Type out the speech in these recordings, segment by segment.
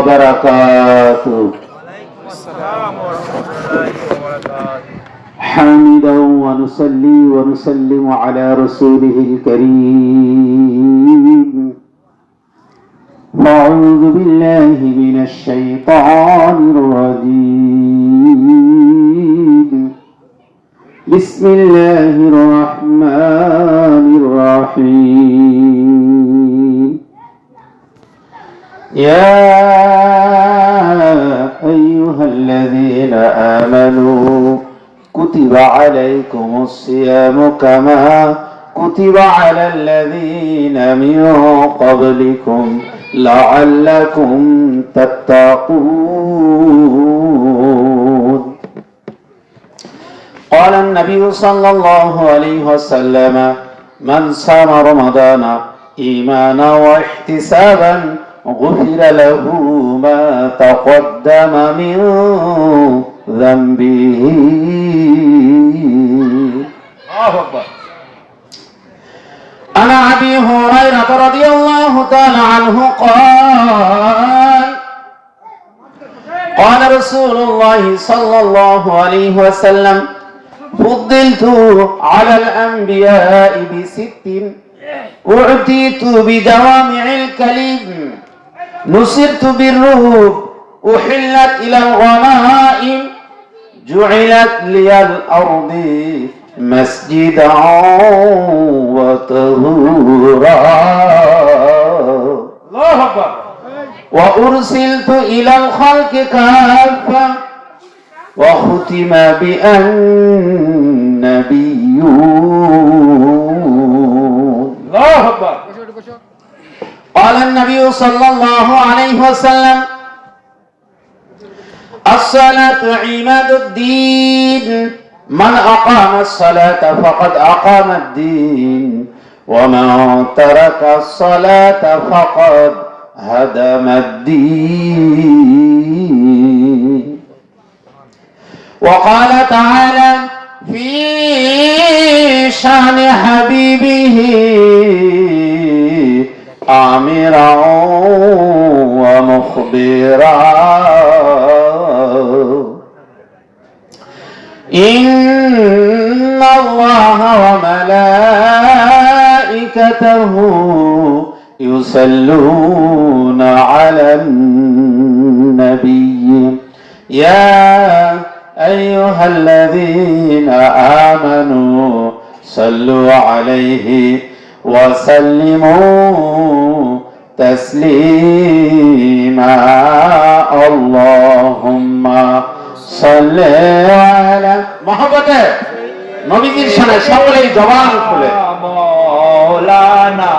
وبركاته. حامدا ونصلي ونسلم على رسوله الكريم. أعوذ بالله من الشيطان الرجيم. بسم الله الرحمن الرحيم. يا أيها الذين آمنوا كتب عليكم الصيام كما كتب على الذين من قبلكم لعلكم تتقون. قال النبي صلى الله عليه وسلم: من صام رمضان إيمانا واحتسابا غفر له ما تقدم من ذنبه. عن أبي هريرة رضي الله تعالى عنه قال رسول الله صلى الله عليه وسلم: فضلت على الأنبياء ب6: أعطيت بجوامع الكلم، نصرت بالرهب، أحلت إلى الغنائم، جعلت لي الأرض مسجدا وطهورا. الله أكبر. وأرسلت إلى الخلق كافة، وختم بالنبيون. الله أكبر. قال النبي صلى الله عليه وسلم: الصلاة عماد الدين، من أقام الصلاة فقد أقام الدين، ومن ترك الصلاة فقد هدم الدين. وقال تعالى في شأن حبيبه آمرا ومخبرا: إن الله وملائكته يصلون على النبي يا أيها الذين آمنوا صلوا عليه وسلموا تسليما. اللهم صل على محبته নবীজির শানে সকলেই জবান খুলে মাওলানা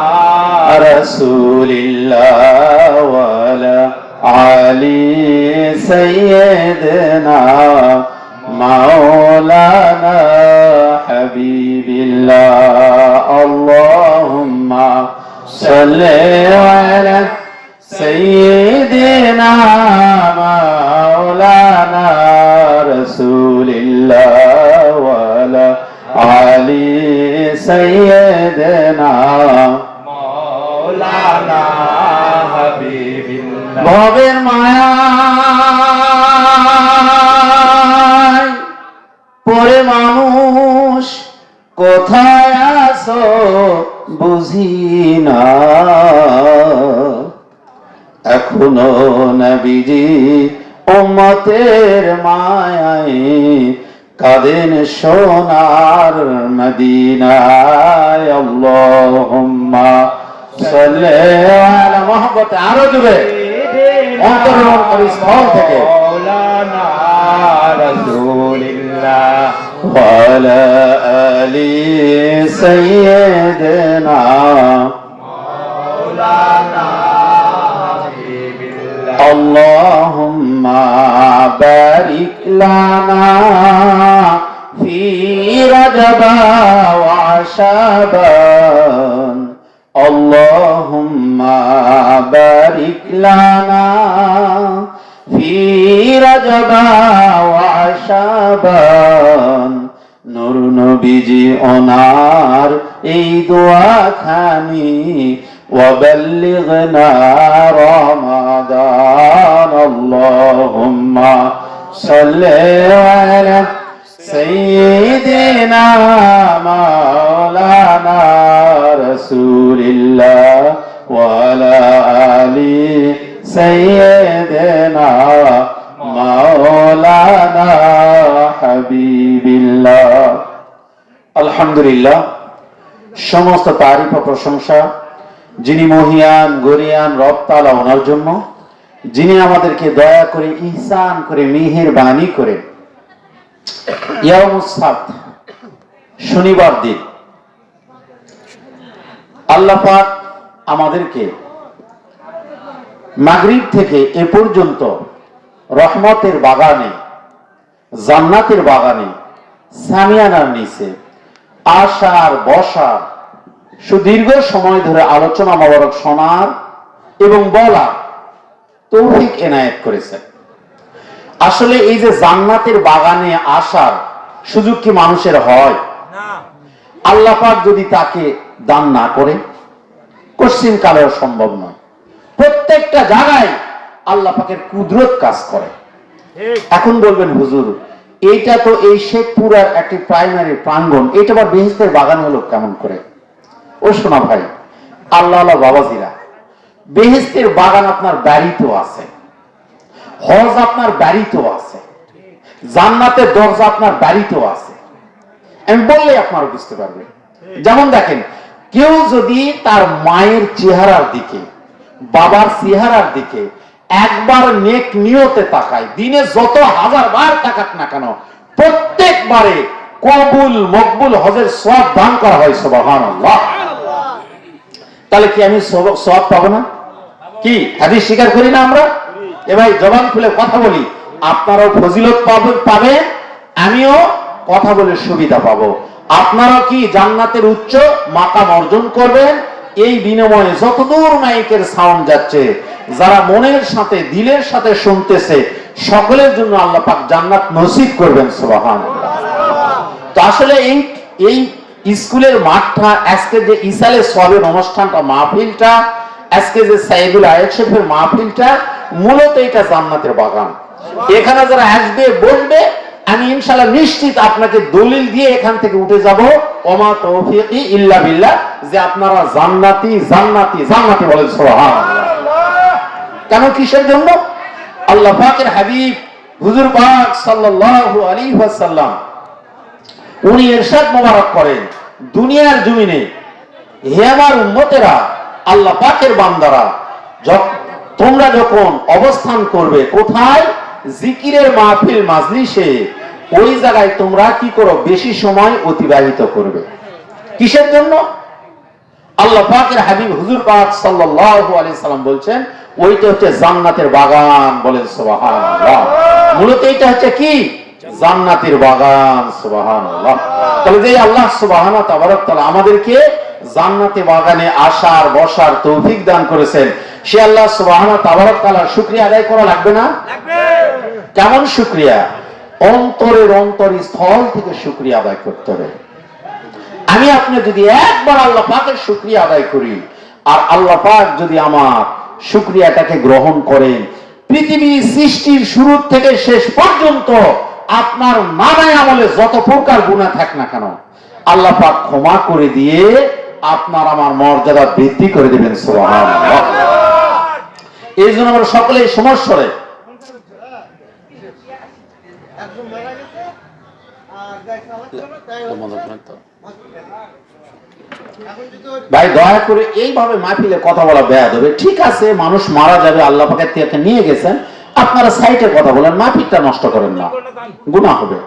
রাসূলুল্লাহ ওয়া আলা আলি সাইয়্যিদিনা মাওলানা হাবিবিল্লাহ। আল্লাহুম্মা সাল্লি আলা সাইয়্যিদিনা মাওলানা রাসূলুল্লাহ ওয়া আলা আলি সাইয়্যিদিনা মাওলানা হাবিবিল্লাহ। ভবের মায়ায় পরে মানুষ কোথায় আছো বুঝি না, এখনো নবীজি উম্মতের মায়ায় কাঁদেন সোনার মদিনায়। আল্লাহুম্মা সাল্লি আলা মুহাম্মাদে আরো জোরে অন্তরস্থল থেকে মাওলানা রাসূলুল্লাহ ওয়া আলা আলি সাইয়্যিদিনা মাওলানা হাবিবিল্লাহ। আল্লাহুম্মা বারিক লানা ফি রজব ওয়া শাবান। আল্লাহুম্মা বারিক লানা ফি রজব ওয়া শাবান। নূর নবীজি ওনার এই দোয়া খানি ওয়া বাল্লিগনা রমাদান। আল্লাহুম্মা সাল্লি আলা সাইয়্যিদিনা মাওলানা রাসূলিল্লাহ ওয়া আলা আলি সাইয়্যিদিনা মাওলানা হাবিবিল্লাহ। আলহামদুলিল্লাহ, সমস্ত তারিফ ও প্রশংসা যিনি মহিয়ান গরিয়ান রব তাআলা ওনার জন্য, যিনি আমাদেরকে দয়া করে ইহসান করে মেহেরবানি করে ইয়াউমুস সাbt শনিবার দিন আল্লাহ পাক আমাদেরকে মাগরিব থেকে এ পর্যন্ত রহমতের বাগানে, জান্নাতের বাগানে, সামিয়ানার নিচে আসার বসার সুদীর্ঘ সময় ধরে আলোচনা মোবারক শোনার এবং বলার তৌফিক এনায়েত করেছেন। আসলে এই যে জান্নাতের বাগানে আসার সুযোগ কি মানুষের হয়? আল্লাহ পাক যদি তাকে দান না করে কঠিন কালেও সম্ভব নয়। প্রত্যেকটা জায়গায় আল্লাহ পাকের কুদরত কাজ করে। এখন বলবেন হুজুর, এইটা তো এই শেখপুরার একটি প্রাইমারি প্রাঙ্গণ, এটা আবার বেহেশতের বাগান হলো কেমন করে? ও শোনা ভাই, আল্লাহ আল্লাহ বাবাজিরা, বেহেশতের বাগান আপনার বাড়িতেও আছে, হজ আপনার বাড়িতেও আছে, জান্নাতের দরজা আপনার বাড়িতেও আছে। আমি বললে আপনারা বুঝতে পারবেন। যেমন দেখেন, কেউ যদি তার মায়ের চেহারার দিকে, বাবার চেহারার দিকে একবার নেক নিয়তে তাকায়, দিনে যত হাজার বার তাকাক না কেন, প্রত্যেকবারে কবুল মকবুল হজের সওয়াব দান করা হয়। সুবহানাল্লাহ। তাহলে কি আমি সওয়াব পাবো না? কি হাদিস স্বীকার করি না আমরা? এ ভাই, জবান খুলে কথা বলি, আপনারাও ফজিলত পাবেন, আমিও কথা বলে সুবিধা পাবো। আপনারাও কি জান্নাতের উচ্চ মাকাম অর্জন করবেন। এই বিনিময়ে যতদূর মাইকের সাউন্ড যাচ্ছে, যারা মনের সাথে দিলের সাথে শুনতেছে, সকলের জন্য আল্লাহ পাক জান্নাত নসিব করবেন। সুবহানাল্লাহ। তো আসলে এই স্কুলের মাঠটা, আজকে যে ইসালে সওয়াবের অনুষ্ঠানটা, মাহফিলটা, আজকে যে সাইদুল আয়েদ শরীফের মাহফিলটা, মূলত এটা জান্নাতের বাগান। এখানে যারা আসবে বলবে, আমি ইনশাআল্লাহ নিশ্চিত আপনাকে দলিল দিয়ে এখান থেকে উঠে যাব, ওমা তৌফিকি ইল্লা বিল্লাহ, যে আপনারা জান্নাতি জান্নাতি জান্নাতি বলেন। সুবহানাল্লাহ। কেন, কিসের জন্য? আল্লাহ পাকের হাবিব হুজুর পাক সাল্লাল্লাহু আলাইহি ওয়াসাল্লাম উনি ইরশাদ মোবারক করেন, দুনিয়ার জমিনে হে আমার উম্মতেরা, আল্লাহ পাকের বান্দারা, তোমরা যখন অবস্থান করবে কোথায়? জিকিরের মাহফিল মাজলিসে, ওই জায়গায় তোমরা কি করো? বেশি সময় অতিবাহিত করবে। কিসের জন্য? আল্লাহ পাকের হাবিব হুজুর পাক সাল্লাল্লাহু আলাইহি সাল্লাম বলছেন, ওইটা হচ্ছে জান্নাতের বাগান। বলেন সুবহানাল্লাহ। মূলত এটা হচ্ছে কি? জান্নাতের বাগান। সুবহানাল্লাহ। তাহলে যে আল্লাহ সুবহানাহু ওয়া তাআলা আমাদেরকে জান্নাতে বাগানে আসার বসার তৌফিক দান করেছেন, সে আল্লাহ সুবহানাহু ওয়া তাআলার শুকরিয়া আদায় করা লাগবে না? লাগবে। কেমন শুকরিয়া? অন্তরের অন্তরস্থল থেকে শুকরিয়া আদায় করতে হবে। আমি আপনি যদি একবার আল্লাহ পাকের শুকরিয়া আদায় করি, আর আল্লাহ পাক যদি আমার শুকরিয়াটাকে গ্রহণ করেন, পৃথিবী সৃষ্টির শুরু থেকে শেষ পর্যন্ত আপনার নানায় আমলে যত প্রকার গুনাহ থাক না কেন, আল্লাহ পাক ক্ষমা করে দিয়ে আপনার আমার মর্যাদা বৃদ্ধি করে দিবেন। সুবহানাল্লাহ। এই জন্য আমরা সকলেই সমস্যরে ভাই, দয়া করে এইভাবে মাহফিলে কথা বলা বেয়াদ হবে। ঠিক আছে, মানুষ মারা যাবে, আল্লাহ পাকের থেকে নিয়ে গেছেন, আপনারা সাইটে কথা বলেন, মাহফিলটা নষ্ট করেন না, গুনাহ হবে।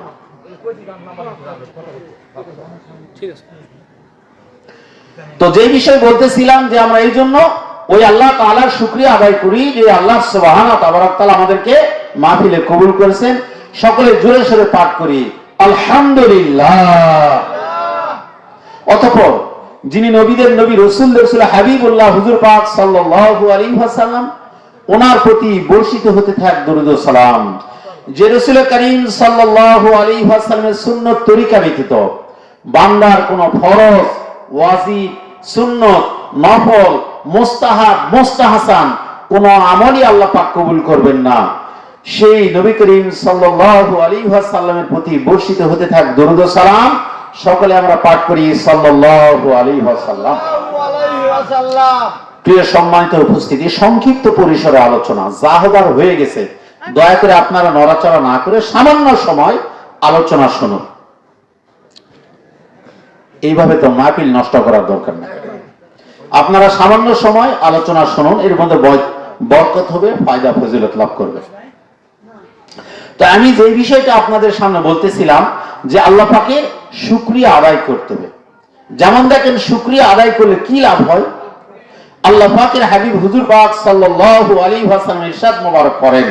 তো যে বিষয় বলতেছিলাম, যে আমরা এই জন্য ওই আল্লাহ তাআলার শুকরিয়া আদায় করি যে আল্লাহ সুবহানাহু ওয়া তাআলা আমাদেরকে মাহফিলে কবুল করেছেন। সকলে জোরে সোরে পাঠ করি আলহামদুলিল্লাহ। অতঃপর যিনি নবীদের নবী, রাসূলদের রাসূল হাবিবুল্লাহ হুজুর পাক সাল্লাল্লাহু আলাইহি ওয়াসাল্লাম, ওনার প্রতি বর্ষিত হতে থাক দরুদ ও সালাম, যে রাসূল করিম সাল্লাল্লাহু আলাইহি ওয়াসাল্লামের সুন্নাত তরিকা ব্যতীত বান্দার কোন ফরজ, ওয়াজিব, সুন্নত, নফল, মুস্তাহাব, মুস্তাহসান কোন আমলই আল্লাহ পাক কবুল করবেন না। সেই নবী করিম সাল্লাল্লাহু আলাইহি ওয়াসাল্লামের প্রতি বর্ষিত হতে থাক দরুদ ও সালাম। সকলে আমরা পাঠ করি সাল্লাল্লাহু আলাইহি ওয়াসাল্লাম। প্রিয় সম্মানিত উপস্থিতি, সংক্ষিপ্ত পরিসরে আলোচনা, যা হবার হয়ে গেছে। দয়া করে আপনারা নড়াচড়া না করে সামান্য সময় আলোচনা শুনুন। এইভাবে তো মাহফিল নষ্ট করার দরকার নেই। আপনারা সামান্য সময় আলোচনা শুনুন, এর মধ্যে বরকত হবে, ফায়দা ফজিলত লাভ করবে। তো আমি যে বিষয়টা আপনাদের সামনে বলতেছিলাম যে আল্লাহ পাকের শুকরিয়া আদায় করতে হবে। যেমন দেখেন, শুকরিয়া আদায় করলে কি লাভ হয়। আল্লাহ পাকের হাবিব হুজুর পাক সাল্লাল্লাহু আলাইহি ওয়াসাল্লাম ইরশাদ মোবারক করেন,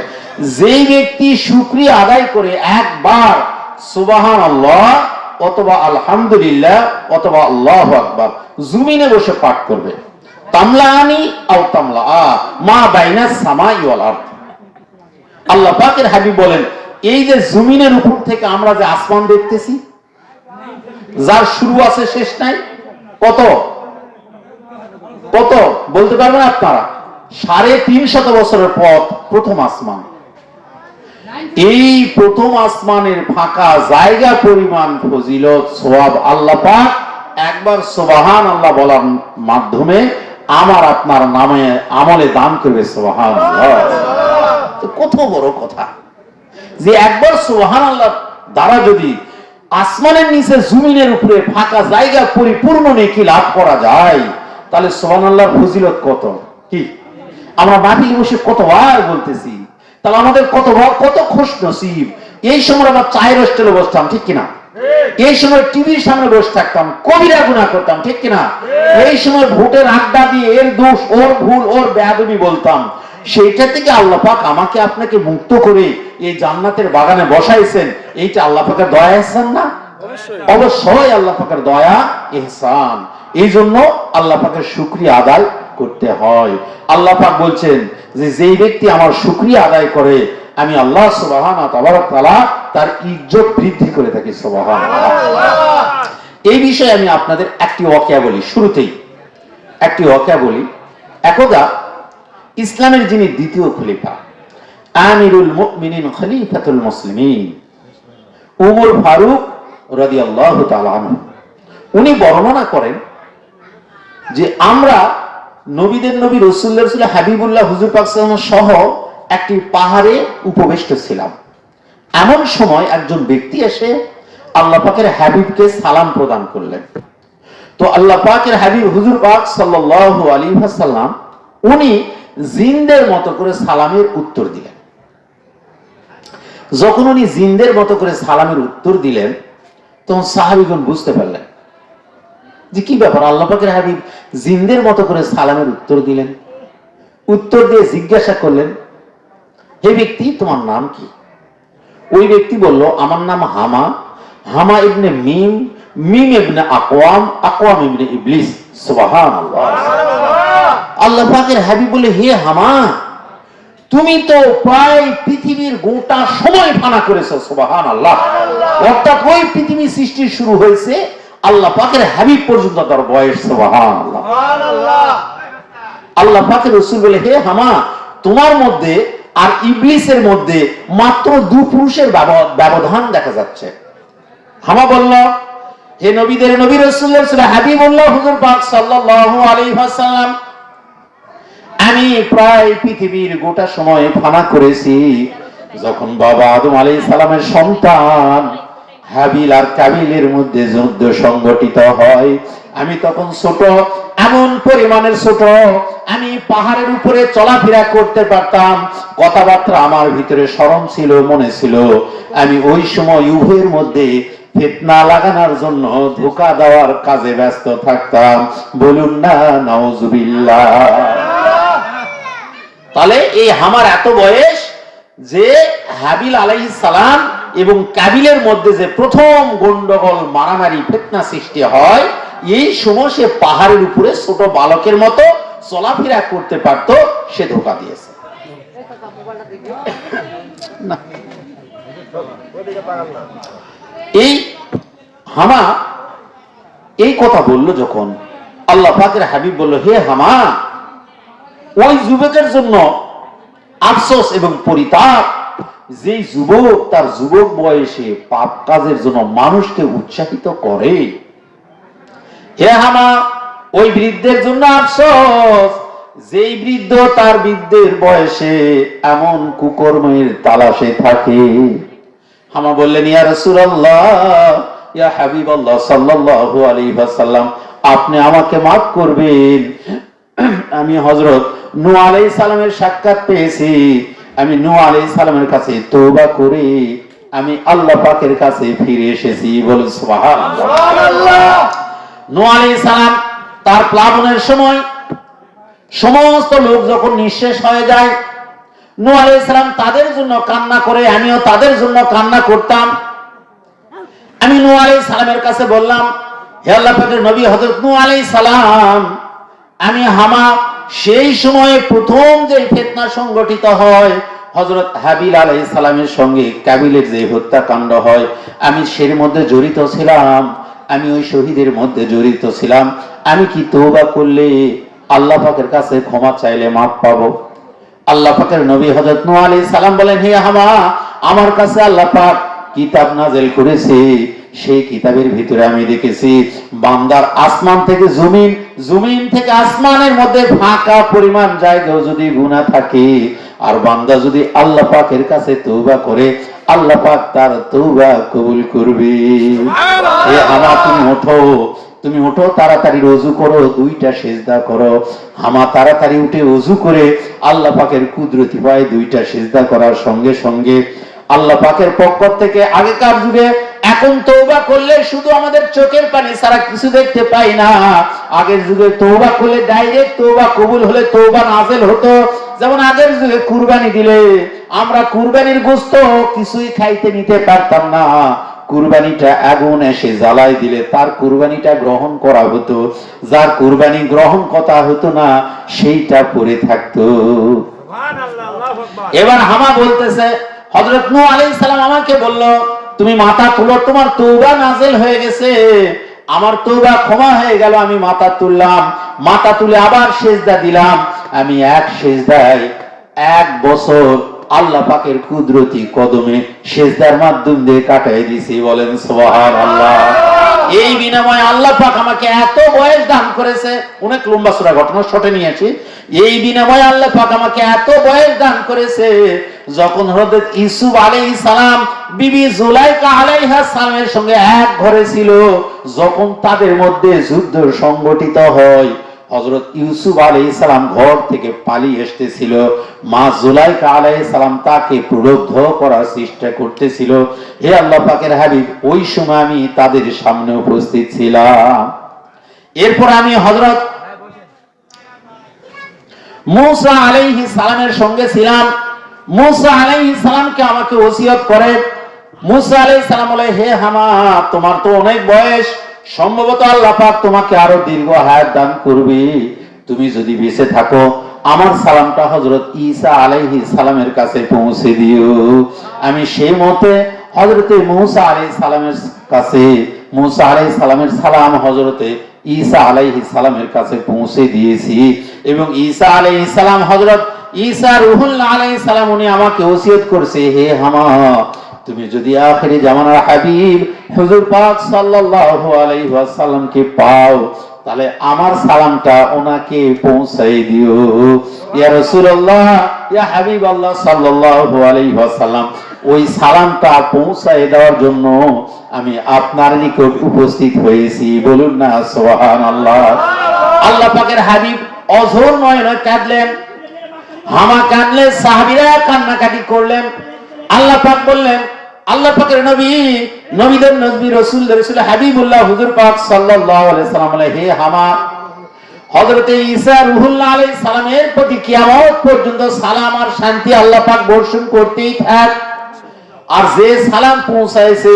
যেই ব্যক্তি শুকরিয়া আদায় করে একবার সুবহানাল্লাহ অথবা আলহামদুলিল্লাহ অথবা আল্লাহু আকবার জমিনে বসে পাঠ করবে, তামলানি আও তামলা মা বাইনাস সামাই ওয়াল আরদ। আল্লাহ পাকের হাবিব বলেন, এই যে জমিনের উপর থেকে আমরা যে আসমান দেখতেছি, যার শুরু আছে শেষ নাই, কত কত বলতে পারবেন আপনারা? 350 বছরের পথ প্রথম আসমান। এই প্রথম আসমানের ফাঁকা জায়গা পরিমাণ ফজিলত সওয়াব আল্লাহ পাক একবার সুবহানাল্লাহ বলার মাধ্যমে আমার আপনার নামে আমলে দান করবে। সুবহানাল্লাহ, কত বড় কথা যে একবার সুবহানাল্লাহ দ্বারা যদি আসমানের নিচে জমিনের উপরে ফাঁকা জায়গা পরিপূর্ণ নেকি লাভ করা যায়, তাহলে সুবহানাল্লাহর ফজিলত কত। কি আমরা মাহফিলে বসে কতবার বলতেছি, তাহলে আমাদের কত খুশনসিব। এই সময় আমরা চায়ের হোস্টেলে বসতাম, ঠিক কিনা? এই সময় টিভির সামনে বসে থাকতাম, কবিরা গুনাহ করতাম, ঠিক কিনা? এই সময় ভোটের আড্ডা দিয়ে এর দোষ, ওর ভুল, ওর বেয়াদবি বলতাম। সেইটা থেকে আল্লাহ পাক আমাকে আপনাকে মুক্ত করে এই জান্নাতের বাগানে বসাইছেন। এইটা আল্লাহ পাকের দয়া ইহসান না? অবশ্যই আল্লাহ পাকের দয়া ইহসান। এই জন্য আল্লাহ পাকের শুকরিয়া আদায় করতে হয়। আল্লাহ পাক বলছেন যে যেই ব্যক্তি আমার শুকরিয়া আদায় করে, আমি আল্লাহ সুবহানাহু ওয়া তাআলা তার ইজ্জত বৃদ্ধি করে থাকি। সুবহানাল্লাহ। এই বিষয়ে আমি আপনাদের একটি ওয়াকিয়া বলি, শুরুতেই একটি ওয়াকিয়া বলি। একদা ইসলামের যিনি দ্বিতীয় খলিফা, আমিরুল মুমিনিন খলিফাতুল মুসলিমিন উমর ফারুক রাদিয়াল্লাহু তাআলা আনহু, উনি বর্ণনা করেন যে আমরা নবীদের নবী রাসূলুল্লাহ সাল্লাল্লাহু হাবিবুল্লাহ হুজুর পাক সাল্লাল্লাহু সহ একটি পাহাড়ে উপবেষ্ট ছিলাম। এমন সময় একজন ব্যক্তি এসে আল্লাহ পাকের হাবিবকে সালাম প্রদান করলেন। তো আল্লাহ পাকের হাবিব হুজুর পাক সাল্লাল্লাহু আলাইহি ওয়াসাল্লাম উনি জিনদের মতো করে সালামের উত্তর দিলেন। যখন উনি জিনদের মতো করে সালামের উত্তর দিলেন, তখন সাহাবীগণ বুঝতে পারলেন যে কি ব্যাপার, আল্লাহ পাকের হাবিব জিনদের মতো করে সালামের উত্তর দিলেন। উত্তর দিয়ে জিজ্ঞাসা করলেন, হে ব্যক্তি, তোমার নাম কি? ওই ব্যক্তি বলল, আমার নাম হামা, হামা ইবনে মিম, মিম ইবনে আকওয়াম, আকওয়াম ইবনে ইবলিস। সুবহানাল্লাহ। আল্লাহ পাকের হাবিব বলে, হে হামা, তুমি তো প্রায় পৃথিবীর গোটা সময় ফানা করেছো। সুবহানাল্লাহ। অর্থাৎ ওই পৃথিবী সৃষ্টি শুরু হয়েছে আল্লাহ পাকের হাবিব পর্যন্ত তার বয়স। সুবহানাল্লাহ। আল্লাহ পাকের রাসূল বলে, হে হামা, তোমার মধ্যে আর ইবলিসের মধ্যে মাত্র 2 পুরুষের ব্যবধান দেখা যাচ্ছে। হামা বলল, হে নবীদের নবী রাসূলুল্লাহ সাল্লাল্লাহু হাবিবুল্লাহ হুজুর পাক সাল্লাল্লাহু আলাইহি ওয়াসাল্লাম, আমি প্রায় পৃথিবীর গোটা সময় ফানা করেছি যখন বাবা আদম আলাইহিস সালামের সন্তান হাবিল আর কাবিলের মধ্যে যুদ্ধ সংগঠিত হয়। আমি তখন ছোট, এমন পরিমাণের ছোট, আমি পাহাড়ের উপরে চলাফেরা করতে পারতাম, কথাবার্তা আমার ভিতরে শরম ছিল, মনে ছিল। আমি ওই সময় উভয়ের মধ্যে ফিতনা লাগানোর জন্য ধোঁকা দেওয়ার কাজে ব্যস্ত থাকতাম। বলুন না নাউজুবিল্লাহ। তাহলে এই আমার এত বয়স যে হাবিল আলাইহিস সালাম এবং কাবিলের মধ্যে যে প্রথম গন্ডগোল, মারামারি, ফিতনা সৃষ্টি হয়, এই সময় সে পাহাড়ের উপরে ছোট বালকের মতো চলাফেরা করতে পারত, সে ধোঁকা দিয়েছে। এই হামা এই কথা বলল যখন, আল্লাহ পাকের হাবিব বলল, হে হামা, ওই যুবকের জন্য আফসোস এবং পরিতাপ, যে যুবক তার যুবক বয়সে পাপ কাজের জন্য মানুষকে উৎসাহিত করে। হে হামা, ওই বৃদ্ধের জন্য আফসোস, যেই বৃদ্ধ তার বৃদ্ধের বয়সে এমন কুকর্মের তালাশে থাকে। হামা বললেন, ইয়া রাসূলুল্লাহ, ইয়া হাবিবাল্লাহ সাল্লাল্লাহু আলাইহি ওয়াসাল্লাম, আপনি আমাকে মাফ করবেন। আমি হযরত নূহ আলাইহিস সালামের সাক্ষাৎ পেয়েছি। আমি নূহ আলাইহিস সালামের কাছে তওবা করে আমি আল্লাহ পাকের কাছে ফিরে এসেছি। বলুন সুবহানাল্লাহ। নূহ আলাইহিস সালাম তার প্লাবনের সময় সমস্ত লোক যখন নিঃশেষ হয়ে যায়, নূহ আলাইহিস সালাম তাদের জন্য কান্না করে, আমিও তাদের জন্য কান্না করতাম। আমি নূহ আলাইহিস সালামের কাছে বললাম, হে আল্লাহ পাকের নবী হযরত নূহ আলাইহিস সালাম, আমি হামা সেই সময়ে প্রথম যে ফিতনা সংগঠিত হয় হযরত হাবিল আলাইহিস সালামের সঙ্গে কাবিলের যে হত্যাকাণ্ড হয়, আমি সের মধ্যে জড়িত ছিলাম। আমি ওই শহীদের মধ্যে জড়িত ছিলাম। আমি কি তওবা করলে আল্লাহ পাকের কাছে ক্ষমা চাইলে মাফ পাবো? আল্লাহ পাকের নবী হযরত নূহ আলাইহিস সালাম বলেন, হে হামা, আমার কাছে আল্লাহ পাক কিতাব নাযিল করেছে। সেই কিতাবের ভিতরে আমি দেখেছি বান্দার আসমান থেকে জমিন, জমিন থেকে আসমানের মধ্যে ফাঁকা পরিমাণ জায়গাও যদি গুনাহ থাকে, আর বান্দা যদি আল্লাহ পাকের কাছে তওবা করে, আল্লাহ পাক তার তওবা কবুল করবে। হে হামা, তুমি ওঠো, তাড়াতাড়ি ওযু করো, 2টা সিজদা করো। হামা তাড়াতাড়ি উঠে ওযু করে আল্লাহ পাকের কুদরতি পায়ে 2টা সিজদা করার সঙ্গে সঙ্গে আল্লাহ পাকের পক্ষ থেকে, আগেকার যুগে এখন তওবা করলে শুধু আমাদের চোখের পানি ছাড়া কিছু দেখতে পাই না। আগের যুগে তওবা করলে ডাইরেক্ট তওবা কবুল হলে তওবা নাযিল হতো। যেমন আগের যুগে কুরবানি দিলে আমরা কুরবানির গোশত কিছুই খাইতে নিতে পারতাম না। কুরবানিটা আগুন এসে জ্বালাই দিলে তার কুরবানিটা গ্রহণ করা হতো, যার কুরবানি গ্রহণ কথা হতো না সেইটা পড়ে থাকতো। এবার হামা বলতেছে, হযরত নূহ আলাইহিস সালাম আমাকে বলল, তুমি মাথা তুলো, তোমার তওবা নাযিল হয়ে গেছে, আমার তওবা ক্ষমা হয়ে গেল। আমি মাথা তুললাম, মাথা তুলে আবার সিজদা দিলাম। আমি এক সিজদায় 1 বছর আল্লাহ পাকের কুদরতি কদমে সিজদার মাধ্যম দিয়ে কাটাই দিয়েছি। বলেন সুবহানাল্লাহ। এই বিনিময়ে আল্লাহ পাক আমাকে এত বয়স দান করেছে। অনেক লম্বা সূরা ঘটনা শর্টে নিয়েছি। এই বিনিময়ে আল্লাহ পাক আমাকে এত বয়স দান করেছে, যখন হযরত ইউসুফ আলাইহিস সালাম বিবি জুলাইখা আলাইহা সালামের সঙ্গে এক ঘরে ছিল, যখন তাদের মধ্যে যুদ্ধ সংগঠিত হয়, হযরত ইউসুফ আলাইহিস সালাম ঘর থেকে পালিয়ে আসতেছিল, মা জুলাইখা আলাইহিস সালাম তাকে প্রলুব্ধ করার চেষ্টা করতেছিল। হে আল্লাহ পাকের হাবিব, ওই সময় আমি তাদের সামনে উপস্থিত ছিলাম। এরপর আমি হযরত মূসা আলাইহিস সালামের সঙ্গে ছিলাম। মূসা আলাইহিস সালামকে আমাকে ওসিয়ত করে। মূসা আলাইহিস সালাম বলে, হে হামা, তোমার তো অনেক বয়স, সম্ভবত আল্লাহ পাক তোমাকে আরো দীর্ঘ হায়াত দান করবে। তুমি যদি বেঁচে থাকো, আমার সালামটা হযরত ঈসা আলাইহিস সালামের কাছে পৌঁছে দিও। আমি সেই মতে হযরতে মূসা আলাইহিস সালামের কাছে, মূসা আলাইহিস সালামের সালাম হযরতে ঈসা আলাইহিস সালামের কাছে পৌঁছে দিয়েছি। এবং ঈসা আলাইহিস সালাম, হযরত ঈসা রূহুল্লাহ আলাইহিস সালাম, উনি আমাকে ওসিয়ত করছে, হে হামা, তুমি যদি আখিরি জামানার হাবিব হুজুর পাক সাল্লাল্লাহু আলাইহি ওয়াসাল্লামকে পাও, তাহলে আমার সালামটা ওনাকে পৌঁছাই দিও। ইয়া রাসূলুল্লাহ, ইয়া হাবিবাল্লাহ সাল্লাল্লাহু আলাইহি ওয়াসাল্লাম, ওই সালামটা পৌঁছাই দেওয়ার জন্য আমি আপনার নিকট উপস্থিত হয়েছি। বলুন না সুবহানাল্লাহ। আল্লাহ পাকের হাবিব অঝোর নয়নে কাঁদলেন। হামা কাঁদলে, সাহাবীরা কান্নাকাটি করলেন। আল্লাহ পাক বললেন, আল্লাহ পাকের নবী, নবীদের নবী, রাসূলদের রাসূল হাবিবুল্লাহ হুজুর পাক সাল্লাল্লাহু আলাইহি সাল্লাম বলে, হে হামা, হযরতে ঈসা রূহুল্লাহ আলাইহিস সালামের প্রতি কিয়ামত পর্যন্ত সালাম আর শান্তি আল্লাহ পাক বর্ষণ করতেই থাক। আর যে সালাম পৌঁছাইছে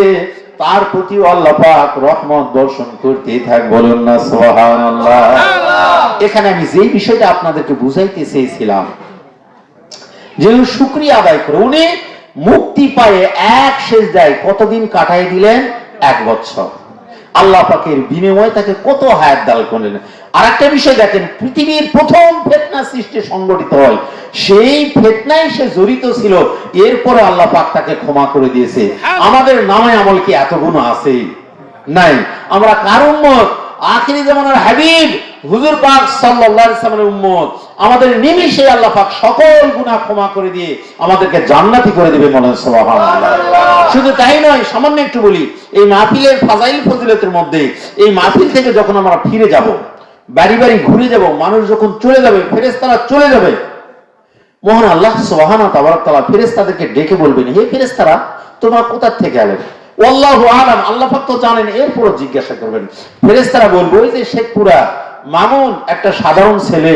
তার প্রতি আল্লাহ পাক রহমত বর্ষণ করতেই থাক। বলুন না সুবহানাল্লাহ। এখানে আমি যে বিষয়টা আপনাদেরকে বুঝাইতে চেয়েছিলাম, যে শুকরিয়া আদায় করে উনি মুক্তি পায়ে এক সিজদায় কতদিন কাটাই দিলেন? 1 বছর। আল্লাহ পাকের বিনিময়ে তাকে কত হায়াত দান করলেন। আর একটা বিষয় দেখেন, পৃথিবীর প্রথম ফিতনা সৃষ্টি সংগঠিত হয়, সেই ফিতনায় সে জড়িত ছিল, এরপরে আল্লাহ পাক তাকে ক্ষমা করে দিয়েছে। আমাদের নামে আমল কি এত গুনাহ আছে? নাই। আমরা কার উম্মত? আখিরি জামানার হাবিব হুজুর পাক সাল্লাল্লাহু আলাইহি ওয়াসাল্লামের উম্মত। আমাদের নিমিষে আল্লাহ পাক সকল গুনাহ ক্ষমা করে দিয়ে আমাদেরকে জান্নাতি করে দিবে, বলেন সুবহানাল্লাহ। শুধু তাই নয়, সামান্য একটু বলি, এই মাহফিলের ফাজাইল ফজিলতের মধ্যে এই মাহফিল থেকে যখন আমরা ফিরে যাব, বাড়ি বাড়ি ঘুরে যাব, মানুষ যখন চলে যাবে, ফেরেশতারা চলে যাবে, মহান আল্লাহ সুবহানাহু ওয়া তাআলা ফেরেশতাদেরকে ডেকে বলবেন, হে ফেরেশতারা, তোমরা কোথা থেকে এলে? আল্লাহু আলাম, আল্লাহ পাক তো জানেন। এরপর জিজ্ঞাসা করবেন, ফেরেশতারা বলবে, ওই যে শেখপুরা মামুন, একটা সাধারণ ছেলে,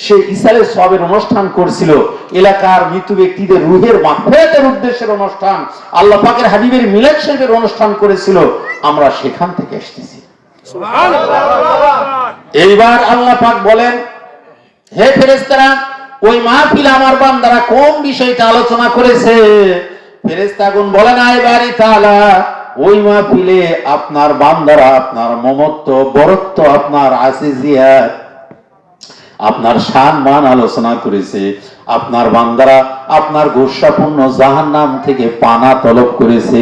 সে ইসালের সওয়াবের অনুষ্ঠান করছিল, এলাকার মৃত ব্যক্তিদের রূহের মাগফিরাতের উদ্দেশ্যের অনুষ্ঠান, আল্লাহ পাকের হাবিবের মিলাদ শরীফের অনুষ্ঠান করেছিল, আমরা সেখান থেকে এসেছি। সুবহানাল্লাহ। এইবার আল্লাহ পাক বলেন, হে ফেরেশতারা, ওই মাহফিলে আমার বান্দারা কোন বিষয়টা আলোচনা করেছে? ফেরেশতাগণ বলেন, আয় বাড়ি তাআলা, ওই মাহফিলে আপনার বান্দারা আপনার মমত্ব, বরত্ব, আপনার আসিজিয়াত, আপনার সম্মান আলোচনা করেছে। আপনার বান্দারা আপনার গোসাপূর্ণ জাহান্নাম থেকে পানা তলব করেছে।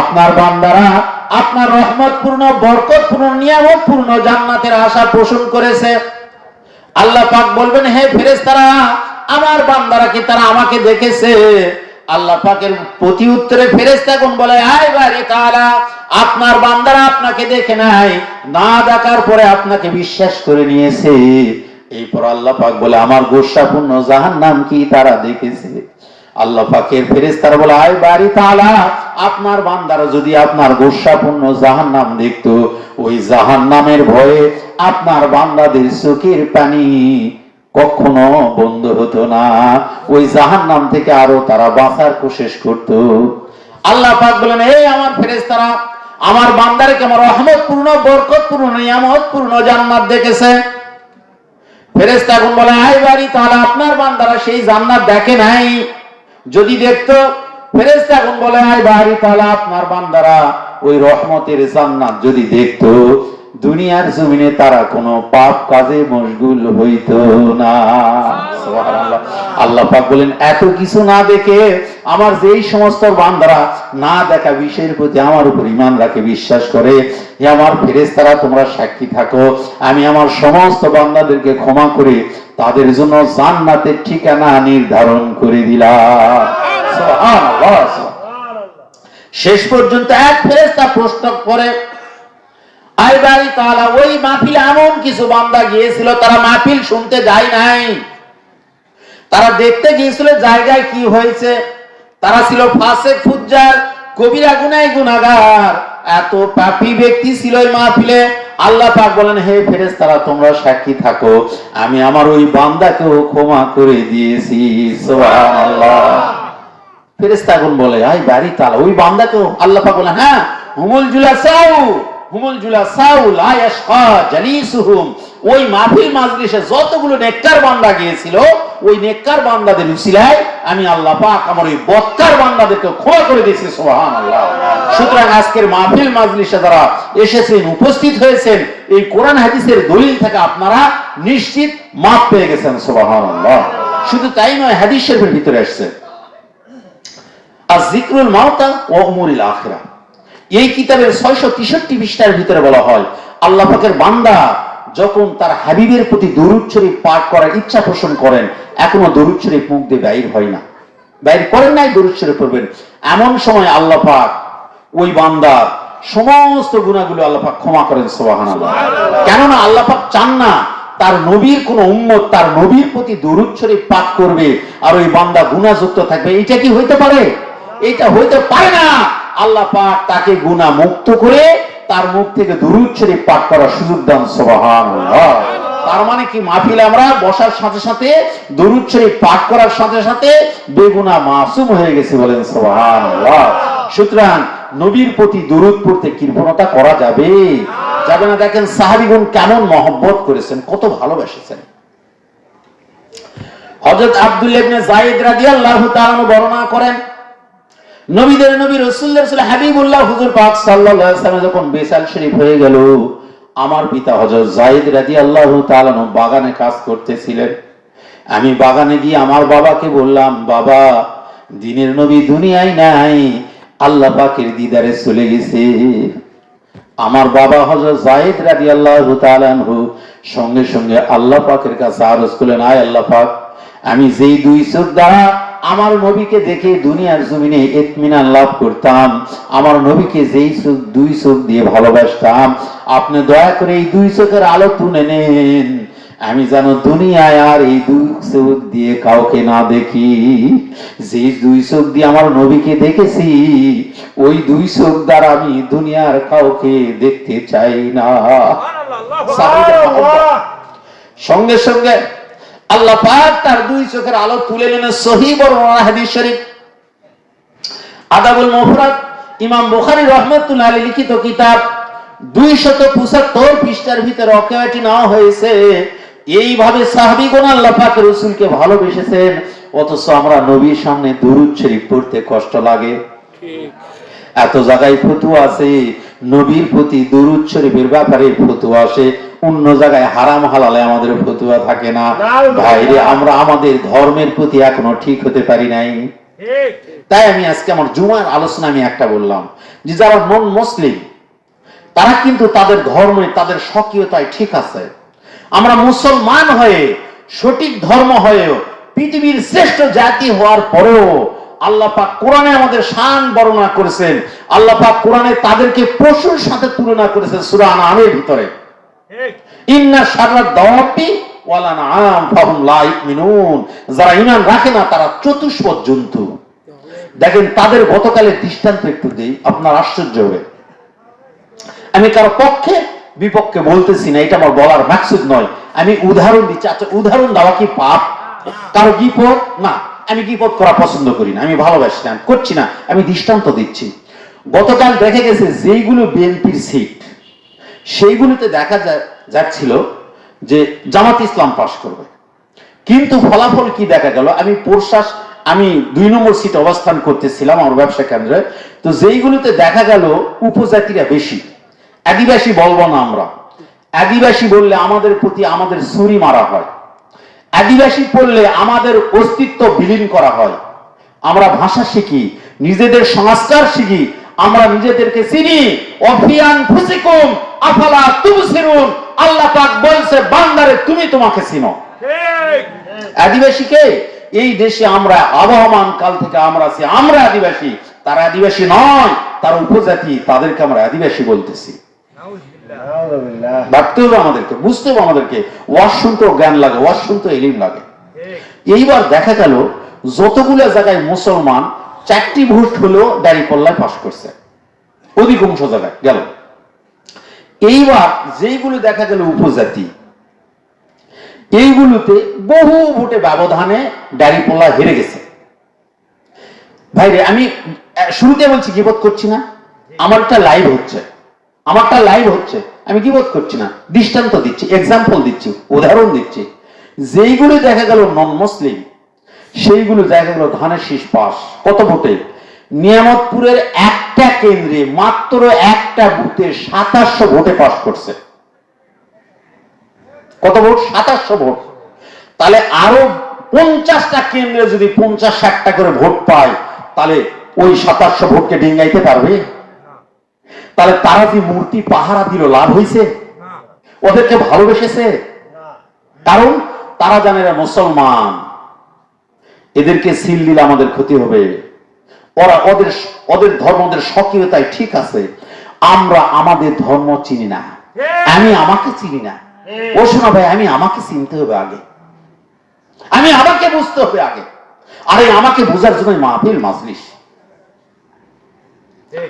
আপনার বান্দারা আপনার রহমতপূর্ণ, বরকতপূর্ণ, নিয়ামতপূর্ণ জান্নাতের আশা পোষণ করেছে। আল্লাহ পাক বলবেন, হে ফেরেশতারা, আমার বান্দারা কি তারা আমাকে দেখেছে? আল্লাহ পাকের প্রতি উত্তরে ফেরেশতাগণ বলে, আয় বাড়ি তাআলা, আপনার বান্দারা আপনাকে দেখে নাই, না দেখার পরে আপনাকে বিশ্বাস করে নিয়েছে। এরপর আল্লাহ পাক বলে, আমার গোসাপূর্ণ জাহান্নাম কি তারা দেখেছে? আল্লাহ পাকের ফেরেশতারা বলে, আয় বাড়ি তাআলা, আপনার বান্দারা যদি আপনার গোসাপূর্ণ জাহান্নাম দেখতো, ওই জাহান্নামের ভয়ে আপনার বান্দাদের চোখের পানি কখনো বন্ধ হতো না, ওই জাহান্নাম থেকে আরো তারা বাঁচার কোশিশ করত। আল্লাহ পাক বলেন, এই আমার ফেরেশতারা আমার বান্দারকে আমার রহমতপূর্ণ, বরকতপূর্ণ, নিয়ামতপূর্ণ জান্নাত দেখেছে। ফেরেশতাগণ বলে, আয় বাড়ি তাআলা, আপনার বান্দারা সেই জান্নাত দেখে নাই, যদি দেখতো। ফেরেশতাগণ বলে, আয় বাড়ি তাআলা, আপনার বান্দারা ওই রহমতের জান্নাত যদি দেখতো, দুনিয়ার জমিনে তারা কোনো পাপ কাজে মশগুল হইতো না। সুবহানাল্লাহ। আল্লাহ পাক বলেন, এত কিছু না দেখে আমার যেই সমস্ত বান্দারা না দেখা বিষয়ের প্রতি আমার উপর ঈমান রাখে, বিশ্বাস করে, হে আমার ফেরেশতারা, তোমরা সাক্ষী থাকো, আমি আমার সমস্ত বান্দাদেরকে ক্ষমা করে তাদের জন্য জান্নাতের ঠিকানা নির্ধারণ করে দিলাম। সুবহানাল্লাহ। শেষ পর্যন্ত এক ফেরেশতা প্রশ্ন করে, আয় বাড়ি তাআলা, ওই মাহফিলে এমন কিছু বান্দা গিয়েছিল, তারা মাহফিল শুনতে যায় নাই, তারা দেখতে গিয়েছিল জায়গায় কি হয়েছে। তারা ছিল ফাসিক, ফুজ্জার, কবিরা গুনাহ, গুনাহগার, এত পাপী ব্যক্তি ছিল এই মাহফিলে। আল্লাহ পাক বলেন, হে ফেরেশতারা, তোমরা সাক্ষী থাকো, আমি আমার ওই বান্দাকেও ক্ষমা করে দিয়েছি। সুবহানাল্লাহ। ফেরেশতাগণ বলে, আয় বাড়ি তাআলা, ওই বান্দাকেও? আল্লাহ পাক বলেন, হ্যাঁ, হুমুল জুলাসাউ, হুমুল জুলাসাউ লা ইয়াশকা জালিসুহুম, ওই মাহফিল মাজলিসে যতগুলো নেককার বান্দা গিয়েছিল, ওই নেককার বান্দাদের উসিলায় আমি আল্লাহ পাক আমার ওই বদকার বান্দাদেরকে ক্ষমা করে দিয়েছি। সুবহানাল্লাহ। সুতরাং আজকের মাহফিল মাজলিসে যারা এসেছেন, উপস্থিত হয়েছেন, এই কোরআন হাদিসের দলিল থেকে আপনারা নিশ্চিত মাফ পেয়ে গেছেন। সুবহানাল্লাহ। শুধু তাই নয়, হাদিস শরীফের ভিতরে আসছে, আয-যিকরুল মাউতা ওয়া উমুরিল আখিরাহ, এই কিতাবের 663 পৃষ্ঠার ভিতরে বলা হয়, আল্লাহ পাকের বান্দা যখন তার হাবিবের প্রতি দরুদ শরীফ পাঠ করার ইচ্ছা পোষণ করেন, এখনো দরুদ শরীফ মুখ দিয়ে বাইর হয় না, বাইর করেন নাই, দরুদ শরীফ পড়বেন, এমন সময় আল্লাহ পাক ওই বান্দার সমস্ত গুনাহগুলো আল্লাহ পাক ক্ষমা করেন। সুবহানাল্লাহ। কেননা আল্লাহ পাক চান না তার নবীর কোন উম্মত তার নবীর প্রতি দরুদ শরীফ পাঠ করবে আর ওই বান্দা গুনাহযুক্ত থাকবে। এটা কি হইতে পারে? এটা হইতে পারে না। আল্লাহ পাক তাকে গুনাহ মুক্ত করে তার মুখ থেকে দরুদ শরীফ পাঠ করার সুযোগ দেন। সুবহানাল্লাহ। তার মানে কি, মাহফিলে আমরা বসার সাথে সাথে দরুদ শরীফ পাঠ করার সাথে সাথে বেগুনাহ মাসুম হয়ে গেছে, বলেন সুবহানাল্লাহ। সুতরাং নবীর প্রতি দরুদ পড়তে কৃপণতা করা যাবে? যাবে না। দেখেন সাহাবীগণ কেমন মহব্বত করেছেন, কত ভালোবেসেছেন। হযরত আব্দুল্লাহ ইবনে যায়েদ রাদিয়াল্লাহু তাআলা বর্ণনা করেন, নবীদের নবী রাসূলুল্লাহ হাবিবুল্লাহ হুজুর পাক সাল্লাল্লাহু আলাইহি ওয়াসাল্লাম যখন বিসাল শরীফ হয়ে গেল, আমার পিতা হযরত যায়েদ রাদিয়াল্লাহু তাআলা বাগানে কাজ করতেছিলেন। আমি বাগানে গিয়ে আমার বাবাকে বললাম, বাবা, দিনের নবী দুনিয়ায় নাই, আল্লাহ পাকের দিদারে চলে গেছে। আমার বাবা হযরত যায়েদ রাদিয়াল্লাহু তাআলা আনহু সঙ্গে সঙ্গে আল্লাহ পাকের কাছে আরজ করলেন, আয় আল্লাহ পাক, আমি যেই দুই চোখ দ্বারা আমার নবীকে দেখে দুনিয়ার জমিনে ইতমিনান লাভ করতাম, আমার নবীকে যেই দুই চোখ দিয়ে ভালোবাসতাম, আপনি দয়া করে এই দুই চোখের আলো তুলে নেন, আমি যেন দুনিয়ায় আর এই দুই চোখ দিয়ে কাউকে না দেখি। যে দুই চোখ দিয়ে আমার নবীকে দেখেছি, ওই দুই চোখ দ্বারা আমি দুনিয়ার কাউকে দেখতে চাই না। সঙ্গে সঙ্গে আল্লাহ পাক তার দুই চোখের আলো তুলে নেন। সহিহ বর্ণনা হাদিস শরীফ আদাবুল মুফরাদ ইমাম বুখারী রাহমাতুল্লাহ আলাইহি লিখিত কিতাব 275 পৃষ্ঠার ভিতরে অকেয়াটি নেওয়া হয়েছে। এইভাবে সাহাবীগণ আল্লাহ পাকের রাসূলকে ভালোবেসেছেন, অথচ আমরা নবীর সামনে দুরূদ শরীফ পড়তে কষ্ট লাগে। এত জায়গায় ফতোয়া আছে, নবীর প্রতি দুরূদ শরীফের ব্যাপারে ফতোয়া আসে, অন্য জায়গায় হারাম হালালে আমাদের ফতোয়া থাকে না। ভাইরে, আমরা আমাদের ধর্মের প্রতি এখনো ঠিক হতে পারি নাই। তাই আমি আজকে আমার জুমার আলোচনা আমি একটা বললাম যে যারা নন মুসলিম তারা কিন্তু তাদের ধর্মে তাদের স্বকীয়তায় ঠিক আছে। আমরা মুসলমান হয়ে সঠিক ধর্ম হয়েও পৃথিবীর শ্রেষ্ঠ জাতি হওয়ার পরেও আল্লাহ পাক কোরআনে আমাদের শান বর্ণনা করেছেন। আল্লাহ পাক কোরআনে তাদেরকে পশুর সাথে তুলনা করেছেন সূরা আনআমের ভিতরে, ইন্না শাররাদ দাওয়াবি ওয়াল আনআম ফাহুম লা ইউমিনুন, যারা ঈমান রাখে না তারা চতুষ্পদ জন্তু। দেখেন তাদের গতকালের দৃষ্টান্ত একটু দেই, আপনার আশ্চর্য হবে। আমি কারো পক্ষে বিপক্ষে বলতেছি না, এটা আমার বলার মাকসুদ নয়, আমি উদাহরণ দিচ্ছি। আচ্ছা, উদাহরণ দেওয়া কি পাপ? কারো গীপত না, আমি গীপত করা পছন্দ করি না, আমি ভালোবাসি না, করছি না, আমি দৃষ্টান্ত দিচ্ছি। গতকাল দেখা গেছে যেইগুলো বিএনপির সিট, সেইগুলোতে দেখা যাচ্ছিল যে জামাত ইসলাম পাশ করবে, কিন্তু ফলাফল কি দেখা গেল? আমি 2 নম্বর সিট অবস্থান করতেছিলাম আমার ব্যবসা কেন্দ্রে, তো যেইগুলোতে দেখা গেল উপজাতিরা বেশি, আদিবাসী বলবো না আমরা, আদিবাসী বললে আমাদের প্রতি আমাদের ছুরি মারা হয়, আদিবাসী পড়লে আমাদের অস্তিত্ব বিলীন করা হয়। আমরা ভাষা শিখি, নিজেদের সংস্কার শিখি, আমরা নিজেদেরকে চিনি। অফিয়ান ফুসিকুম আফালা তুবসিরুন, আল্লাহ পাক বলছে বান্দারে তুমি তোমাকে চিনো। ঠিক। আদিবাসীকে এই দেশে আমরা আবহমান কাল থেকে আমরা আছি, আমরা আদিবাসী, তারা আদিবাসী নয়, তারা উপজাতি, তাদেরকে আমরা আদিবাসী বলতেছি। ভাবতে হবে আমাদেরকে, বুঝতে হবে আমাদেরকে, ওয়াজ শুনতেও জ্ঞান লাগে, ওয়াজ শুনতেও ইলম লাগে। এইবার দেখা গেল যতগুলো জায়গায় মুসলমান 4টি ভোট হলেও দাঁড়িপাল্লায় পাশ করছে, অধিকাংশ জায়গায় গেল। এইবার যেইগুলো দেখা গেল উপজাতি, এইগুলোতে বহু ভোটে ব্যবধানে দাঁড়িপাল্লা হেরে গেছে। ভাইরে, আমি শুরুতে বলছি গীবত করছি না, আমারটা লাইভ হচ্ছে, আমি গীবত করছি না, দৃষ্টান্ত দিচ্ছি, এক্সাম্পল দিচ্ছি, উদাহরণ দিচ্ছি। যেইগুলো দেখা গেল নন মুসলিম, সেইগুলো দেখা গেল ধানের শীষ পাস। কত ভোটে? নিয়ামতপুরের একটা কেন্দ্রে মাত্র একটা বুথে 2700 ভোটে পাস করছে। কত ভোট? 2700 ভোট। তাহলে আরো 50টা কেন্দ্রে যদি 50-60টা করে ভোট পায়, তাহলে ওই 2700 ভোটকে ডিঙ্গাইতে পারবে? তাহলে তারা যে মূর্তি পাহারা দিল, লাভ হয়েছে? ওদেরকে ভালোবেসেছে? কারণ তারা জানে এরা মুসলমান, এদেরকে সিল দিলে আমাদের ক্ষতি হবে, ওরা ওদের ধর্ম, ওদের স্বকীয়তায় ঠিক আছে। আমরা আমাদের ধর্ম চিনি না, আমি আমাকে চিনি না। ও শোনা ভাই, আমি আমাকে চিনতে হবে আগে, আমি আমাকে বুঝতে হবে আগে। আরে আমাকে বোঝার জন্য মাহফিল মাজলিস।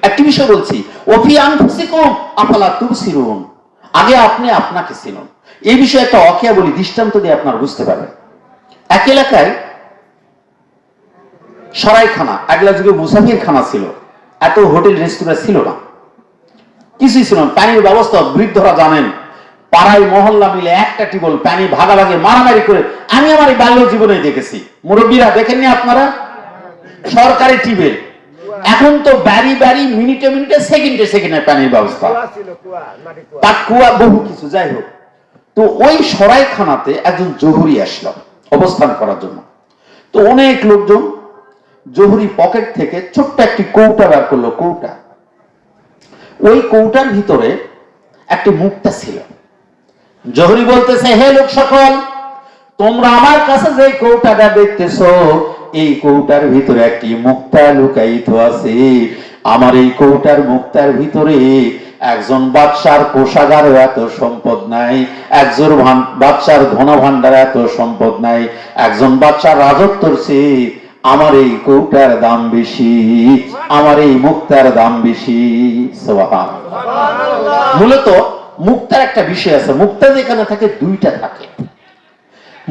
একটি বিষয় বলছি, ওফি আনফুসিকুম আফালা তুবসিরুন, আগে আপনি আপনাকে চিনুন। এই বিষয়ে একটা ওয়াকিয়া বলি, দৃষ্টান্ত দিয়ে আপনারা বুঝতে পারবেন। এক এলাকায় সরাইখানা, আগলা যুগে মুসাফির খানা ছিল, এত হোটেল রেস্টুরেন্ট ছিল না, কিছুই ছিল না। পানির ব্যবস্থা বৃদ্ধরা জানেন, পাড়ায় মহল্লা মিলে একটা টিবল পানি ভাগাভাগি মারামারি করে আমি আমার বাল্য জীবনে দেখেছি। মুরব্বীরা দেখেননি আপনারা? সরকারি টিবেল এখন তো বাড়ি বাড়ি মিনিটে মিনিটে সেকেন্ডে সেকেন্ডে পানির ব্যবস্থা, পাটকুয়া বহু কিছু, যাই হোক। তো ওই সরাইখানাতে একজন জহুরি আসলো অবস্থান করার জন্য। তো অনেক লোকজন, জহুরি পকেট থেকে ছোট্ট একটি কৌটা বের করলো, কৌটা। ওই কৌটার ভিতরে একটি মুক্তা ছিল। জহুরি বলতেছে, হে লোক সকল, তোমরা আমার কাছে যে কৌটাটা দেখতেছো, এই কৌটার ভিতরে একটি মুক্তা লুকায়িত আছে। আমার এই কৌটার মুক্তার ভিতরে একজন বাদশার কোষাগারে এত সম্পদ নাই, একজন বাদশার ধন ভান্ডারে এত সম্পদ নাই, একজন বাদশার রাজত্বর চেয়ে আমার এই কৌটার দাম বেশি, আমার এই মুক্তার দাম বেশি। সুবহানাল্লাহ। মূলত মুক্তার একটা বিষয় আছে, মুক্তা যেখানে থাকে দুইটা থাকে।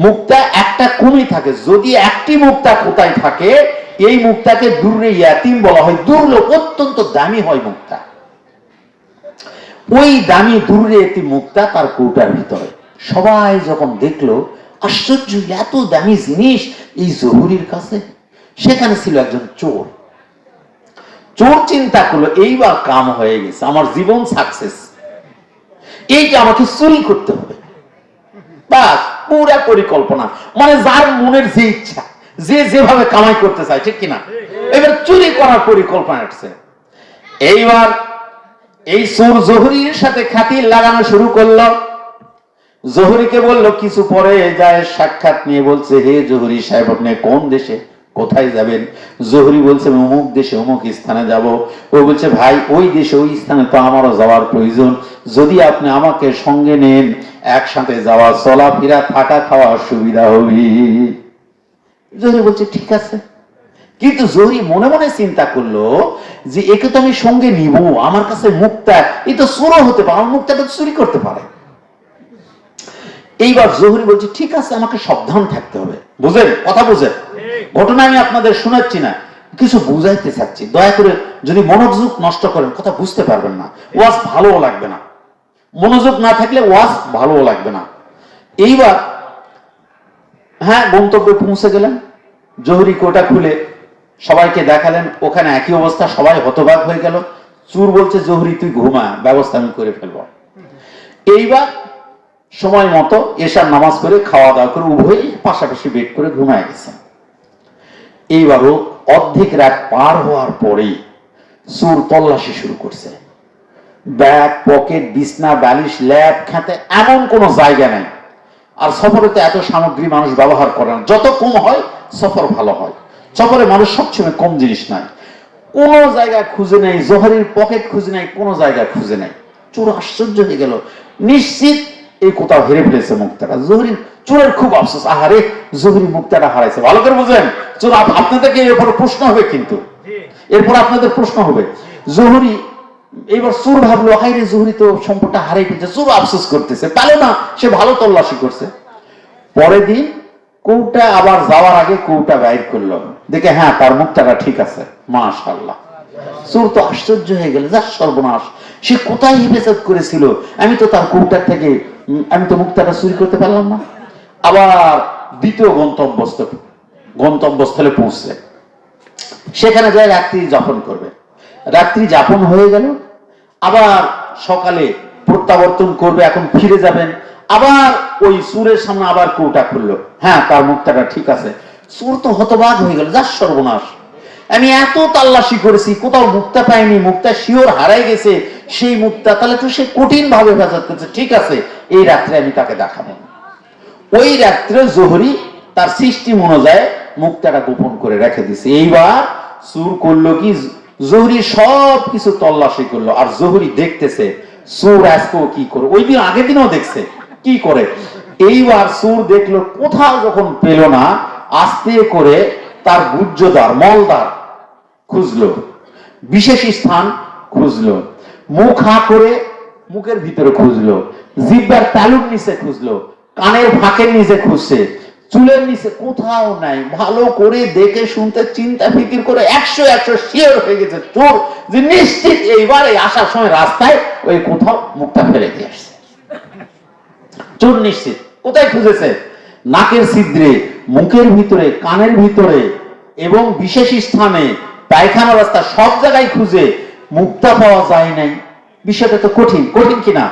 মুক্তা একটা কমই থাকে, যদি একটি মুক্তা কোথায় থাকে, এই মুক্তাকে দুর্রে ইয়াতিম বলা হয়, দুর্লভ, অত্যন্ত দামি হয় মুক্তা। ওই দামি দুর্রে ইয়াতিম মুক্তা তার কৌটার ভিতরে। সবাই যখন দেখলো, আশ্চর্য, এত দামি জিনিস এই জহুরির কাছে। সেখানে ছিল একজন চোর। চোর চিন্তা করলো, এইবার কাম হয়ে গেছে, আমার জীবন সাকসেস, এইটা আমাকে চুরি করতে হবে। বাস, পুরা পরিকল্পনা, মানে যার মনের যে ইচ্ছা, যে যেভাবে কামাই করতে চায়, ঠিক কিনা, এবার চুরি করার পরিকল্পনা আসছে। এইবার এই চোর জহুরির সাথে খাতির লাগানো শুরু করলো। জহুরিকে বলল, কিছু পরে যায় সাক্ষাৎ নিয়ে বলছে, হে জহুরি সাহেব, আপনি কোন দেশে, কোথায় যাবেন? জহুরি বলছে, অমুক দেশে অমুক স্থানে যাব। ও বলছে, ভাই ওই দেশে ওই স্থানে তো আমারও যাওয়ার প্রয়োজন, যদি আপনি আমাকে সঙ্গে নেন, একসাথে যাওয়া, চলাফেরা, থাকা খাওয়ার সুবিধা হবে। জহুরি বলছে, ঠিক আছে। কিন্তু জহুরি মনে মনে চিন্তা করলো যে একে তো আমি সঙ্গে নিব, আমার কাছে মুক্তা, এই তো চোরও হতে পারে, আমার মুক্তাটা চুরি করতে পারে। এইবার জহুরি বলছে, ঠিক আছে, আমাকে সাবধান থাকতে হবে। বুঝেন কথা, বুঝেন ঘটনা, আমি আপনাদের শোনাচ্ছি না, কিছু বুঝাইতে চাচ্ছি। দয়া করে যদি মনোযোগ নষ্ট করেন, কথা বুঝতে পারবেন না, ওয়াজ ভালোও লাগবে না। মনোযোগ না থাকলে ওয়াজ ভালোও লাগবে না। এইবার হ্যাঁ, গন্তব্যে পৌঁছে গেলেন। জহুরি কোটা খুলে সবাইকে দেখালেন, ওখানে একই অবস্থা, সবাই হতবাক হয়ে গেল। চোর বলছে, জহুরি তুই ঘুমা, ব্যবস্থা আমি করে ফেলবো। এইবার সময় মতো এশার নামাজ পড়ে খাওয়া দাওয়া করে উভয়ই পাশাপাশি বেড করে ঘুমায় গেছে। এইবারও অর্ধেক রাত পার হওয়ার পরেই চোর তল্লাশি শুরু করছে। ব্যাগ, পকেট, বিছনা, বালিশ, ল্যাব, খাতে, এমন কোনো জায়গা নেই। আর সফরে তো এত সামগ্রী মানুষ ব্যবহার করে না, যত কম হয় সফর ভালো হয়। সফরে মানুষ সবসময় কম জিনিস নাই। কোন জায়গা খুঁজে নেই, জহুরির পকেট খুঁজে নেই, কোন জায়গা খুঁজে নেই। চোর আশ্চর্য হয়ে গেল, নিশ্চিত এই কোথাও হেরে ফেলেছে মুক্তাটা। জহুরির, চোরের খুব আফসোস, আহারে জহুরি মুক্তাটা হারাইছে। ভালো করে বুঝেন, চোর আপনাদেরকে এরপর প্রশ্ন হবে, কিন্তু এরপর আপনাদের প্রশ্ন হবে। জহুরি, এইবার চোর ভাবলো, হাইরে জহুরি তো সম্পদটা হারিয়ে ফেলছে, চোর আফসোস করতেছে, পারো না, সে ভালো তল্লাশি করছে। পরের দিন কৌটা আবার যাওয়ার আগে কৌটা বাইর করলো, দেখে হ্যাঁ তার মুক্তাটা ঠিক আছে, মাশাআল্লাহ। চোর তো আশ্চর্য হয়ে গেল, যা সর্বনাশ, সে কোথায় হেফাজত করেছিল, আমি তো তার কৌটার থেকে, আমি তো মুক্তাটা চুরি করতে পারলাম না। আবার দ্বিতীয় গন্তব্যস্থলে পৌঁছলে, সেখানে যায় রাত্রি যাপন করবে। রাত্রি যাপন হয়ে গেল, আবার সকালে প্রত্যাবর্তন করবে, এখন ফিরে যাবেন। আবার ওই চোরের সামনে আবার কৌটা খুললো, হ্যাঁ তার মুক্তাটা ঠিক আছে। চোর তো হতবাক হয়ে গেল, যা সর্বনাশ, আমি এত তাল্লাশি করেছি, কোথাও মুক্তা পাইনি, মুক্তা শিওর হারাই গেছে। সেই মুক্তা তাহলে তো সে কঠিন ভাবে হেফাজত করছে, ঠিক আছে, এই রাত্রে আমি তাকে দেখাবো। ওই রাত্রে জহুরি তার সিস্টেম অনুযায়ী মুক্তাটা গোপন করে রেখে দিছে। এইবার চোর করলো কি, জহুরি সব কিছু তল্লাশি করলো, আর জহুরি দেখতেছে চোর আজকেও কি করে, ওই দিন আগের দিনও দেখছে কি করে। এইবার চোর দেখলো কোথাও যখন পেল না, আস্তে করে তার গুজ্জদার, মলদার খুঁজলো, বিশেষ স্থান খুঁজলো, মুখ হা করে মুখের ভিতরে খুঁজলো, জিহ্বার তালুর নিচে খুঁজলো, কানের ফাঁকের নিচে খুঁজছে, চুলের নিচে, কোথাও নাই। ভালো করে দেখে শুনতে চিন্তা ফিকির করে 100 শিওর হয়ে গেছে চোর, যে নিশ্চিত এইবার এই আসার সময় রাস্তায় ওই কোথাও মুখটা ফেলে দিয়ে আসছে। চোর নিশ্চিত। কোথায় খুঁজেছে? নাকের ছিদ্রে, মুখের ভিতরে, কানের ভিতরে এবং বিশেষ স্থানে, পায়খানা রাস্তা সব জায়গায় খুঁজে মুক্তা পাওয়া যায় নাই। বিষয়টা তো কঠিন, কঠিন কিনা?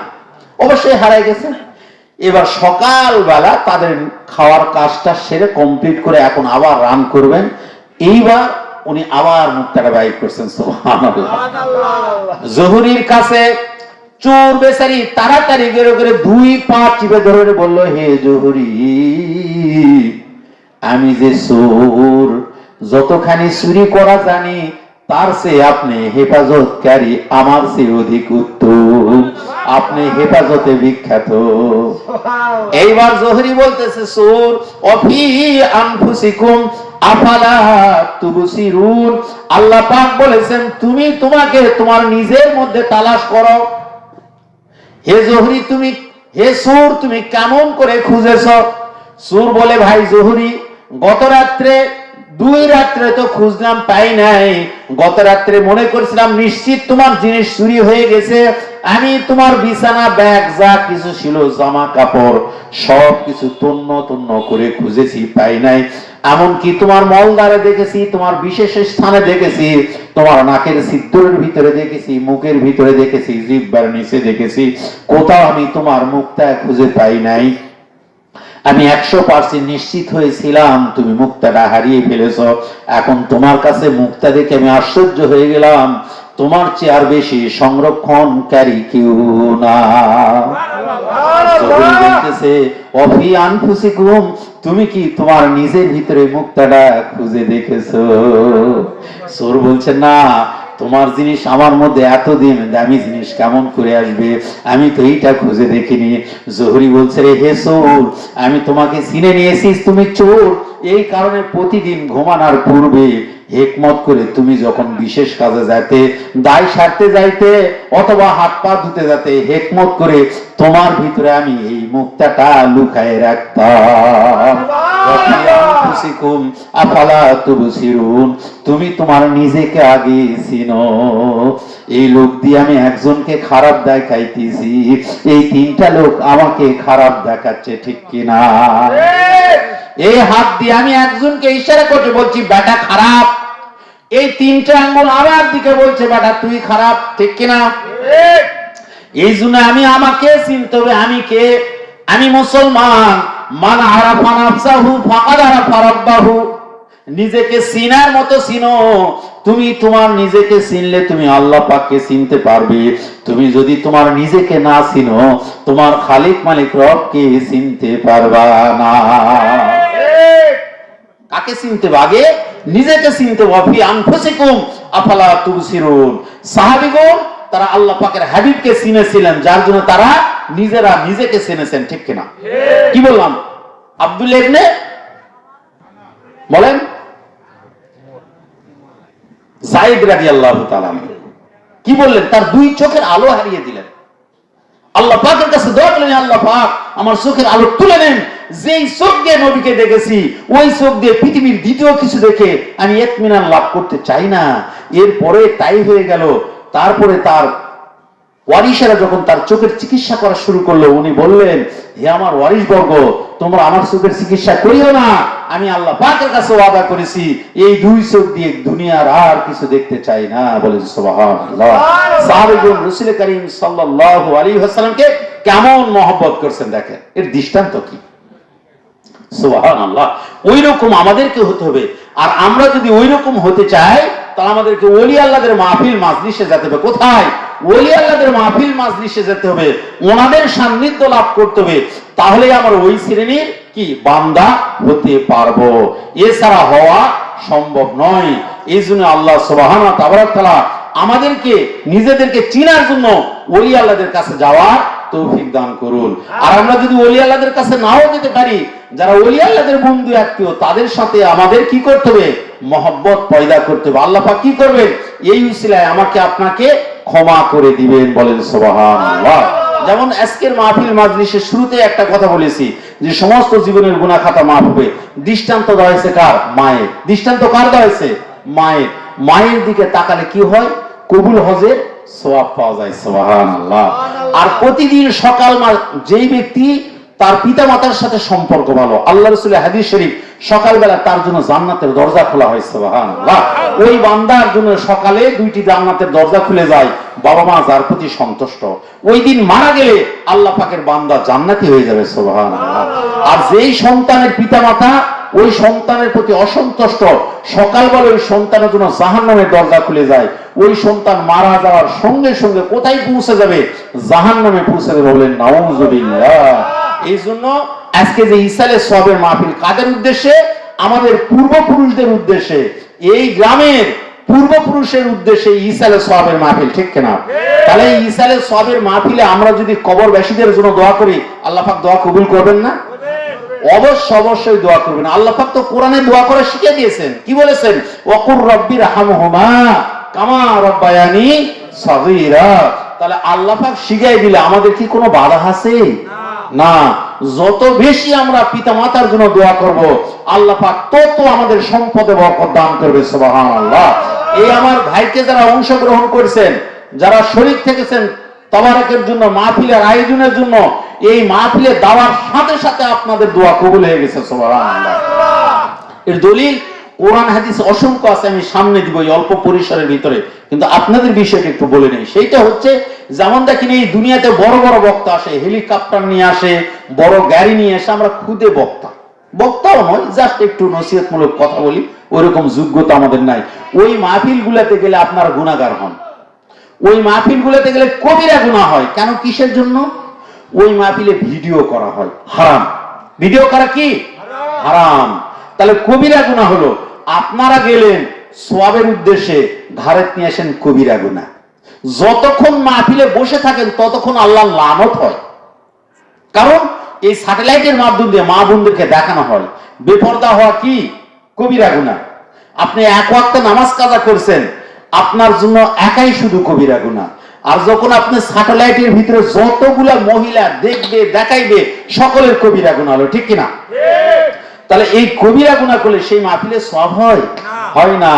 অবশ্যই হারাই গেছে। এবার সকালবেলা তাদের খাওয়ার কাজটা সেরে কমপ্লিট করে এখন আবার রান করবেন। এইবার উনি আবার মুক্তাটা বাইর করছেন। সুবহানাল্লাহ। জহুরীর কাছে চোর বেচারি তাড়াতাড়ি করে 2 পা চিপে ধরে বলল, হে জহুরী, আমি যে চোর, যতখানি চুরি করা জানি তার চেয়ে আপনি হেফাজতকারী আমার চেয়ে অধিক উত্তম, আপনি হেফাজতে বিখ্যাত। এইবার জহুরী বলতেছে, চোর অফি আনফুসিকুম আফালা তুবসিরুন, আল্লাহ পাক বলেছেন তুমি তোমাকে তোমার নিজের মধ্যে তালাশ করো। হে জহুরী তুমি, হে চোর তুমি কেমন করে খুঁজেছ? চোর বলে, ভাই জহুরী, গত রাত্রে 2 রাত্রে তো খুঁজলাম পাই নাই। গত রাত্রে মনে করছিলাম নিশ্চিত তোমার জিনিস চুরি হয়ে গেছে। আমি তোমার বিছানা, ব্যাগ যা কিছু ছিল, জামা কাপড় সব কিছু তন্ন তন্ন করে খুঁজেছি, পাই নাই। এমনকি তোমার মলদ্বারে দেখেছি, তোমার বিশেষ স্থানে দেখেছি, তোমার নাকের ছিদ্রের ভিতরে দেখেছি, মুখের ভিতরে দেখেছি, জিহ্বার নিচে দেখেছি, কোথাও আমি তোমার মুখটা খুঁজে পাই নাই। আমি 100% নিশ্চিত হয়েছিলাম তুমি মুক্তাটা হারিয়ে ফেলেছ। এখন তোমার কাছে মুক্তা দেখে আমি আশ্চর্য হয়ে গেলাম, তোমার চেয়ে আর বেশি সংরক্ষণকারী কেউ না। বলতেছে, অফি আনফুসিকুম, তুমি কি তোমার নিজের ভিতরে মুক্তাটা খুঁজে দেখেছো? চোর বলছে, না, তোমার জিনিস আমার মধ্যে এতদিন দামি জিনিস কেমন করে আসবে, আমি তো এইটা খুঁজে দেখিনি। জহুরী বলছে, রে হে চোর, আমি তোমাকে চিনে নিয়েছি তুমি চোর, এই কারণে প্রতিদিন ঘুমানোর পূর্বে হিকমত করে তুমি যখন বিশেষ কাজে যাইতে, দায় সারতে যাইতে অথবা হাত পা ধুতে যাতে, হিকমত করে তোমার ভিতরে আমি এই মুক্তাটা লুকায়ে রাখতাম। তুমি তোমার নিজেকে আগে চিনো। এই লোক দিয়ে আমি একজনকে খারাপ দেখাইতেছি, এই 3টা লোক আমাকে খারাপ দেখাচ্ছে, ঠিক কিনা? এই হাত দিয়ে আমি একজনকে ইশারা করতে বলছি বেটা খারাপ, এই 3টে আঙ্গুল আমার দিকে বলছে বেটা তুই খারাপ, ঠিক কিনা? এই জন্য আমি আমাকে চিনতে হবে, আমি কে? আমি মুসলমান। মান আরাফা নাফসাহু ফাকাদ আরাফা রাব্বাহু, নিজেকে চিনার মতো চিনো। তুমি তোমার নিজেকে চিনলে তুমি আল্লাহ পাককে চিনতে পারবে। তুমি যদি তোমার নিজেকে না চিনো, তোমার খালিক মালিক রবকে চিনতে পারবা না। কাকে চিনতে হবে? আগে নিজেকে চিনতে হবে। ফি আনফুসিকুম আফালা তুবসিরুন। সাহাবীগণ তারা আল্লাহ পাকের হাবিবকে চিনেছিলেন, যার জন্য তারা নিজেরা নিজেকে চিনেছেন, ঠিক কিনা? কি বললাম? আব্দুল্লাহ ইবনে বলেন যায়েদ রাদিয়াল্লাহু তাআলা কি বললেন? তার 2 চোখের আলো হারিয়ে দিলেন। আল্লাহ পাকের কাছে দোয়া করলেন, আল্লাহ পাক আমার চোখের আলো তুলে নেন। যেই চোখ দিয়ে নবীকে দেখেছি, ওই চোখ দিয়ে পৃথিবীর দ্বিতীয় কিছু দেখে আমি ইতমিনান লাভ করতে চাই না। এরপরে তাই হয়ে গেল। তারপরে তার ওয়ারিসেরা যখন তার চোখের চিকিৎসা করা শুরু করলো, উনি বললেন, হে আমার ওয়ারিসবর্গ, তোমরা আমার চোখের চিকিৎসা করিও না। আমি আল্লাহ পাকের কাছে ওয়াদা করেছি, এই 2 চোখ দিয়ে দুনিয়ার আর কিছু দেখতে চাই না। বলে সুবহানাল্লাহ। সাহাবীগণ রাসূল করিম সাল্লাল্লাহু আলাইহি ওয়াসাল্লামকে কেমন মহব্বত করছেন দেখেন, এর দৃষ্টান্ত কি? সুবহানাল্লাহ। ওই রকম আমাদেরকে হতে হবে। আর আমরা যদি ওই রকম হতে চাই, তাহলে আমাদেরকে ওলি আল্লাহদের মাহফিল মাজলিসে যেতে হবে। কোথায়? ওলি আল্লাহদের মাহফিল মাজলিসে যেতে হবে, ওনাদের সান্নিধ্য লাভ করতে হবে। তাহলে আমরা ওই শ্রেণীর কি বান্দা হতে পারবো, এছাড়া হওয়া সম্ভব নয়। এই জন্য আল্লাহ সুবহানাহু ওয়া তাআলা আমাদেরকে নিজেদেরকে চিনার জন্য ওলি আল্লাহদের কাছে যাওয়ার তৌফিক দান করুন। আর আমরা যদি ওলি আল্লাহদের কাছে নাও যেতে পারি, যারা ওলি আল্লাহদের বন্ধু আত্মীয়, তাদের সাথে আমাদের কি করতে হবে? মহব্বত পয়দা করতে হবে। আল্লাহ পাক কি করবেন? এই উসিলায় আমাকে আপনাকে ক্ষমা করে দিবেন। বলেন সুবহানাল্লাহ। যেমন আজকের মাহফিল মাজলিসের শুরুতে একটা কথা বলেছি যে সমস্ত জীবনের গুনাহ খাতা মাফ হবে। দৃষ্টান্ত দেওয়া হয়েছে কার? মায়ের। দৃষ্টান্ত কার দেওয়া হয়েছে? মায়ের। মায়ের দিকে তাকালে কি হয়? কবুল হজের সওয়াব পাওয়া যায়। সুবহানাল্লাহ। আর প্রতিদিন সকাল যেই ব্যক্তি তার পিতা মাতার সাথে সম্পর্ক ভালো, আল্লাহ রাসূলের হাদিস শরীফ, সকালবেলা তার জন্য জান্নাতের দরজা খোলা হয়, সুবহানাল্লাহ। ওই বান্দার জন্য সকালে 2টি জান্নাতের দরজা খুলে যায়, বাবা মা যার প্রতি সন্তুষ্ট, ওই দিন মারা গেলে আল্লাহ পাকের বান্দা জান্নাতি হয়ে যাবে, সুবহানাল্লাহ। আর যেই সন্তানের পিতা মাতা ওই সন্তানের প্রতি অসন্তুষ্ট, সকালবেলা ওই সন্তানের জন্য জাহান্নামের দরজা খুলে যায়, ওই সন্তান মারা যাওয়ার সঙ্গে সঙ্গে কোথায় পৌঁছে যাবে? জাহান্নামে পৌঁছে যাবে, বলেন নাউযুবিল্লাহ। এই জন্য আজকে যে ইসালে সওয়াবের মাহফিল কাদের উদ্দেশ্যে? আমাদের পূর্বপুরুষদের উদ্দেশ্যে, এই গ্রামের পূর্বপুরুষের উদ্দেশ্যে ইসালে সওয়াবের মাহফিল, ঠিক কিনা? তাহলে এই ইসালে সওয়াবের মাহফিলে আমরা যদি কবরবাসীদের জন্য দোয়া করি, আল্লাহ পাক দোয়া কবুল করবেন না? অবশ্যই দোয়া করবেন। আল্লাহ পাক তো কোরআনে দোয়া করে শিখিয়ে দিয়েছেন, কি বলেছেন? ওয়াকুর রাব্বিরহামহুমা কামা রাব্বায়ানি সাগীরা। তাহলে আল্লাহ পাক শিখিয়ে দিলে আমাদের কি কোনো বাধা আছে? না। যত বেশি আমরা পিতামাতার জন্য দোয়া করব, আল্লাহ পাক তত আমাদের সম্পদে বরকত দান করবে, সুবহানাল্লাহ। এই আমার ভাইকে যারা অংশগ্রহণ করেছেন, যারা শরীক থেকেছেন তাবারকের জন্য, মাহফিলের আয়োজনের জন্য, এই মাহফিলে দাওয়ার সাথে সাথে আপনাদের দোয়া কবুল হয়ে গেছে, সুবহানাল্লাহ। এর দলিল কোরআন হাদিস অসংখ্য আছে, আমি সামনে দিব এই অল্প পরিসরের ভিতরে, কিন্তু আপনাদের বিষয়টা একটু বলে নেই। সেইটা হচ্ছে, যেমন দেখেন এই দুনিয়াতে বড় বড় বক্তা আসে, হেলিকপ্টার নিয়ে আসে, বড় গাড়ি নিয়ে আসে, আমরা খুদে বক্তাও নয়, জাস্ট একটু নসিহতমূলক কথা বলি, ওইরকম যোগ্যতা আমাদের নাই। ওই মাহফিল গুলাতে গেলে আপনারা গুনাহগার হন, ওই মাহফিল গুলাতে গেলে কবিরা গুনাহ হয়। কেন? কিসের জন্য? ওই মাহফিলে ভিডিও করা হয়, হারাম। ভিডিও করা কি? হারাম। তাহলে কবিরা গুনাহ হলো। আপনারা গেলেন সওয়াবের উদ্দেশ্যে, ঘাড়ে নিয়ে আসেন কবিরা গুনাহ। যতক্ষণ মাহফিলে বসে থাকেন ততক্ষণ আল্লাহর লানত হয়, কারণ এই স্যাটেলাইটের মাধ্যম দিয়ে মা বোনদেরকে দেখানো হয় বেপরদা হওয়া কি? কবিরা গুনাহ। আপনি এক ওয়াক্ত নামাজ কাজা করছেন, আপনার জন্য একাই শুধু কবিরা গুনাহ। আর যখন আপনি স্যাটেলাইটের ভিতরে যতগুলা মহিলা দেখবে, দেখাইবে, সকলের কবিরা গুনাহ হলো, ঠিক কিনা? তাহলে এই কবিরা গুনাহ করলে সেই মাহফিলে সওয়াব হয় না।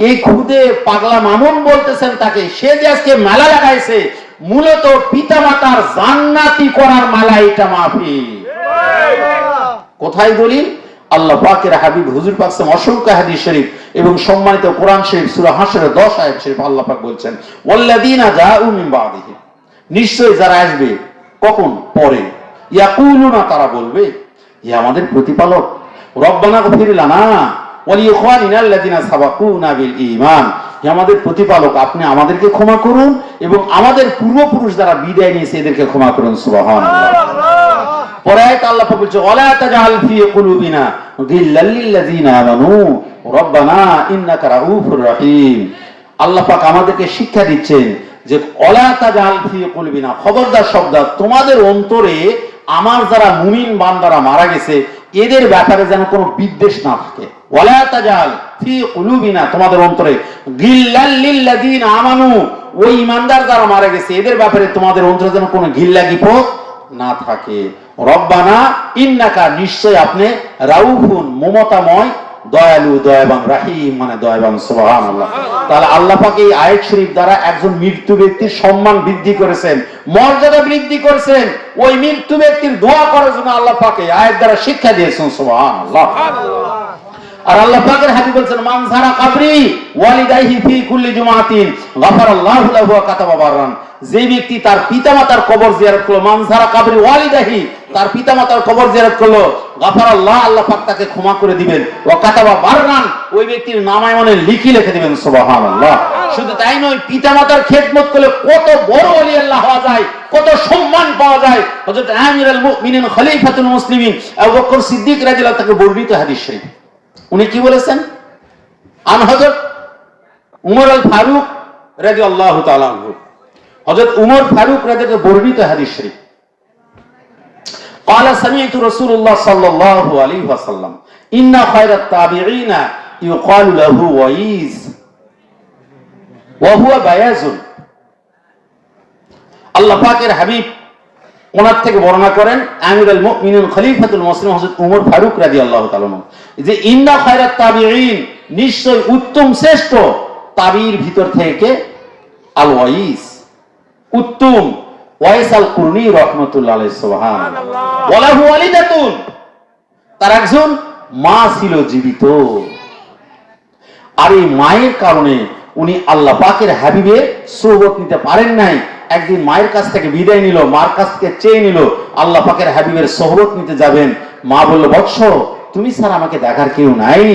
এই খুদে পাগলা মামুন বলতেছেন তাকে, সে যে আজকে মেলা লাগাইছে, মূলত পিতামাতার জান্নাতি করার মেলা এটা মাহফিল। কোথায় দলিল? আল্লাহ পাকের হাবিব হুজুর পাক অসংখ্য হাদিস শরীফ এবং সম্মানিত কোরআন শরীফ সূরা হাশরের 10 আয়াত শরীফ আল্লাহ পাক বলছেন, ওয়াল্লাযীনা জাউ মিন বাদিহি, নিশ্চয় যারা আসবে কখন? পরে, ইয়াকুলুনা, তারা বলবে, হে আমাদের প্রতিপালক, রব্বানা গফির লানা ওয়া লিইখওয়ানিনা আল্লাযীনা সাবাকুনা বিল ঈমান, হে আমাদের প্রতিপালক, আপনি আমাদেরকে ক্ষমা করুন এবং আমাদের পূর্বপুরুষ যারা বিদায় নিয়েছে এদেরকে ক্ষমা করুন, সুবহানাল্লাহ। পরে আয়াতে আল্লাহ পাক বলছে, ওয়ালা তাজআল ফি কুলুবিনা গিল্লাল লিল্লাযীনা আমানু রব্বানা ইন্নাকা রাউফুর রহিম। আল্লাহ পাক আমাদেরকে শিক্ষা দিচ্ছেন যে ওয়ালা তাজআল ফি কুলুবিনা, খবরদার শব্দ, তোমাদের অন্তরে আমার যারা মুমিন বান্দারা মারা গেছে এদের ব্যাপারে যেন কোনো বিদ্বেষ না থাকে। ওয়ালা তাজআল ফি কুলুবিনা, তোমাদের অন্তরে, গিল্লাল লিল্লাযীনা আমানু, ওই ঈমানদার যারা মারা গেছে এদের ব্যাপারে তোমাদের অন্তরে যেন কোনো ঘিল্লা গিপট না থাকে। রব্বানা ইন্নাকা, নিশ্চয় আপনি, রাউফুন, মমতাময়, দয়ালু, দয়াবান, রাহিম মানে দয়াবান, সুবহানাল্লাহ। তাহলে আল্লাহ পাক এই আয়াত শরীফ দ্বারা একজন মৃত্যু ব্যক্তির সম্মান বৃদ্ধি করেছেন, মর্যাদা বৃদ্ধি করেছেন। ওই মৃত্যু ব্যক্তির দোয়া করার জন্য আল্লাহ পাক এই আয়াত দ্বারা শিক্ষা দিয়েছেন, সুবহানাল্লাহ। আর আল্লাহ পাকের হাবিব বলেন, মান যারা কবরি ওয়ালিদাইহি ফি কুল্লি জুমাতিন গাফারাল্লাহু লাহু ওয়া কাতাবা বাররান, যে ব্যক্তি তার পিতামাতার কবর জিয়ারত করলো, মান যারা কবরি ওয়ালিদাইহি, তার পিতামাতার কবর জিয়ারত করলো, গাফারাল্লাহ, আল্লাহ পাক তাকে ক্ষমা করে দিবেন, ওয়া কাতাবা বাররান, ওই ব্যক্তির নামায়নে লিখে দিবেন, সুবহানাল্লাহ। শুধু তাই নয়, পিতামাতার খেদমত করলে কত বড় ওলি আল্লাহ হওয়া যায়, কত সম্মান পাওয়া যায়। হযরত আমিরুল মুমিনিন খলিফাতুল মুসলিমিন আবু বকর সিদ্দিক রাদিয়াল্লাহু তাআলা বর্ণিত হাদিস শরীফ, উনি কি বলেছেন? আন হযরত উমর আল ফারুক রাদিয়াল্লাহু তাআলা আনহু, হযরত উমর ফারুক রাদিয়াল্লাহু বর্ণিত হাদিস শরীফ, قال سمعت رسول الله صلى الله عليه وسلم ان خير التابعين يقال له وعيز وهو بياض। আল্লাহ পাকের হাবিব ওনার থেকে বর্ণনা করেন আমিরুল মুমিনিন খলিফাতুল মুসলিমিন হযরত উমর ফারুক রাদিয়াল্লাহু তাআলা আনহু, যে ইন্না খায়রাত তাবিঈন, নিশ্চয় উত্তম শ্রেষ্ঠ তাবিঈর ভিতর থেকে আল ওয়াইস, উত্তম ওয়াইস আল কুরনি রাহমাতুল্লাহ আলাইহি সুবহানাল্লাহ। ওয়ালাহু ওয়ালিদাতুন, তার একজন মা ছিল জীবিত। আর এই মায়ের কারণে উনি আল্লাহ পাকের হাবিবের সোহবত নিতে পারেন নাই। একদিন মায়ের কাছ থেকে বিদায় নিল, মার কাছ থেকে চেয়ে নিল আল্লাহ পাকের হাবিবের সোহবত নিতে যাবেন। মা বলল, বৎস তুমি স্যার আমাকে দেখার কেউ নাই,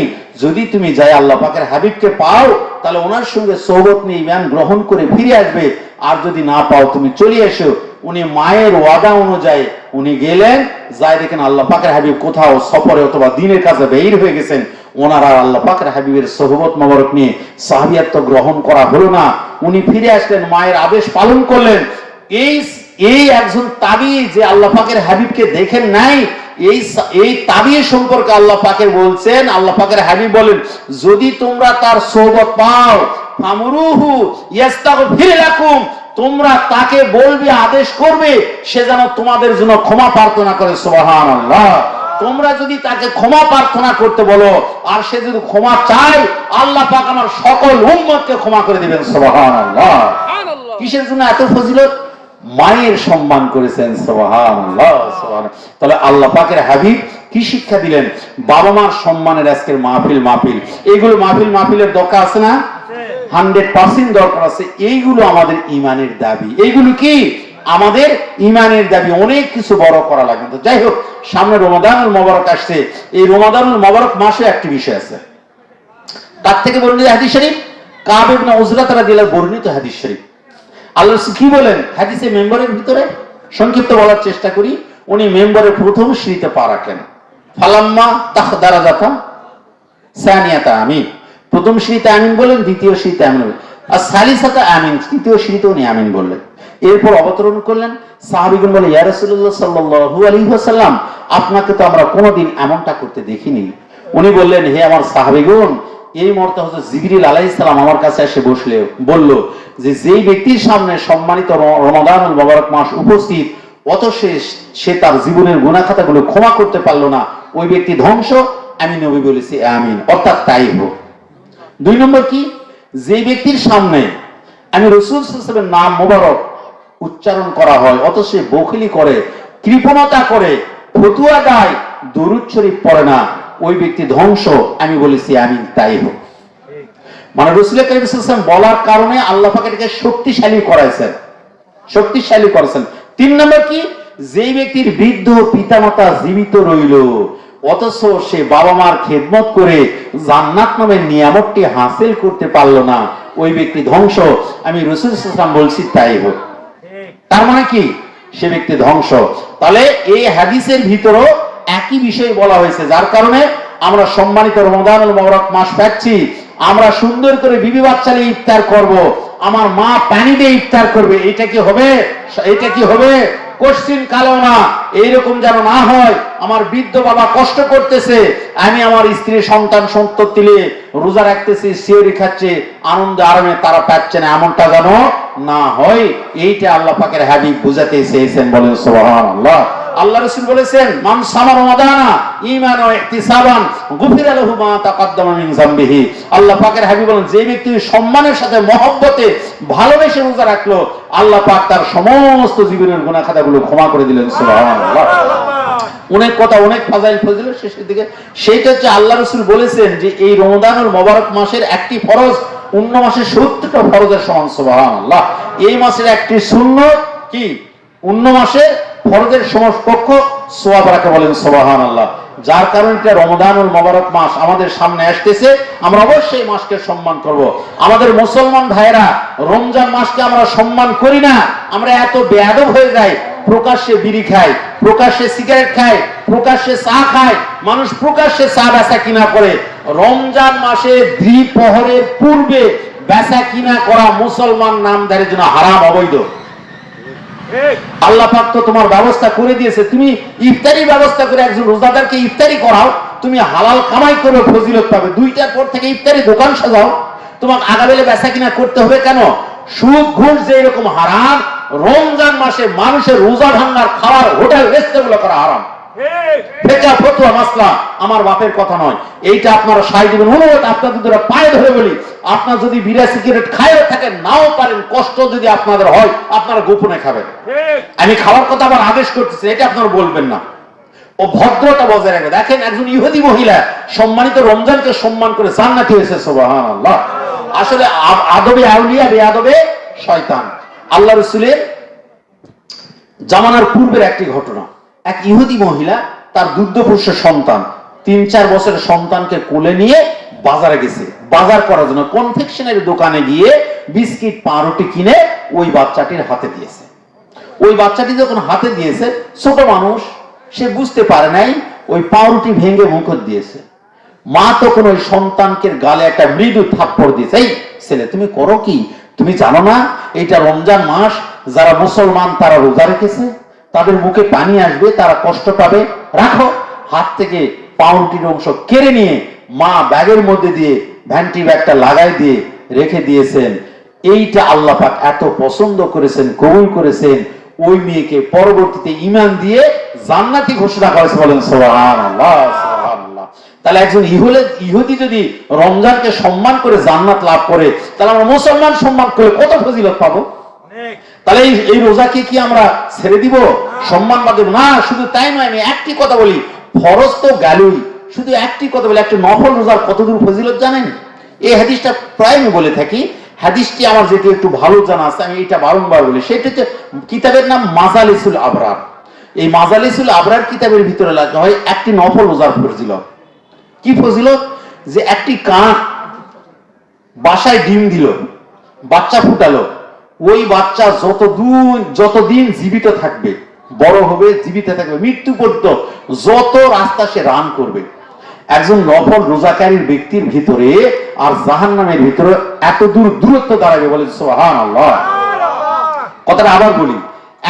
যদি তুমি যাই আল্লাহ পাকের হাবিবকে পাও তাহলে ওনার সঙ্গে সোহবত নিয়ে ইমান গ্রহণ করে ফিরে আসবে, আর যদি না পাও তুমি চলে এসো। উনি মায়ের ওয়াদা অনুযায়ী উনি গেলেন, যাই দেখেন আল্লাহ পাকের হাবিব কোথাও সফরে অথবা দিনের কাছে বের হয়ে গেছেন। ওনারা আল্লাহ পাকের হাবিবের সোহবত মোবারক নিয়ে সাহাবিয়াত গ্রহণ করা হলো না। উনি ফিরে আসলেন, মায়ের আদেশ পালন করলেন। এই একজন তাবি যে আল্লাহ পাকের হাবিবকে দেখেন নাই, এই তাবি সম্পর্কে আল্লাহ পাকের বলছেন, আল্লাহ পাকের হাবিব বলেন, যদি তোমরা তার সোহবত পাও ফামুরুহু ইস্তাগফির লাকুম, তোমরা তাকে বলবে, আদেশ করবে সে যেন তোমাদের জন্য ক্ষমা প্রার্থনা করে। সুবহানাল্লাহ। তোমরা যদি তাকে ক্ষমা প্রার্থনা করতে বলো আর সে যদি ক্ষমা চায়, আল্লাহ পাক আমার সকল উম্মতকে ক্ষমা করে দিবেন। সুবহানাল্লাহ। কিসের জন্য এত ফজিলত? মায়ের সম্মান করেছেন। সুবহানাল্লাহ সুবহানাল্লাহ। তাহলে আল্লাহ পাকের হাবিব কি শিক্ষা দিলেন? বাবা মার সম্মানের আজকের মাহফিল, এইগুলো মাহফিলের দরকার আছে না? 100% দরকার আছে। এইগুলো আমাদের ইমানের দাবি। এইগুলো কি আমাদের ইমানের দাবি। অনেক কিছু বড় করা লাগবে। তো যাই হোক, সামনে রমাদানুল মোবারক আসছে। এই রমাদানুল মোবারক মাসে একটি বিষয় আছে। তার থেকে বর্ণিত হাদিস শরীফ, কাব ইবনে উজরা রাদিয়াল্লাহু বর্ণিত হাদিস শরীফ। আল্লাহ কি বলেন হাদিসে? মেম্বারের ভিতরে সংক্ষিপ্ত বলার চেষ্টা করি। উনি মেম্বারের প্রথম সিঁড়িতে পা রাখলেন, ফালাম্মা তাখদারাজাতা সানিয়াতা আমিন, প্রথম সিঁড়িতে আমিন বলেন, দ্বিতীয় সিঁড়িতে আমিন বলেন, আর সালিসাতা আমিন, তৃতীয় সিঁড়িতে উনি আমিন বললেন। এরপর অবতরণ করলেন। সাহাবীগণ বলে, ইয়া রাসূলুল্লাহ সাল্লাল্লাহু আলাইহি ওয়াসাল্লাম, আপনাকে তো আমরা কোনোদিন এমনটা করতে দেখিনি। উনি বললেন, হে আমার সাহাবীগণ, এই মুহূর্তে হযরত জিবরিল আলাইহিস সালাম আমার কাছে এসে বসলে বলল যে, যেই ব্যক্তির সামনে সম্মানিত রমাদানুল মোবারক মাস উপস্থিত, অথচ সে তার জীবনের গুনাহ খাতাগুলো ক্ষমা করতে পারলো না, ওই ব্যক্তি ধ্বংস। আমি নবী বলেছি আমিন, অর্থাৎ তাই হোক। 2 নম্বর কি? যে ব্যক্তির সামনে আমি রাসূল সাল্লাল্লাহু আলাইহি ওয়াসাল্লামের নাম মোবারক উচ্চারণ করা হয়, অথচ সে বখিলি করে, কৃপণতা করে, ফতুয়া দেয়, দরুদ শরীফ পড়ে না, ওই ব্যক্তি ধ্বংস। আমি বলেছি আমিন, তাই হোক। মানে রাসূল কারীম সাল্লাল্লাহু আলাইহি ওয়াসাল্লাম বলার কারণে আল্লাহ পাক এটাকে শক্তিশালী করেছেন। 3 নম্বর কি? যে ব্যক্তির বৃদ্ধ পিতামাতা জীবিত রইল, অথচ সে বাবা মার খেদমত করে জান্নাত নামের নিয়ামতটি হাসিল করতে পারলো না, ওই ব্যক্তি ধ্বংস। আমি রাসূল সাল্লাল্লাহু আলাইহি ওয়াসাল্লাম বলছি, তাই হোক। তার মানে কি? সে ব্যক্তি ধ্বংস। তাহলে এই হাদিসের ভিতরও একই বিষয় বলা হয়েছে, যার কারণে আমরা সম্মানিত রমাদানুল মোবারক মাস পাচ্ছি। আমরা সুন্দর করে বিবি বাচ্চা নিয়ে ইফতার করব, আমার মা পানি দিয়ে ইফতার করবে। এটা কি হবে? কোশ্চিন কালো না। এইরকম যেন না হয়, আমার বৃদ্ধ বাবা কষ্ট করতেছে, আমি আমার স্ত্রী সন্তান সন্ততি নিয়ে রোজা রাখতেছি, সিওরি খাচ্ছে, আনন্দ আরামে তারা পাচ্ছে না, এমনটা যেন না হয়। এইটা আল্লাহ পাকের হাবিব বুঝাতে চেয়েছেন। বলেন সুবহানাল্লাহ। আল্লাহ রাসূল বলেছেন, মান সামা রমাদানা ঈমানান ওয়া ইহতিসাবান গুফিরা লাহু মা তাকাদ্দামা মিন যামবিহি। আল্লাহ পাকের হাবিব বলেন, যে ব্যক্তি সম্মানের সাথে মহব্বতে ভালোবেসে রোজা রাখলো, আল্লাহ পাক তার সমস্ত জীবনের গুনাহ খাতাগুলো ক্ষমা করে দিলেন। সুবহানাল্লাহ। অনেক কথা, অনেক ফাজাইল ফজিলত শেষের দিকে। সেইটা হচ্ছে আল্লাহ রাসূল বলেছেন যে এই রমাদানুল মোবারক মাসের একটি ফরজ অন্য মাসের 70টা ফরজের সমান। সুবহানাল্লাহ। এই মাসের একটি সুন্নাত কি অন্য মাসের ফরজের সমকক্ষ সওয়াব রাখে। বলেন সুবহানাল্লাহ। যার কারণে এটা রমাদানুল মোবারক মাস আমাদের সামনে আসতেছে, আমরা অবশ্যই মাসকে সম্মান করব। আমাদের মুসলমান ভাইরা রমজান মাসকে আমরা সম্মান করি না, আমরা এত বেয়াদব হয়ে যাই, প্রকাশ্যে বিড়ি খায়, প্রকাশ্যে সিগারেট খায়, প্রকাশ্যে চা খায়, মানুষ প্রকাশ্যে চা বেচা কিনা করে। রমজান মাসে দ্বিপ্রহরের পূর্বে বেচা কিনা করা মুসলমান নামধারীর জন্য হারাম, অবৈধ। আল্লাহ পাক তো তোমার ব্যবস্থা করে দিয়েছে, তুমি ইফতারি ব্যবস্থা করে একজন রোজাদারকে ইফতারি করাও, তুমি হালাল কামাই করে ফজিলত পাবে। 2টার পর থেকে ইফতারি দোকান সাজাও, তোমাকে আগাবেলে বেচা কিনা করতে হবে কেন? সুদ ঘুষ যে এরকম হারাম, রমজান মাসে মানুষের রোজা ভাঙার খাওয়ার হোটেল রেস্টুরেন্ট করা হারাম। ফিকহ ফতোয়া মাসলা আমার বাপের কথা নয়, এইটা আপনারা সাই দিবেন। অনুরোধ আপনাদের দ্বারা পায়ে ধরে বলি, আপনারা যদি বিড়া সিগারেট খাইও থাকেন, নাও পারেন, কষ্ট যদি আপনাদের হয়, আপনারা গোপনে খাবেন। আমি খাওয়ার কথা আবার আদেশ করতেছি, এটা আপনারা বলবেন না। ও ভদ্রতা বজায় রাখবে। দেখেন একজন ইহুদি মহিলা সম্মানিত রমজানকে সম্মান করে জান্নাতি হয়েছে, সুবহানাল্লাহ। আসলে আদবে আউলিয়া বেয়াদবে শয়তান। আল্লাহ রাসূলের জামানার পূর্বের একটি ঘটনা, এক ইহুদি মহিলা তার দুগ্ধপোষ্য সন্তান 3-4 বছরের সন্তানকে কোলে নিয়ে বাজারে গেছে, বাজার করার জন্য কনফেকশনারি দোকানে গিয়ে বিস্কিট পাউরুটি কিনে ওই বাচ্চাটির হাতে দিয়েছে। ওই বাচ্চাটি যখন হাতে দিয়েছে, ছোট মানুষ, সে বুঝতে পারে নাই, ওই পাউরুটি ভেঙে মুখে দিয়েছে। মা তখন ওই সন্তানকে গালে একটা মৃদু থাপ্পড় দিয়েছে, এই ছেলে তুমি করো কি? তুমি জানো না এটা রমজান মাস, যারা মুসলমান তারা রোজা রেখেছে, তাদের মুখে পানি আসবে, তারা কষ্ট পাবে, রাখো। হাত থেকে পাউরুটির অংশ কেড়ে নিয়ে মা ব্যাগের মধ্যে দিয়ে ভ্যান্টি ব্যাগটা লাগাই দিয়ে রেখে দিয়েছেন। এইটা আল্লাহ পাক এত পছন্দ করেছেন, কবুল করেছেন, ওই মেয়েকে পরবর্তীতে ঈমান দিয়ে জান্নাতি ঘোষণা করেছে। বলেন সুবহানাল্লাহ, সুবহানাল্লাহ। তাহলে একজন ইহুদি যদি রমজানকে সম্মান করে জান্নাত লাভ করে, তাহলে আমরা মুসলমান সম্মান করে কত ফজিলত পাবো? তাহলে এই রোজাকে কি আমরা ছেড়ে দিব, সম্মান বা দেব না? শুধু তাই নয়, আমি একটি কথা বলি, ফরজ তো গেলই, শুধু একটি কথা বলি, একটা নফল রোজার কতদূর ফজিলত জানেন? এই হাদিসটা প্রায় আমি বলে থাকি, হাদিসটি আমার যেটা একটু ভালো জানা আছে, আমি এটা বারংবার বলি। সেটা হচ্ছে কিতাবের নাম মাজালিসুল আবরার। এই মাজালিসুল আবরার কিতাবের ভিতরে লেখা হয় একটি নফল রোজার ফজিলত। কি ফজিলত? যে একটি কাক বাসায় ডিম দিল, বাচ্চা ফুটালো, ওই বাচ্চা যতদিন জীবিত থাকবে, বড় হবে, জীবিত থাকবে, মৃত্যু পর্যন্ত যত রাস্তা সে রান করবে, একজন নফল রোজাকারীর ব্যক্তির ভিতরে আর জাহান্নামের ভিতরে এত দূরত্ব দাঁড়াবে। বলে সুবহানাল্লাহ। কথাটা আবার বলি,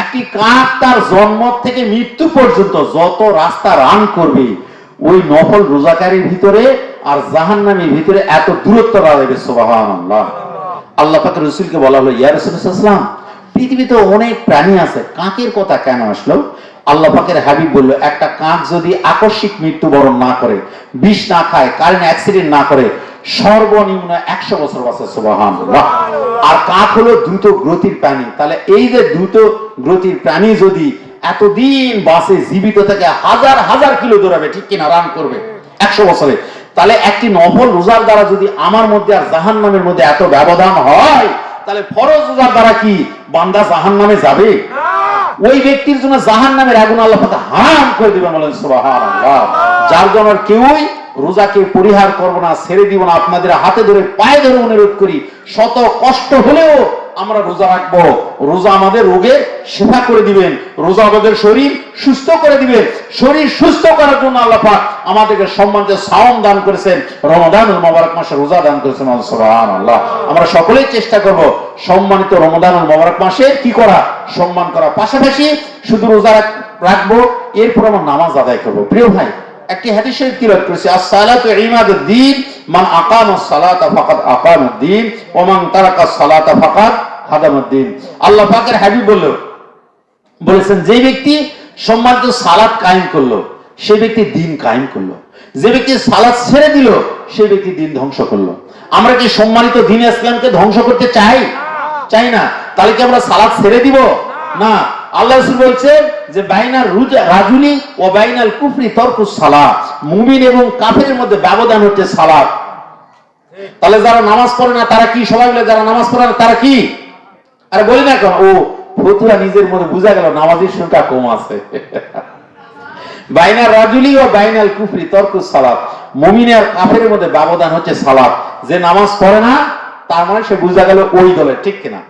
একটি কাক তার জন্ম থেকে মৃত্যু পর্যন্ত যত রাস্তা রান করবে, ওই নফল রোজাকারীর ভিতরে আর জাহান্নামের ভিতরে এত দূরত্ব দাঁড়াবে। সুবহানাল্লাহ। আল্লাহ পাক রাসূলকে বলা হলো, ইয়া রাসূলুল্লাহ সাল্লাল্লাহু আলাইহি ওয়াসাল্লাম, পৃথিবীতে অনেক প্রাণী আছে, কাকের কথা কেন আসলো? আল্লাহ পাকের হাবিব বলল, একটা কাক যদি আকস্মিক মৃত্যুবরণ না করে, বিষ না খায়, কারেন্ট অ্যাক্সিডেন্ট না করে, সর্বনিম্ন 100 বছর বাঁচে। সুবহানাল্লাহ। আর কাক হলো দ্রুত গতির প্রাণী। তাহলে এই যে দ্রুত গতির প্রাণী যদি এতদিন বাঁচে, জীবিত থেকে হাজার হাজার কিলো দৌড়াবে, ঠিক কিনা, রান করবে 100 বছরে, তাহলে একটি নফল রোজার দ্বারা যদি আমার মধ্যে আর জাহান্নামের মধ্যে এত ব্যবধান হয়, তাহলে ফরজ রোজার দ্বারা কি বান্দা জাহান্নামে যাবে? ওই ব্যক্তির জন্য জাহান্নামের আগুন আল্লাহ পাক হারাম করে দিবেন। বলেন সুবহানাল্লাহ। যার জন্য কেউই রোজাকে পরিহার করব না, ছেড়ে দিব না। আপনাদের হাতে ধরে পায়ে ধরে অনুরোধ করি, শত কষ্ট হলেও আমরা রোজা রাখবো। রোজা আমাদের রোগের সেবা করে দিবেন, রোজা আমাদের শরীর সুস্থ করে দিবেন। শরীর সুস্থ করার জন্য আল্লাহ পাক আমাদেরকে সম্মানিত সাওম দান করেছেন, রমাদানুল মুবারক মাসে রোজা দান করেছেন। সুবহানাল্লাহ। আমরা সকলেই চেষ্টা করব সম্মানিত রমাদানুল মুবারক মাসে কি করা, সম্মান করা। পাশাপাশি শুধু রোজা রাখবো, এরপর আমরা নামাজ আদায় করব। প্রিয় ভাই, একটি হাদিস শরীফ তিলাওয়াত করেছি, as-সালাতু ইমাদুদ্দিন, মান আকামাস সালাতা ফাকাদ আকামুদ্দিন ওয়া মান তারাকাস সালাতা ফাকাদ হাদামুদ্দিন। আল্লাহ পাকের হাবিব বলেছেন, যে ব্যক্তি সম্মানিত সালাত কায়েম করলো, সেই ব্যক্তি দ্বীন কায়েম করলো। যে ব্যক্তি সালাত ছেড়ে দিল, সেই ব্যক্তি দ্বীন ধ্বংস করলো। আমরা কি সম্মানিত দ্বীন ইসলামকে ধ্বংস করতে চাই? চাই না। তাহলে কি আমরা সালাত ছেড়ে দিব? না। আল্লাহ রাসূল বলছেন যে বাইনার রাজুলি ও বাইনাল কুফরি তরকুস সালাত, মুমিন এবং কাফেরের মধ্যে ব্যবধান হচ্ছে সালাত। তাহলে যারা নামাজ পড়ে না তারা কি? সবাই বলে যারা নামাজ পড়ে না তারা কি? আরে বলি না কেন, ও ফতুয়া নিজের মধ্যে বুঝা গেল নামাজের সংখ্যা কম আছে। বাইনার রাজুলি ও বাইনাল কুফরি তরকুস সালাত, মুমিন আর কাফেরের মধ্যে ব্যবধান হচ্ছে সালাত। যে নামাজ পড়ে না তার মানে সে বুঝা গেল ওই দলের, ঠিক কিনা?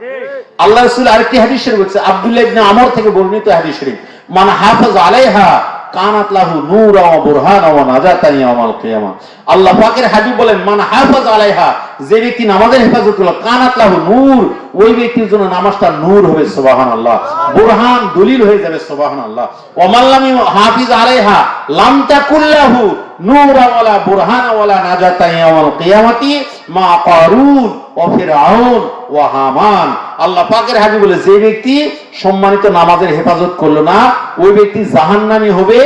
আল্লাহ রাসূল আরেকটি হাদিস শরীফ বলছে, আব্দুল্লাহ ইবনে আমর থেকে বর্ণিত হাদিস শরীফ, মান হাফাজ আলাইহা কানাত লাহু নূরা ওয়া বুরহানা ওয়া নাজাতান ইয়াউমাল কিয়ামা। আল্লাহ পাকের হাবিব বলেন, মান হাফাজ আলাইহা, যে ব্যক্তি নামাজের হেফাজত করলো, কানাত লাহু নূর, ওই ব্যক্তির জন্য নামাজটা নূর হবে। সুবহানাল্লাহ। বুরহান, দলিল হয়ে যাবে। সুবহানাল্লাহ। ওয়া মান লাম হাফিজ আলাইহা লাম তাকুল লাহু নূরা ওয়ালা বুরহানা ওয়ালা নাজাতান ইয়াউমাল কিয়ামাতি মা কারুন ওয়া ফিরআউন ওয়া হামান। আল্লাহ পাকের হাবিব বলে, যে ব্যক্তি সম্মানিত নামাজের হেফাজত করলো না, ওই ব্যক্তি জাহান্নামী হবে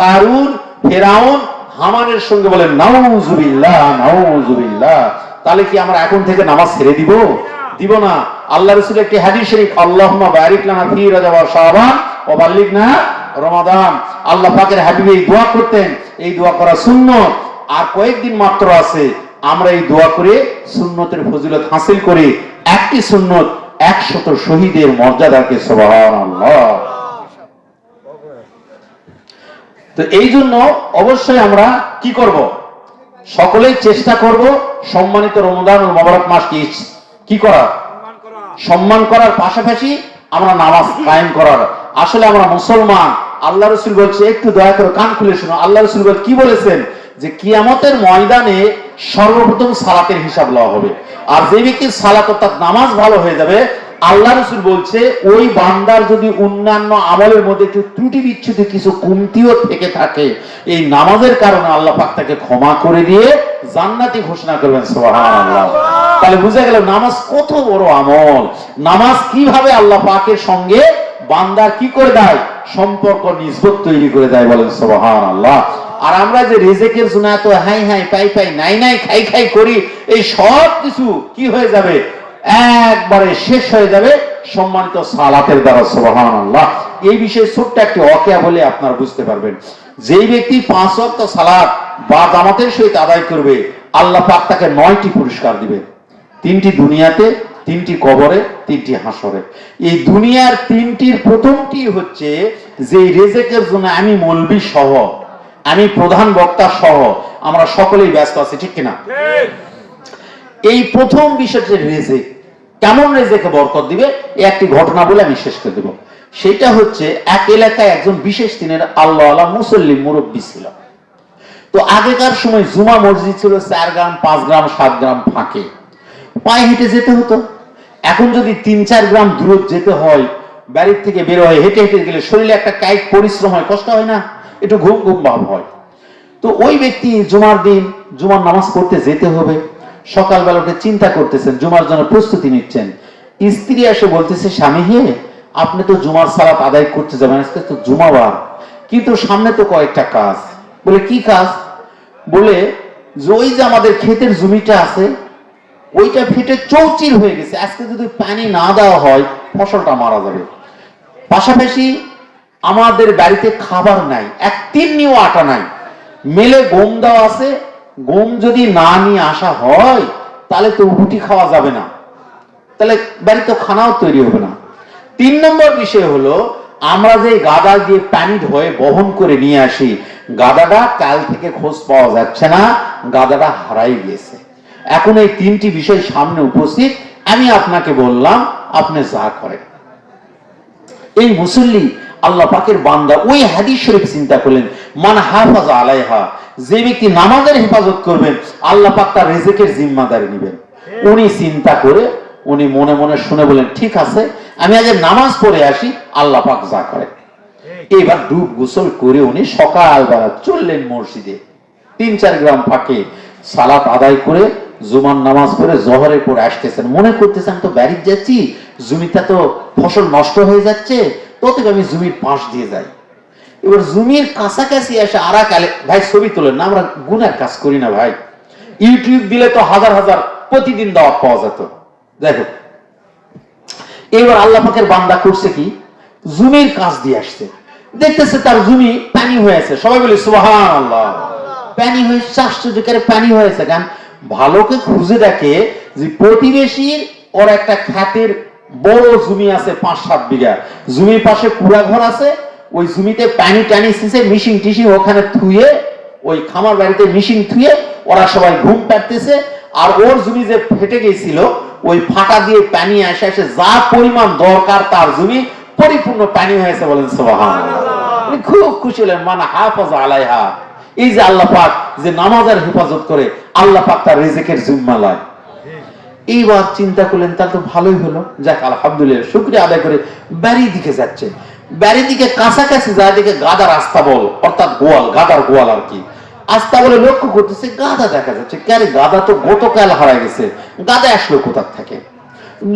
কারুন, ফেরাউন, হামানের সঙ্গে বলেন নাউজুবিল্লাহ নাউজুবিল্লাহ। তাহলে কি আমরা এখন থেকে নামাজ ছেড়ে দিব না? আল্লাহ রাসূল একটি হাদিস শরীফ, আল্লাহুম্মা বারিক লানা ফি রাজব ওয়া শাবান ওয়া বাল্লিগনা রমাদান। আল্লাহ পাকের হাবিব এই দোয়া করতেন, এই দোয়া করা সুন্নত। আর কয়েকদিন মাত্র আছে, আমরা এই দোয়া করে সুন্নতের ফজিলত হাসিল করি। একটি সুন্নত 100 শহীদের মর্যাদাকে, সুবহানাল্লাহ। তো এই জন্য অবশ্যই আমরা কি করব? সকলেই চেষ্টা করব সম্মানিত রমজানুল মুবারক মাসকে কি করার, সম্মান করার পাশাপাশি আমরা নামাজ কায়েম করার। আসলে আমরা মুসলমান। আল্লাহ রাসূল বলছে, একটু দয়া করে কান খুলে শোনো, আল্লাহ রাসূল কি বলেছেন? যে কিয়ামতের ময়দানে সর্বপ্রথম সালাতের হিসাব লওয়া হবে। আর যে ব্যক্তির সালাত অর্থাৎ নামাজ ভালো হয়ে যাবে, আল্লাহ রাসূল বলছে ওই বান্দার যদি অন্যান্য আমলের মধ্যে একটু ত্রুটি বিচ্ছুতি কিছু কমতিও থেকে থাকে, এই নামাজের কারণে আল্লাহ পাক তাকে ক্ষমা করে দিয়ে জান্নাতি ঘোষণা করবেন, সুবহানাল্লাহ। তাহলে বুঝা গেল নামাজ কত বড় আমল। নামাজ কিভাবে আল্লাহ পাকের সঙ্গে বান্দার কি করে দেয়, সম্পর্ক নিসবত তৈরি করে দেয়, বলেন সুবহানাল্লাহ। আর আমরা যে রিজিকের জন্য এত হাই হাই পাই পাই নাই নাই খাই খাই করি, এই সব কিছু কি হয়ে যাবে, একবারে শেষ হয়ে যাবে সম্মানিত সালাতের দ্বারা, সুবহানাল্লাহ। এই বিষয়ে ছোট্ট একটি ওয়াকিয়া বলে আপনারা বুঝতে পারবেন। যেই ব্যক্তি 5 ওয়াক্ত সালাত বা জামাতের সহিত আদায় করবে, আল্লাহ পাক তাকে 9টি পুরস্কার দিবেন। 3টি দুনিয়াতে, 3টি কবরে, 3টি হাসরে। এই দুনিয়ার 3টির প্রথমটি হচ্ছে যে রিজিকের জন্য আমি মৌলবি সহ, আমি প্রধান বক্তা সহ আমরা সকলেই ব্যস্ত আছি, ঠিক কিনা? এই প্রথম বিষয়টি রিজিক। কেমন রিজিকে বরকত দিবে, একটি ঘটনা বলে আমি শেষ করে দেব। সেটা হচ্ছে এক এলাকায় একজন বিশেষ দিনের আল্লাহওয়ালা মুসল্লি মুরব্বী ছিল। তো আগেকার সময় জুমা মসজিদ ছিল 4 গ্রাম 5 গ্রাম 7 গ্রাম ফাঁকে, পায়ে হেঁটে যেতে হতো। এখন যদি 3-4 গ্রাম দূর যেতে হয়, বাড়ির থেকে বের হয়, হেঁটে হেঁটে গেলে শরীরে একটা কায়িক পরিশ্রম হয়, কষ্ট হয় না, একটু ঘুম ঘুম ভাব হয়। তো ওই ব্যক্তি জুমার দিন জুমার নামাজ পড়তে যেতে হবে, সকালবেলা উঠে চিন্তা করতেছেন, জুমার জন্য প্রস্তুতি নিচ্ছেন। স্ত্রী এসে বলতেছে, স্বামী হে, আপনি তো জুমার সালাত আদায় করতে যাবেন, আজকে তো জুমাবার, কিন্তু সামনে তো কয়েকটা কাজ। বলে কি কাজ? বলে যে ওই যে আমাদের ক্ষেতের জমিটা আছে, ওইটা ফেটে চৌচির হয়ে গেছে, আজকে যদি পানি না দেওয়া হয় ফসলটা মারা যাবে। পাশাপাশি আমাদের বাড়িতে খাবার নাই, এক তিন্নিও আটা নাই, মেলে গম দেওয়া আছে, গম যদি না নিয়ে আসা হয় তাহলে তো রুটি খাওয়া যাবে না, তাহলে বাড়িতে খানাও তৈরি হবে না। 3 নম্বর বিষয় হলো, আমরা যে গাদা দিয়ে পানি ধয়ে বহন করে নিয়ে আসি, গাদাটা কাল থেকে খোঁজ পাওয়া যাচ্ছে না, গাদাটা হারাই গিয়েছে। এখন এই 3টি বিষয় সামনে উপস্থিত, আমি আপনাকে বললাম, আপনি যা করেন। এই মুসল্লি আল্লাহ পাকের বান্দা ওই হাদিস শরীফ চিন্তা করলেন, মান হাফাজ আলাইহা, যে ব্যক্তি নামাজের হেফাজত করবেন আল্লাহ পাক তার রিজিকের জিম্মাদারি নেবেন। উনি চিন্তা করে উনি মনে মনে শুনে বলেন, ঠিক আছে আমি আগে নামাজ পড়ে আসি, আল্লাহ পাক যা করে। এবার ডুব গোসল করে উনি সকালবেলা চললেন মসজিদে, 3-4 গ্রাম ফাঁকে সালাত আদায় করে জুমার নামাজ পড়ে জোহরের পরে আসতেছেন, মনে করতেছেন তো বাড়ি যাচ্ছি, জমিটা তো ফসল নষ্ট হয়ে যাচ্ছে, ততক্ষণ আমি জমির পাশ দিয়ে যাই। এবার জমির কাছাকাছি এসে আর এক ভাই ছবি তোলেন না, আমরা গুনার কাজ করি না ভাই, ইউটিউব দিলে তো হাজার হাজার প্রতিদিন দাওয়াত পাওয়া যেত। দেখো এবার আল্লাহ পাকের বান্দা করছে কি, জমির কাজ দিয়ে আসছে, দেখতেছে তার জমি পানি হয়েছে, সবাই বলে সুবহানাল্লাহ, পানি হয়েছে, আশ্চর্যকারে পানি হয়েছে। কেন? ভালোকে খুঁজে দেখে যে প্রতিবেশীর ওর একটা খাতের বড় জমি আছে 5-7 বিঘা, জমির পাশে কুড়া ঘর আছে, ওই জমিতে পানি টানি সিসে মিশিং টিশিং ওখানে থুয়ে, ওই খামার বাড়িতে মিশিং থুয়ে ওরা সবাই ঘুম পাড়তেছে। আর ওর জমি যে ফেটে গেছিল, ওই ফাটা দিয়ে পানি আসে আসে যা পরিমাণ দরকার তার জমি পরিপূর্ণ পানি হয়েছে, বলেন সুবহানাল্লাহ। উনি খুব খুশি হলেন, মান হাফাজ আলাইহা, এই যে আল্লাহ পাক যে নামাজের হেফাজত করে, আল্লাহ পাক তার রিজিকের জিম্মা লয়। এইবার চিন্তা করলেন, তাহলে তো ভালোই হলো, যাক আলহামদুলিল্লাহ, শুকরিয়া আদায় করে বাড়ির দিকে যাচ্ছে। বাড়ির দিকে কাছাকাছি যায় দেখে গাদার আস্তাবল, অর্থাৎ গোয়াল, গাদার গোয়াল আর কি, আস্তাবলে লক্ষ্য করতেছে গাদা দেখা যাচ্ছে। ক্যারে গাদা তো গতকাল হারায় গেছে, গাদা আসলো কোথার থেকে?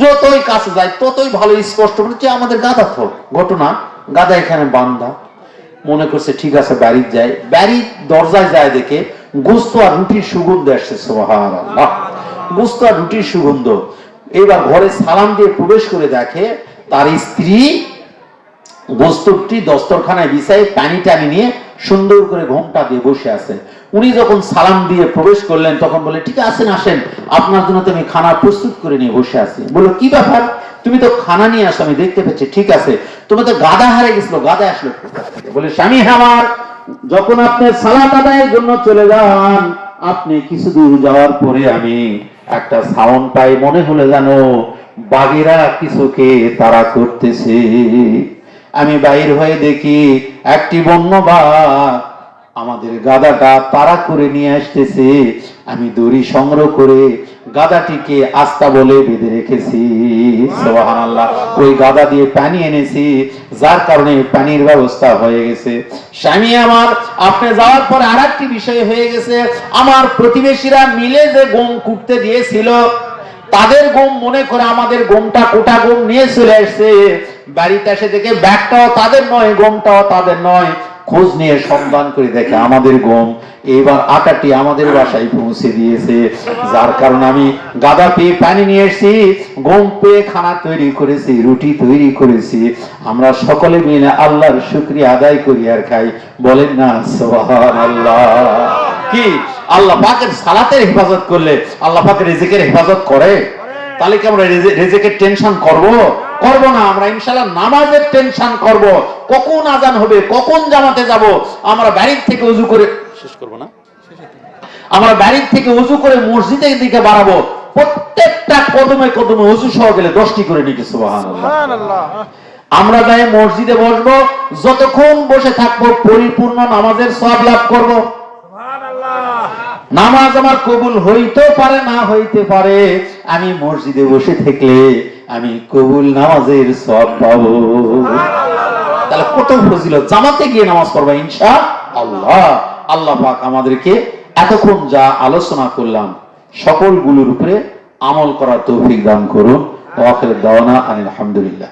যতই কাছে যায় ততই ভালো স্পষ্ট হচ্ছে আমাদের গাদা তো। ঘটনা, গাদা এখানে বান্ধা, মনে করছে ঠিক আছে বাড়ির যায়, বাড়ির দরজায় যায় দেখে গোস্ত আর রুটির সুগন্ধ আসছে, সুবহানাল্লাহ, গোস্ত আর রুটির সুগন্ধ। এবার ঘরে সালাম দিয়ে প্রবেশ করে দেখে তার স্ত্রী গোস্তটি দস্তরখানায় বিছায় পানি টানি নিয়ে সুন্দর করে ঘোমটা দিয়ে বসে আছে। উনি যখন সালাম দিয়ে প্রবেশ করলেন তখন বলে ঠিক আছে আসেন, আপনার জন্য তো আমি খানা প্রস্তুত করে নিয়ে বসে আছি। বললো কি ব্যাপার, তুমি তো খানা নিয়ে আসো, আমি দেখতে পাচ্ছি, ঠিক আছে, তুমি তো গাদা হারিয়ে গেছিল, গাদা আসলো কোথা থেকে? বলে স্বামী আমার, যখন আপনি সালাত আদায়ের জন্য চলে যান, আপনি কিছু দূর যাওয়ার পরে আমি একটা সাউন্ড পাই, মনে হলো জানো বাঘেরা কিছুকে তাড়া করতেছে। আমি বাইর হয়ে দেখি একটি বন্য বাঘ আমাদের গাদাটা তাড়া করে নিয়ে আসতেছে। আমি দড়ি সংগ্রহ করে গাদাটিকে আস্তা বলে বেঁধে রেখেছি, সুবহানাল্লাহ। ওই গাদা দিয়ে পানি এনেছি, যার কারণে পানির ব্যবস্থা হয়ে গেছে। স্বামী আমার, আপনি যাওয়ার পরে আরেকটি বিষয় হয়ে গেছে, আমার প্রতিবেশীরা মিলে যে গম কুটতে দিয়েছিল তাদের গম মনে করে আমাদের গমটা কোটা গম নিয়ে চলে আসছে। বাড়িতে এসে দেখে ব্যাগটাও তাদের নয়, গমটাও তাদের নয়। খোঁজ নিয়ে সন্ধান করে দেখে আমাদের গম। এবার আটাটি আমাদের বাসায় পৌঁছে দিয়েছে, যার কারণে আমি গাদা পেয়ে পানি নিয়ে এসেছি, গম পেয়ে খানা তৈরি করেছি, রুটি তৈরি করেছি। আমরা সকলে মিলে আল্লাহর শুকরিয়া আদায় করি আর খাই। বলেন না সুবহানাল্লাহ। কি আল্লাহ পাকের সালাতের হেফাজত করলে আল্লাহ পাকের রিজিকের হেফাজত করে? তাহলে কি আমরা রিজিকের টেনশন করব? করব না। আমরা ইনশাআল্লাহ নামাজের টেনশন করব, কখন আজান হবে, কখন জামাতে যাব। আমরা বাড়ির থেকে ওযু করে শেষ করব না, আমরা বাড়ির থেকে ওযু করে মসজিদের দিকে বাড়াবো, প্রত্যেকটা কদমে কদমে ওযু সহ গেলে 10টি করে নিকে, সুবহানাল্লাহ। আমরা যাই মসজিদে বসবো, যতক্ষণ বসে থাকবো পরিপূর্ণ নামাজের সওয়াব লাভ করব। নামাজ আমার কবুল হইতে পারে না হইতে পারে, আমি মসজিদে বসে থাকলে আমি কবুল নামাজের সওয়াব পাবো। তাহলে কত ফজিলত, জামাতে গিয়ে নামাজ পড়বা ইনশাআল্লাহ। আল্লাহ পাক আমাদেরকে এতক্ষণ যা আলোচনা করলাম সকলগুলোর উপরে আমল করার তৌফিক দান করুন। ওয়া আখিরু দাওয়ানা আলহামদুলিল্লাহ।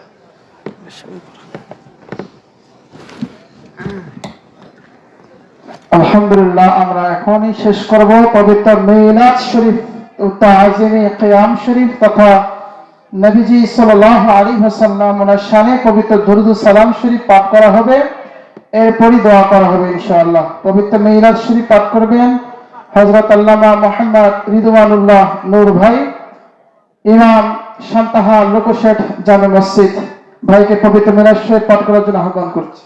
আলহামদুলিল্লাহ, আমরা এখনই শেষ করব পবিত্র মিলাদ শরীফ ও তাজিমে কিয়াম শরীফ তথা নবীজি সাল্লাল্লাহু আলাইহি ওয়াসাল্লাম ওনার শানে পবিত্র দরুদ ও সালাম শরীফ পাঠ করা হবে, এরপরই দোয়া করা হবে ইনশাআল্লাহ। পবিত্র মিলাদ শরীফ পাঠ করবেন হযরত আল্লামা মুহাম্মদ রিদওয়ানুল্লাহ নূর ভাই, ইমাম শান্তাহা লোকশেঠ জামে মসজিদ ভাইকে পবিত্র মিলাদ শরীফ পাঠ করার জন্য আহ্বান করছি।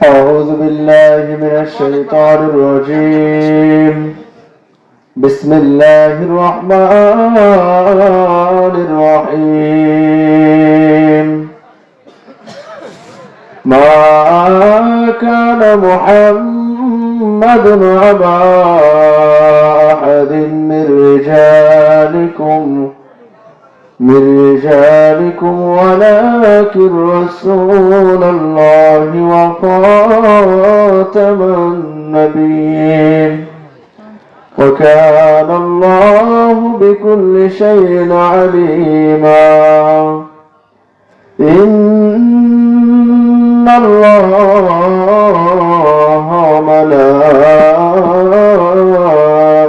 أعوذ بالله من الشيطان الرجيم. بسم الله الرحمن الرحيم. ما كان محمد أبا أحد من رجالكم ولكن رسول الله وخاتم النبيين وكان الله بكل شيء عليما. إن الله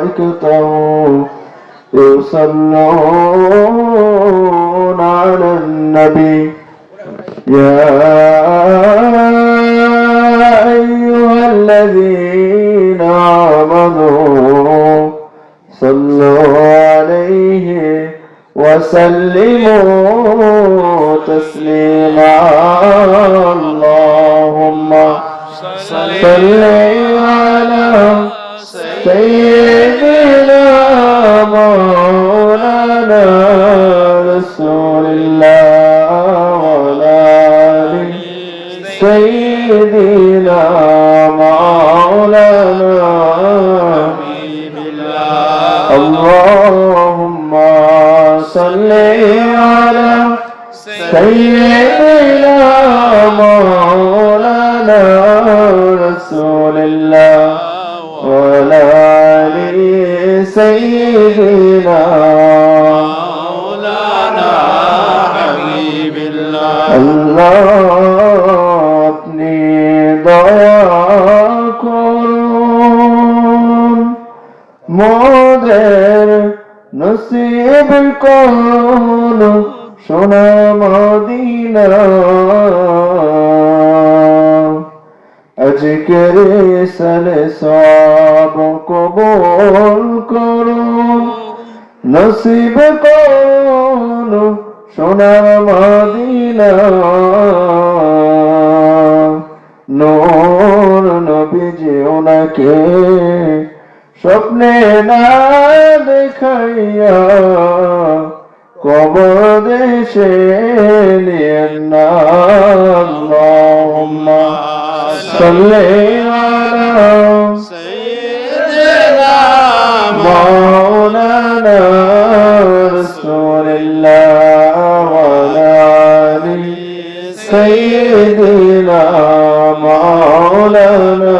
وملائكته يصلون على النبي يا أيها الذين آمنوا صلوا عليه وسلموا تسليما. اللهم صل على سيدنا مولانا رسول الله وعلى آله سيدنا مولانا حبيب الله. اللهم صل على سيدنا مولانا رسول الله وعلى آله মোদের নসিব করো সোনা মদিনা আজকের সালে সব কবুল করো নসিব করো সোনা মদিনা নূর নবীজি ওনাকে স্বপ্নে না দেখাইয়া কবর দেশে নিয়েন না আল্লাহুম্মা সাল্লি আলা সাইয়্যিদিনা মাওলানা রাসূলিল্লাহ ওয়া আলা আলি সাইয়্যিদিনা মাওলানা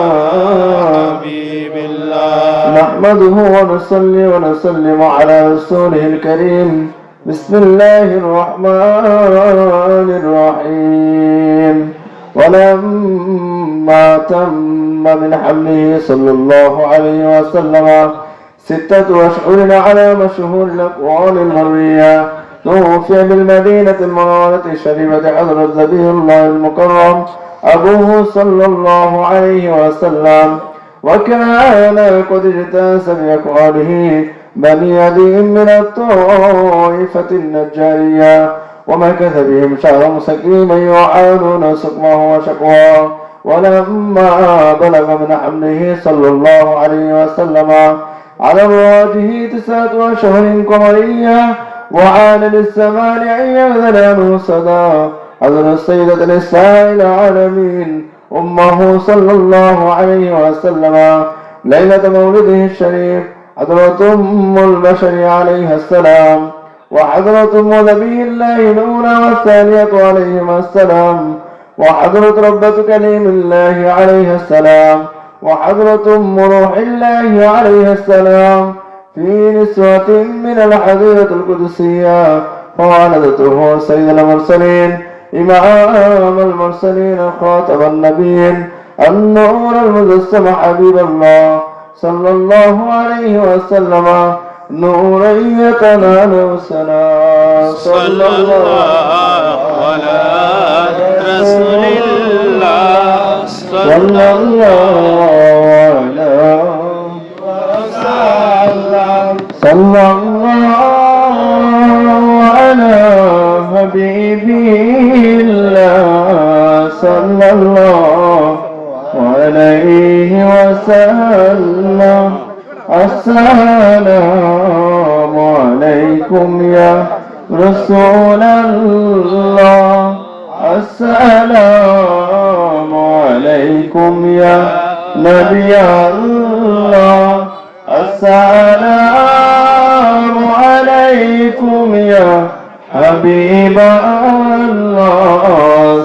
نحمده ونصلي ونسلم على رسوله الكريم بسم الله الرحمن الرحيم ولما تم من حمله صلى الله عليه وسلم 6 أشهر على مشهور الأقوال المروية توفي بالمدينة المنورة الشريفة حضرة نبي الله المكرم أبوه صلى الله عليه وسلم وكان قد اجتاز بأقواله بني عدي من الطائفة النجارية ومكث بهم شهرا سكيما يعانون سقمه وشقواه ولما بلغ من حمله صلى الله عليه وسلم على الراجح 9 أشهر قمرية وعان للزمان أن يأذن عنه صدى حضر السيدة نساء العالمين أمه صلى الله عليه وسلم ليلة مولده الشريف حضرة أم البشر عليها السلام وحضرة أم نبي الله الأولى والثانية عليهما السلام وحضرة ربة كليم الله عليها السلام وحضرة أم روح الله عليها السلام في نسوة من الحضيرة القدسية فوالدته سيد المرسلين إمام المرسلين خاتم النبيين النور المجسم حبيب الله صلى الله عليه وسلم نورا يتنال سنا صلى الله على رسول الله صلى الله صلى الله على حبيبي صلى الله عليه وسلم السلام عليكم يا رسول الله السلام عليكم يا نبي الله السلام عليكم يا حبيب الله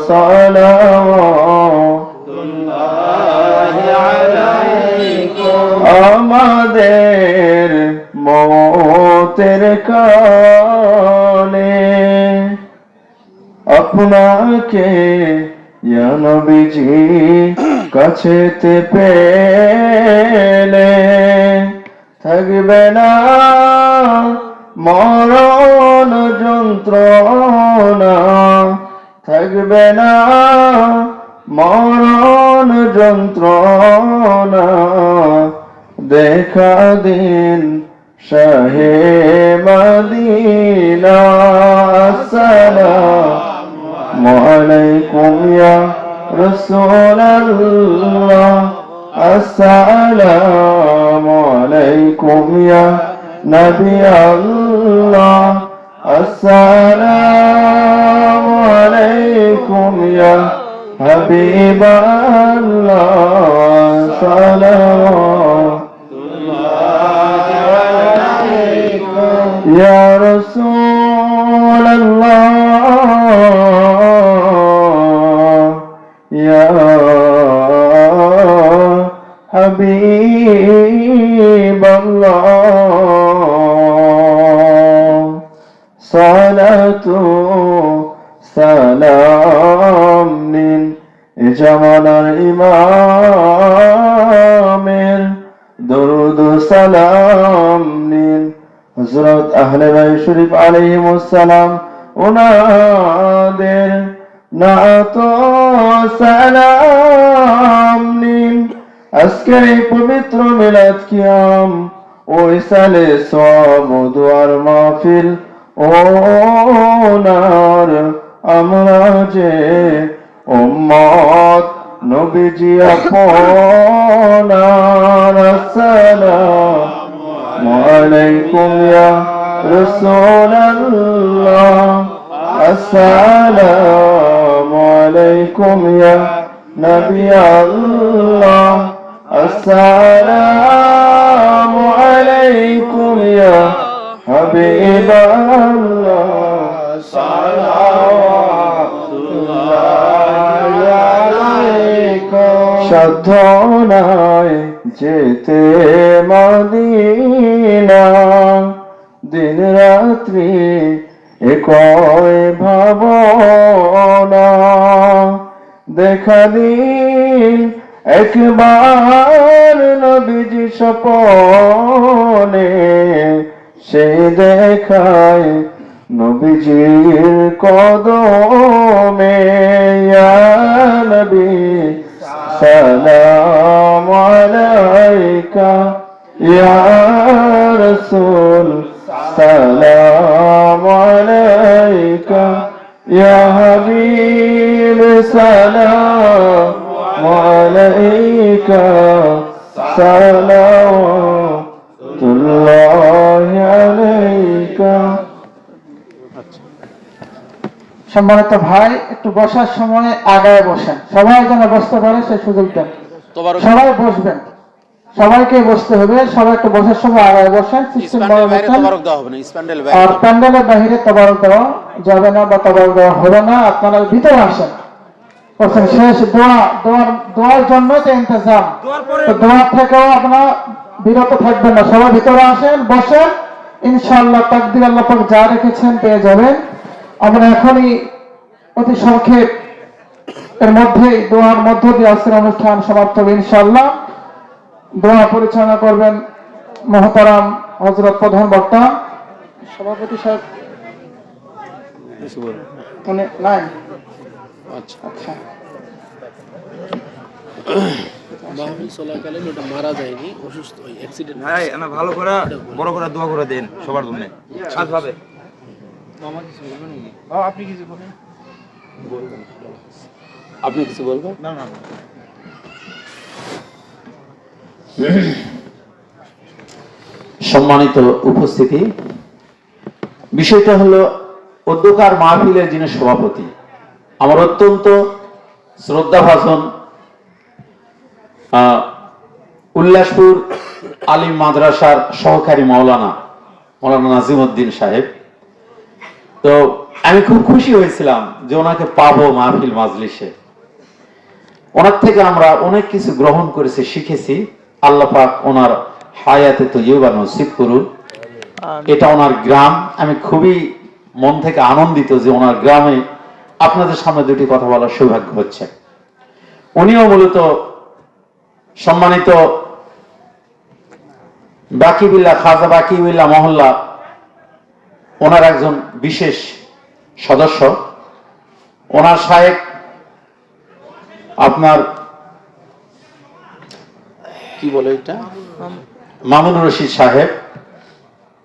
صلوات الله عليكم আমাদের মওতের কালে আপনাকে ইয়া নবীজি কাছেতে পেলে থাকবে না মরণ যন্ত্রণা থাকবে না মরণ যন্ত্রণা দেখা দিন শাহে মদিনা আসসালামু আলাইকুম ইয়া রাসূলুল্লাহ আসসালামু আলাইকুম ইয়া নবী আল্লাহ السلام عليكم يا حبيب الله صلوات الله عليكم يا رسول الله يا حبيب الله صلاة سلام জামানার ইমামের দরুদ ও সালাম নিন হযরত আহলে বাইত শরীফ আলাইহিমুস সালাম ওনাদের নাত ও সালাম নিন আজকের এই পবিত্র মিলাদ কিয়াম ওই সালে সওয়াব ও দুয়ার মাহফিল ওনার আমরা যে উম্মত নবীজি আপনার আসসালামু আলাইকুম ইয়া রাসূলুল্লাহ আসসালামু আলাইকুম ইয়া নবী আল্লাহ আসসালামু আলাইকুম ইয়া হাবিবাল্লাহ সাধ্য নাই যেতে মদিনা দিন রাত্রি একই ভাবনা দেখা দিন একবার নবীজি স্বপনে সে দেখায় নবীজির কদমে ইয়া নবী সালাম আলাইকা ইয়া রাসূল সালাম আলাইকা ইয়া হাবিব সালাম আলাইকা সালাওয়াতুল্লাহি আলাইকা। সম্মানিত ভাই, একটু বসার সময় আগায় বসেন, সবাই যেন বসতে পারে সেই সুযোগ দেন। সবাই বসবেন, সবাইকে বসতে হবে, সবাই একটু বসার সময় আগায় বসেন। আর প্যান্ডেলের বাহিরে তবারক দেওয়া যাবে না বা তবারক দেওয়া হবে না, আপনারা ভিতরে আসেন। শেষ দোয়ার জন্য তো ইন্তজাম, তো দোয়ার থেকেও আপনারা বিরত থাকবেন না, সবাই ভিতরে আসেন, বসেন, ইনশাআল্লাহ তাকদীর আল্লাহ পাক যা রেখেছেন পেয়ে যাবেন। আমরা এখনই অতি সংক্ষেপ এর মধ্যে দোয়ার মধ্য দিয়ে আজকের অনুষ্ঠান সমাপ্ত হবে ইনশাআল্লাহ। দোয়া পরিচালনা করবেন মহতারাম হযরত প্রধান বক্তা সভাপতি সাহেব। নাই আচ্ছা মাহফিল চলাকালীন ওটা মারা যায়নি, অসুস্থ হয়ে অ্যাক্সিডেন্ট। হ্যাঁ না, ভালো করে বড় করে দোয়া করে দেন সবার জন্য। আজ ভাবে আপনি কিছু বলেন, আপনি কিছু বলবেন? না না সম্মানিত উপস্থিতি, বিষয়টা হলো অধ্যকার মাহফিলের যিনি সভাপতি, আমার অত্যন্ত শ্রদ্ধাভাজন উল্লাসপুর আলিম মাদ্রাসার সহকারী মাওলানা নাজিমউদ্দিন সাহেব। তো আমি খুব খুশি হয়েছিলাম যে ওনাকে পাবো মাহফিল মাজলিসে। ওনার থেকে আমরা অনেক কিছু গ্রহণ করেছি, শিখেছি। আল্লাহ পাক ওনার হায়াতে তৈয়বা নসিব করুন। এটা ওনার গ্রাম, আমি খুবই মন থেকে আনন্দিত যে ওনার গ্রামে আপনাদের সামনে দুটি কথা বলার সৌভাগ্য হচ্ছে। উনিও মূলত সম্মানিত বাকিবিল্লাহ খাজা বাকিবিল্লাহ মহল্লা ওনার একজন বিশেষ সদস্য। ওনার শায়েখ আপনার কি বলে এটা, মামুন রশিদ সাহেব।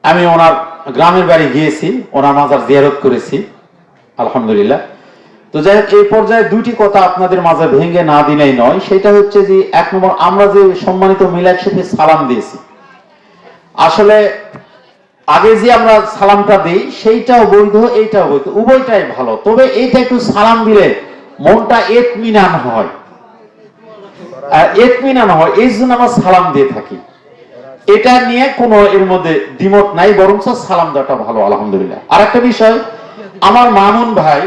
আমি ওনার গ্রামের বাড়ি গিয়েছি, ওনার মাজার জিয়ারত করেছি আলহামদুলিল্লাহ। তো যাই হোক, এই পর্যায়ে দুইটি কথা আপনাদের মাঝে ভেঙে না দিলেই নয়। সেটা হচ্ছে যে, এক নম্বর, আমরা যে সম্মানিত মিলাদ শরীফে সালাম দিয়েছি, আসলে আগে যে আমরা সালামটা দিই সেইটাও বৈধ, এইটাও বৈধ, উভয়টাই ভালো। তবে এইটা একটু সালাম দিলে মনটা ইতমিনান হয়, ইতমিনান হয়, এই জন্য আমরা সালাম দিয়ে থাকি। এটা নিয়ে কোনো এর মধ্যে দ্বিমত নাই, বরঞ্চ সালাম দেওয়াটা ভালো আলহামদুলিল্লাহ। আর একটা বিষয়, আমার মামুন ভাই,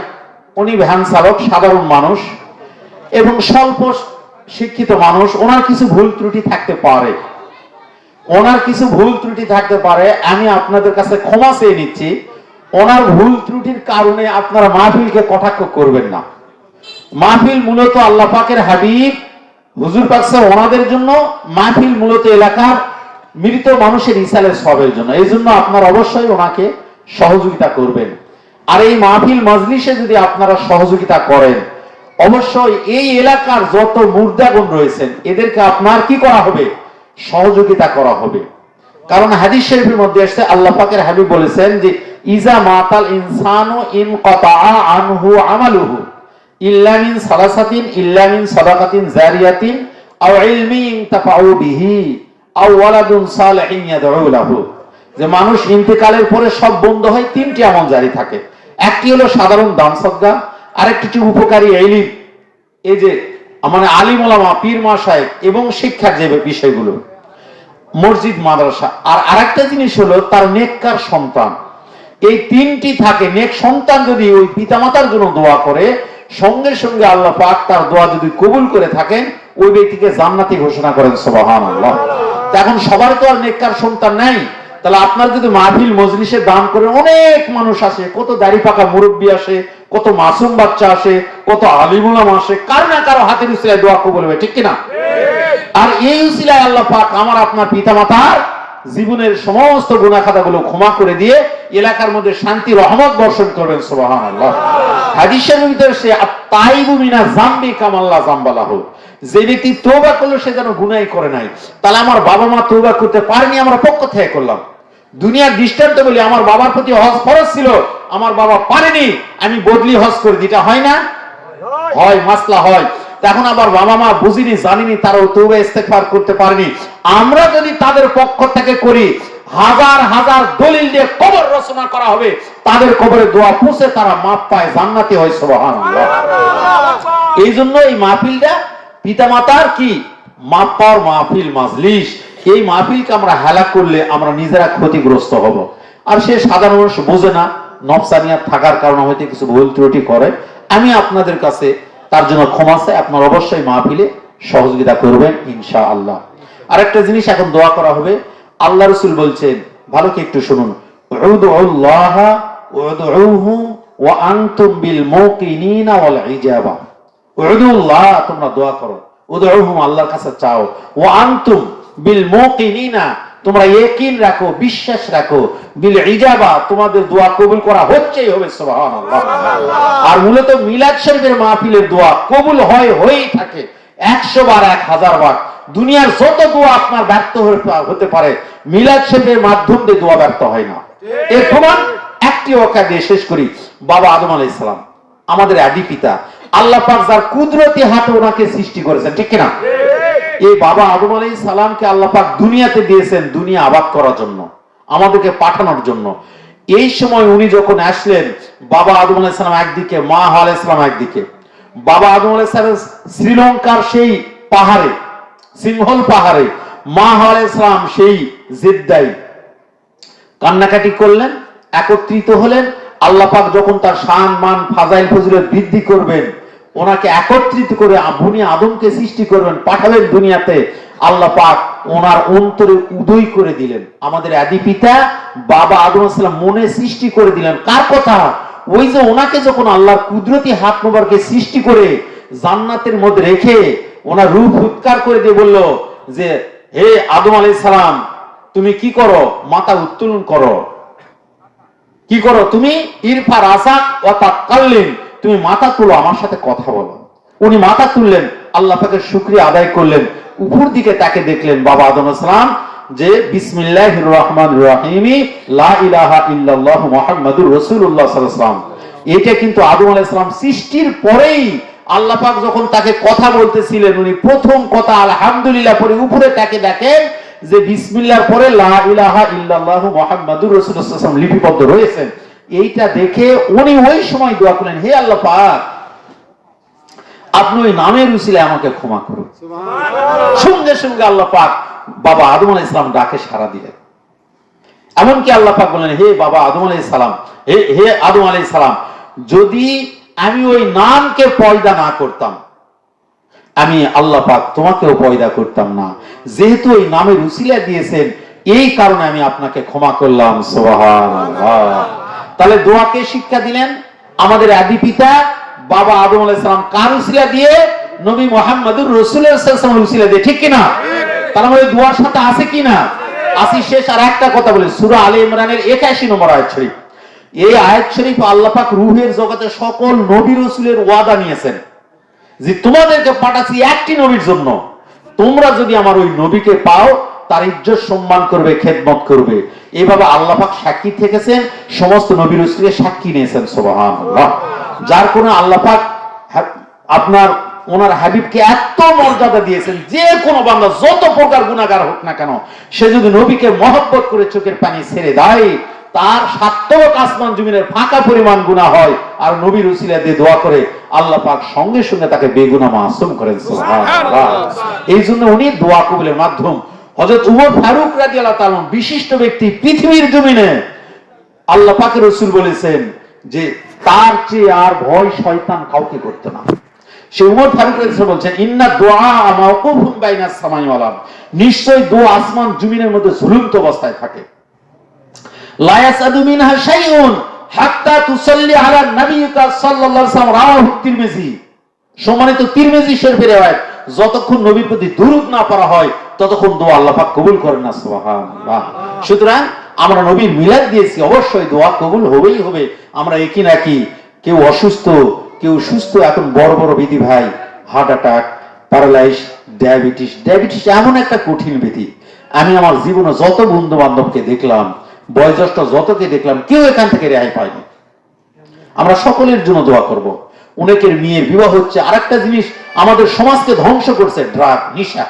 উনি ভ্যান চালক, সাধারণ মানুষ এবং স্বল্প শিক্ষিত মানুষ। ওনার কিছু ভুল ত্রুটি থাকতে পারে, আমি আপনাদের কাছে ক্ষমা চেয়ে নিচ্ছি। ওনার ভুল ত্রুটির কারণে আপনারা মাহফিলকে কটাক্ষ করবেন না। মাহফিল মূলত আল্লাহ পাকের হাবিব হুজুর পাক সাহেব ওনাদের জন্য, মাহফিল মূলত এলাকার মৃত মানুষের ইসালের সবের জন্য। এই জন্য আপনার অবশ্যই ওনাকে সহযোগিতা করবেন। আর এই মাহফিল মজলিসে যদি আপনারা সহযোগিতা করেন, অবশ্যই এই এলাকার যত মুর্দাগুন রয়েছেন এদেরকে আপনার কি করা হবে? সহযোগিতা করা হবে। কারণ হাদিস শরীফের মধ্যে আসছে, আল্লাহ পাকের হাবিব বলেছেন যে ইজা মাতাল ইনসানু ইনকাতা আনহু আমালুহু ইল্লা মিন সালাসাতিন ইল্লা মিন সাদাকাতিন জারিয়াতিন আও ইলমিন ইনতাফাউ বিহি আও ওয়ালাদুন সালিহিন ইয়াদউ লাহু। যে মানুষ ইন্তেকালের পরে সব বন্ধ হয়, তিনটি আমল জারি থাকে। একটি হলো সাধারণ দান সদকা, আরেকটি হচ্ছে উপকারী ইলম, এই যে মানে আলিম ওলামা পীর মাশায়েখ এবং শিক্ষার যে বিষয়গুলো, মসজিদ মাদ্রাসা। আর আরেকটা জিনিস হলো তার নেককার সন্তান। এই তিনটি থাকে। নেক সন্তান যদি ওই পিতামাতার জন্য দোয়া করে, সঙ্গে সঙ্গে আল্লাহ পাক তার দোয়া যদি কবুল করে থাকেন, ওই ব্যক্তিকে জান্নাতি ঘোষণা করেন। সুবহানাল্লাহ। এখন সবার তো আর নেককার সন্তান নাই। তাহলে আপনার যদি মাহফিল মজলিসে দান করেন, অনেক মানুষ আসে, কত দাড়ি পাকা মুরব্বী আসে, কত মাসুম বাচ্চা আসে, কত আলিম উলামা আসে, কার না কারো হাতের উসিলায় দোয়া কবুল হবে, ঠিক কিনা? আর এই উসিলায় আল্লাহ পাক আমার আপনার পিতামাতার জীবনের সমস্ত গুনাহ খাতাগুলো ক্ষমা করে দিয়ে এলাকার মধ্যে শান্তি রহমত বর্ষণ করবেন। সুবহানাল্লাহ। হাদিসের ভিতরে সে আত-তাইবু মিনা যামবি কামাল্লা যামবালাহু, যে ব্যক্তি তওবা করলো সে যেন গুনাহই করে নাই। তাহলে আমার বাবা মা তওবা করতে পারেনি, আমরা পক্ষ থেকে করলাম। দুনিয়ার দৃষ্টান্ত বলি, আমার বাবার প্রতি হজ ফরজ ছিল, আমার বাবা পারেনি, আমি বদলি হজ করে দিটা হয় না? হয়, মাসলা হয়। এখন আবার বাবা মা বুঝিনি জানিনি, তারাও তওবা ইস্তেগফার করতে পারেনি। আমরা যদি তাদের পক্ষ থেকে করি, হাজার হাজার দলিল দিয়ে কবর রচনা করা হবে, তাদের কবরে দোয়া পৌঁছে তারা মাপ পায়, জান্নাতি হয়। সুবহানাল্লাহ। এই জন্য এই মাহফিলটা পিতামাতার কি মাপ পাওয়ার মাহফিল মাজলিস। এই মাহফিলকে আমরা হেলা করলে আমরা নিজেরা ক্ষতিগ্রস্ত হব। আর সে সাধারণ মানুষ বোঝে না, নফসানিয়াত থাকার কারণে হয়তো কিছু ভুল ত্রুটি করে। আমি আপনাদের কাছে তার জন্য ক্ষমা চাই। আপনারা অবশ্যই মাহফিলে সহযোগিতা করবেন ইনশাআল্লাহ। আরেকটা জিনিস, এখন দোয়া করা হবে। আল্লাহ রাসূল বলছেন, ভালো কি একটু শুনুন, উদউল্লাহ ওয়াদউহু ওয়া আনতুম বিল মুকিনিনা ওয়াল ইজাবা। উদউল্লাহ, তোমরা দোয়া করো, উদউহুম, আল্লাহর কাছে চাও, ওয়া আনতুম বিল মুকিনিনা, তোমরা ইয়াকিন রাখো, বিশ্বাস রাখো, বিল ইজাবা, তোমাদের দোয়া কবুল করা হচ্ছেই হবে। সুবহানাল্লাহ। আর মূলত মিলাদ শরীফের মাহফিলের দোয়া কবুল হয়েই থাকে 100 বার 1000 বার। দুনিয়ার যত দোয়া আপনার ব্যর্থ হতে পারে, মিলাদ শরীফের মাধ্যম দিয়ে দোয়া ব্যর্থ হয় না। এর প্রমাণ একটি ওয়াকা দিয়ে শেষ করি। বাবা আদম আলাইহিস সালাম, আমাদের আদি পিতা, আল্লাহ পাক যার কুদরতি হাতে ওনাকে সৃষ্টি করেছেন, ঠিক কিনা? এই বাবা আদম আলাইহিস সালামকে আল্লাহ পাক দুনিয়াতে দিয়েছেন দুনিয়া আবাদ করার জন্য, আমাদেরকে পাঠানোর জন্য। এই সময় উনি যখন আসলেন, বাবা আদম আলাইহিস সালাম একদিকে, মা হাওয়া আলাইহিস সালাম একদিকে। বাবা আদম আলাইহিস সালাম শ্রীলঙ্কার সেই পাহাড়ে, সিংহল পাহাড়ে, মা হাওয়া আলাইহিস সালাম সেই জেদ্দায় কান্নাকাটি করলেন, একত্রিত হলেন। আল্লাহ পাক যখন তার শান মান ফাজাইল ফজিলত বৃদ্ধি করবেন, ওনাকে একত্রিত করে বনি আদমকে সৃষ্টি করবেন, পাঠাবেন দুনিয়াতে, আল্লাহ পাক ওনার অন্তরে উদয় করে দিলেন। আমাদের আদি পিতা বাবা আদম আলাইহিস সালাম মনে সৃষ্টি করে দিলেন কার কথা? ওই যে ওনাকে যখন আল্লাহর কুদরতি হাত মোবারকে সৃষ্টি করে জান্নাতের মধ্যে রেখে ওনার রূহ ফুৎকার করে দিয়ে বলল যে, হে আদম আলাইহিস সালাম, তুমি কি করো? মাথা উত্তোলন করো। কি করো তুমি? ইরফা রাসাক ওয়া তাকাল্লিম, তুমি মাথা তুলো, আমার সাথে কথা বলো। উনি মাথা তুললেন, আল্লাহ পাকের শুকরিয়া আদায় করলেন, উপর দিকে তাকে দেখলেন বাবা আদম আলাইহিস সালাম যে বিসমিল্লাহির রহমানির রহিম লা ইলাহা ইল্লাল্লাহু মুহাম্মাদুর রাসূলুল্লাহ সাল্লাল্লাহু আলাইহি ওয়াসাল্লাম। এটা কিন্তু আদম আলাইহিস সালাম সৃষ্টির পরেই আল্লাহ পাক যখন তাকে কথা বলতেছিলেন, উনি প্রথম কথা আলহামদুলিল্লাহ পরে উপরে তাকে দেখেন যে বিসমিল্লাহর পরে লা ইলাহা ইল্লাল্লাহু মুহাম্মাদুর রাসূলুল্লাহ সাল্লাল্লাহু আলাইহি ওয়াসাল্লাম লিপিবদ্ধ রয়েছেন। এইটা দেখে উনি ওই সময় দোয়া করলেন, হে আল্লাহ পাক, আপনি ওই নামের উসিলায় আমাকে ক্ষমা করুন। সঙ্গে সঙ্গে আল্লাহ পাক বাবা আদম আলাইহিস সালাম ডাকে সাড়া দিলেন। এমনকি আল্লাহ পাক বললেন, হে বাবা আদম আলাইহিস সালাম, হে আদম আলাইহিস সালাম, যদি আমি ওই নামকে পয়দা না করতাম, আমি আল্লাহ পাক তোমাকেও পয়দা করতাম না। যেহেতু ওই নামের উসিলা দিয়েছেন, এই কারণে আমি আপনাকে ক্ষমা করলাম। সুবহানাল্লাহ। তাহলে দোয়াকে শিক্ষা দিলেন আমাদের আদি পিতা বাবা আদম আলাইহিস সালাম। কার উসিলা দিয়ে? নবী মুহাম্মদুর রাসূলুল্লাহ সাল্লাল্লাহু আলাইহি ওয়াসাল্লামের উসিলা দিয়ে, ঠিক কিনা? তার মানে দোয়ার সাথে আছে কিনা? আসি শেষ আর একটা কথা বলি, সূরা আলে ইমরানের 81 নম্বর আয়াত শরীফ। এই আয়াত শরীফ আল্লাহ পাক রূহের জগতে সকল নবী রাসূলের ওয়াদা নিয়েছেন যে তোমাদেরকে পাঠাচ্ছি একটি নবীর জন্য, তোমরা যদি আমার ওই নবীকে পাও তার ইজ্জত সম্মান করবে, খেদমত করবে। এইভাবে আল্লাহ পাক সাক্ষী থেকেছেন, সমস্ত নবী রাসূলের সাক্ষী নিয়েছেন। সুবহানাল্লাহ। যার কোন আল্লাহ পাক আপনার ওনার হাবিবকে এত মর্যাদা দিয়েছেন, যে কোনো বান্দা যত প্রকার গুনাহগার হোক না কেন, সে যদি নবীকে মহব্বত করে চোখের পানি ছেড়ে দেয়, তার 7 আসমান জমিনের ফাঁকা পরিমাণ গুনাহ হয়, আর নবীর উসিলা দিয়ে দোয়া করে আল্লাহ পাক সঙ্গে সঙ্গে তাকে বেগুনাহ মাসুম করেন। সুবহানাল্লাহ। এই জন্য উনি দোয়া কবুলের মাধ্যম। হযরত উমর ফারুক রাদিয়াল্লাহু তাআলা বিশিষ্ট ব্যক্তি, পৃথিবীর জমিনে আল্লাহ পাকের রাসূল বলেছেন যে তার চেয়ে আর ভয় শয়তান কাউকে করতে না। সে উমর ফারুক রাদিয়াল্লাহু বলছেন, ইন্না দুআ মাওকুফুন বাইনাস সামাই ওয়াল আরদ, নিশ্চয় দোয়া আসমান জমিনের মধ্যে ঝুলন্ত অবস্থায় থাকে। লা ইয়াসাদু মিনহা শাইউন হাত্তা তুসাল্লি আলা নবিয়িকা সাল্লাল্লাহু আলাইহি ওয়াসাল্লাম, রাওয়াহু তিরমিজি। সম্মানিত তিরমিজি শরীফের riwayat, যতক্ষণ নবীর প্রতি দুরূদ না পড়া হয় ততক্ষণ দোয়া আল্লাহ পাক কবুল করেন না। সুবহানাল্লাহ। সুতরাং আমরা নবীর মিলাদ দিয়েছি, অবশ্যই দোয়া কবুল হবেই হবে। আমরা একই নাকি কেউ অসুস্থ, কেউ সুস্থ, এখন বড় বড় ব্যাধি ভাই, হার্ট অ্যাটাক, প্যারালাইজ, ডায়াবেটিস এমন একটা কঠিন ব্যাধি। আমি আমার জীবনে যত বন্ধু বান্ধবকে দেখলাম, বয়োজ্যেষ্ঠ যতকে দেখলাম, কেউ এখান থেকে রেহাই পায়নি। আমরা সকলের জন্য দোয়া করব। অনেকের মেয়ের বিবাহ হচ্ছে। আরেকটা জিনিস আমাদের সমাজকে ধ্বংস করছে, ড্রাগ, নেশা।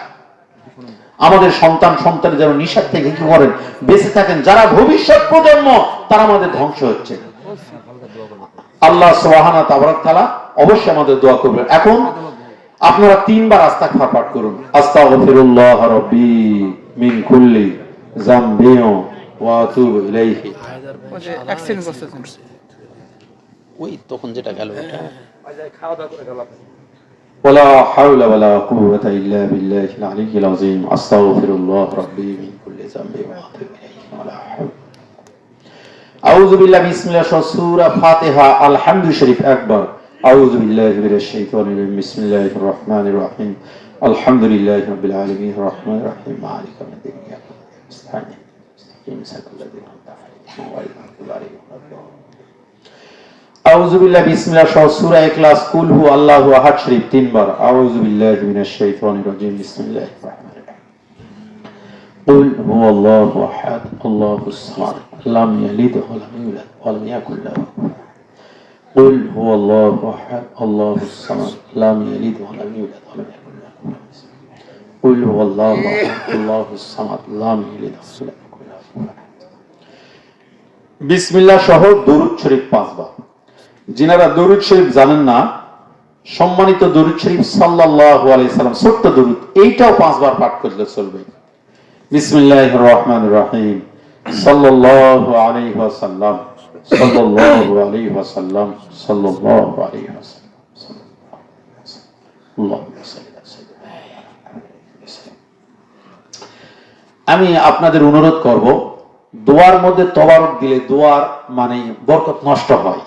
আমাদের সন্তান যেন নেশার থেকে কি করেন, বেঁচে থাকেন। যারা ভবিষ্যৎ প্রজন্ম, তারা আমাদের ধ্বংস হচ্ছে। আল্লাহ সুবহানাহু ওয়া তাআলা অবশ্যই আমাদের দোয়া করবেন। এখন আপনারা 3 বার আস্তাগফার পাঠ করুন। আস্তাগফিরুল্লাহ রাব্বি মিন কুল্লি যামবি ওয়া আতুবু ইলাইহি। ওই তখন যেটা গেল ওটা, ওয়ালা হাওলা ওয়ালা কুওয়াতা ইল্লা বিল্লাহিল আলিয়্যিল আযীম। আস্তাগফিরুল্লাহ রাব্বি মিন কুল্লি যামবি ওয়া আতুবু ইলাইহি ওয়ালা হাওলা। আউযু বিল্লাহি বিসমিল্লাহ। সূরা ফাতিহা আলহামদু শরীফ একবার। আউযু বিল্লাহি মিনাশ শাইতানির রাজিম। বিসমিল্লাহির রহমানির রহিম। আলহামদুলিল্লাহি রাব্বিল আলামিন রহমানির রহিম মালিকি ইয়াউমিদ্দিন। আউযু বিল্লাহি বিসমিল্লাহ। সূরা ইখলাস, কুল হু আল্লাহু আহাদ শরীফ 3 বার। আউযু বিল্লাহি মিনাশ শাইতানির রাজিম। বিসমিল্লাহির রহমানির রহিম। কুল হুয়াল্লাহু আহাদ আল্লাহুস সামাদ লাম ইয়ালিদ ওয়া লাম ইউলাদ ওয়া লাম ইয়াকুল লাহু কুল হুয়াল্লাহু আহাদ আল্লাহুস সামাদ লাম ইয়ালিদ ওয়া লাম ইউলাদ ওয়া লাম ইয়াকুল লাহু কুল হুয়াল্লাহু আহাদ আল্লাহুস সামাদ লাম ইয়ালিদ ওয়া লাম ইয়াকুল লাহু। বিসমিল্লাহ সহ দরুদ শরীফ 5 বার। যিনারা দরুদ শরীফ জানেন না, সম্মানিত দরুদ শরীফ সাল্লাল্লাহু আলাইহি সাল্লাম ছোট্ট দরুদ, এইটাও 5 বার পাঠ করলে চলবে। বিসমিল্লাহির রহমানির রহিম। সাল্লাল্লাহু আলাইহি ওয়াসাল্লাম, সাল্লাল্লাহু আলাইহি ওয়াসাল্লাম, সাল্লাল্লাহু আলাইহি ওয়াসাল্লাম। আল্লাহুম্মা সাল্লি আলা সাইয়্যিদিনা মুহাম্মাদ। আমি আপনাদের অনুরোধ করব, দোয়ার মধ্যে তবারক দিলে দোয়ার মানে বরকত নষ্ট হয়,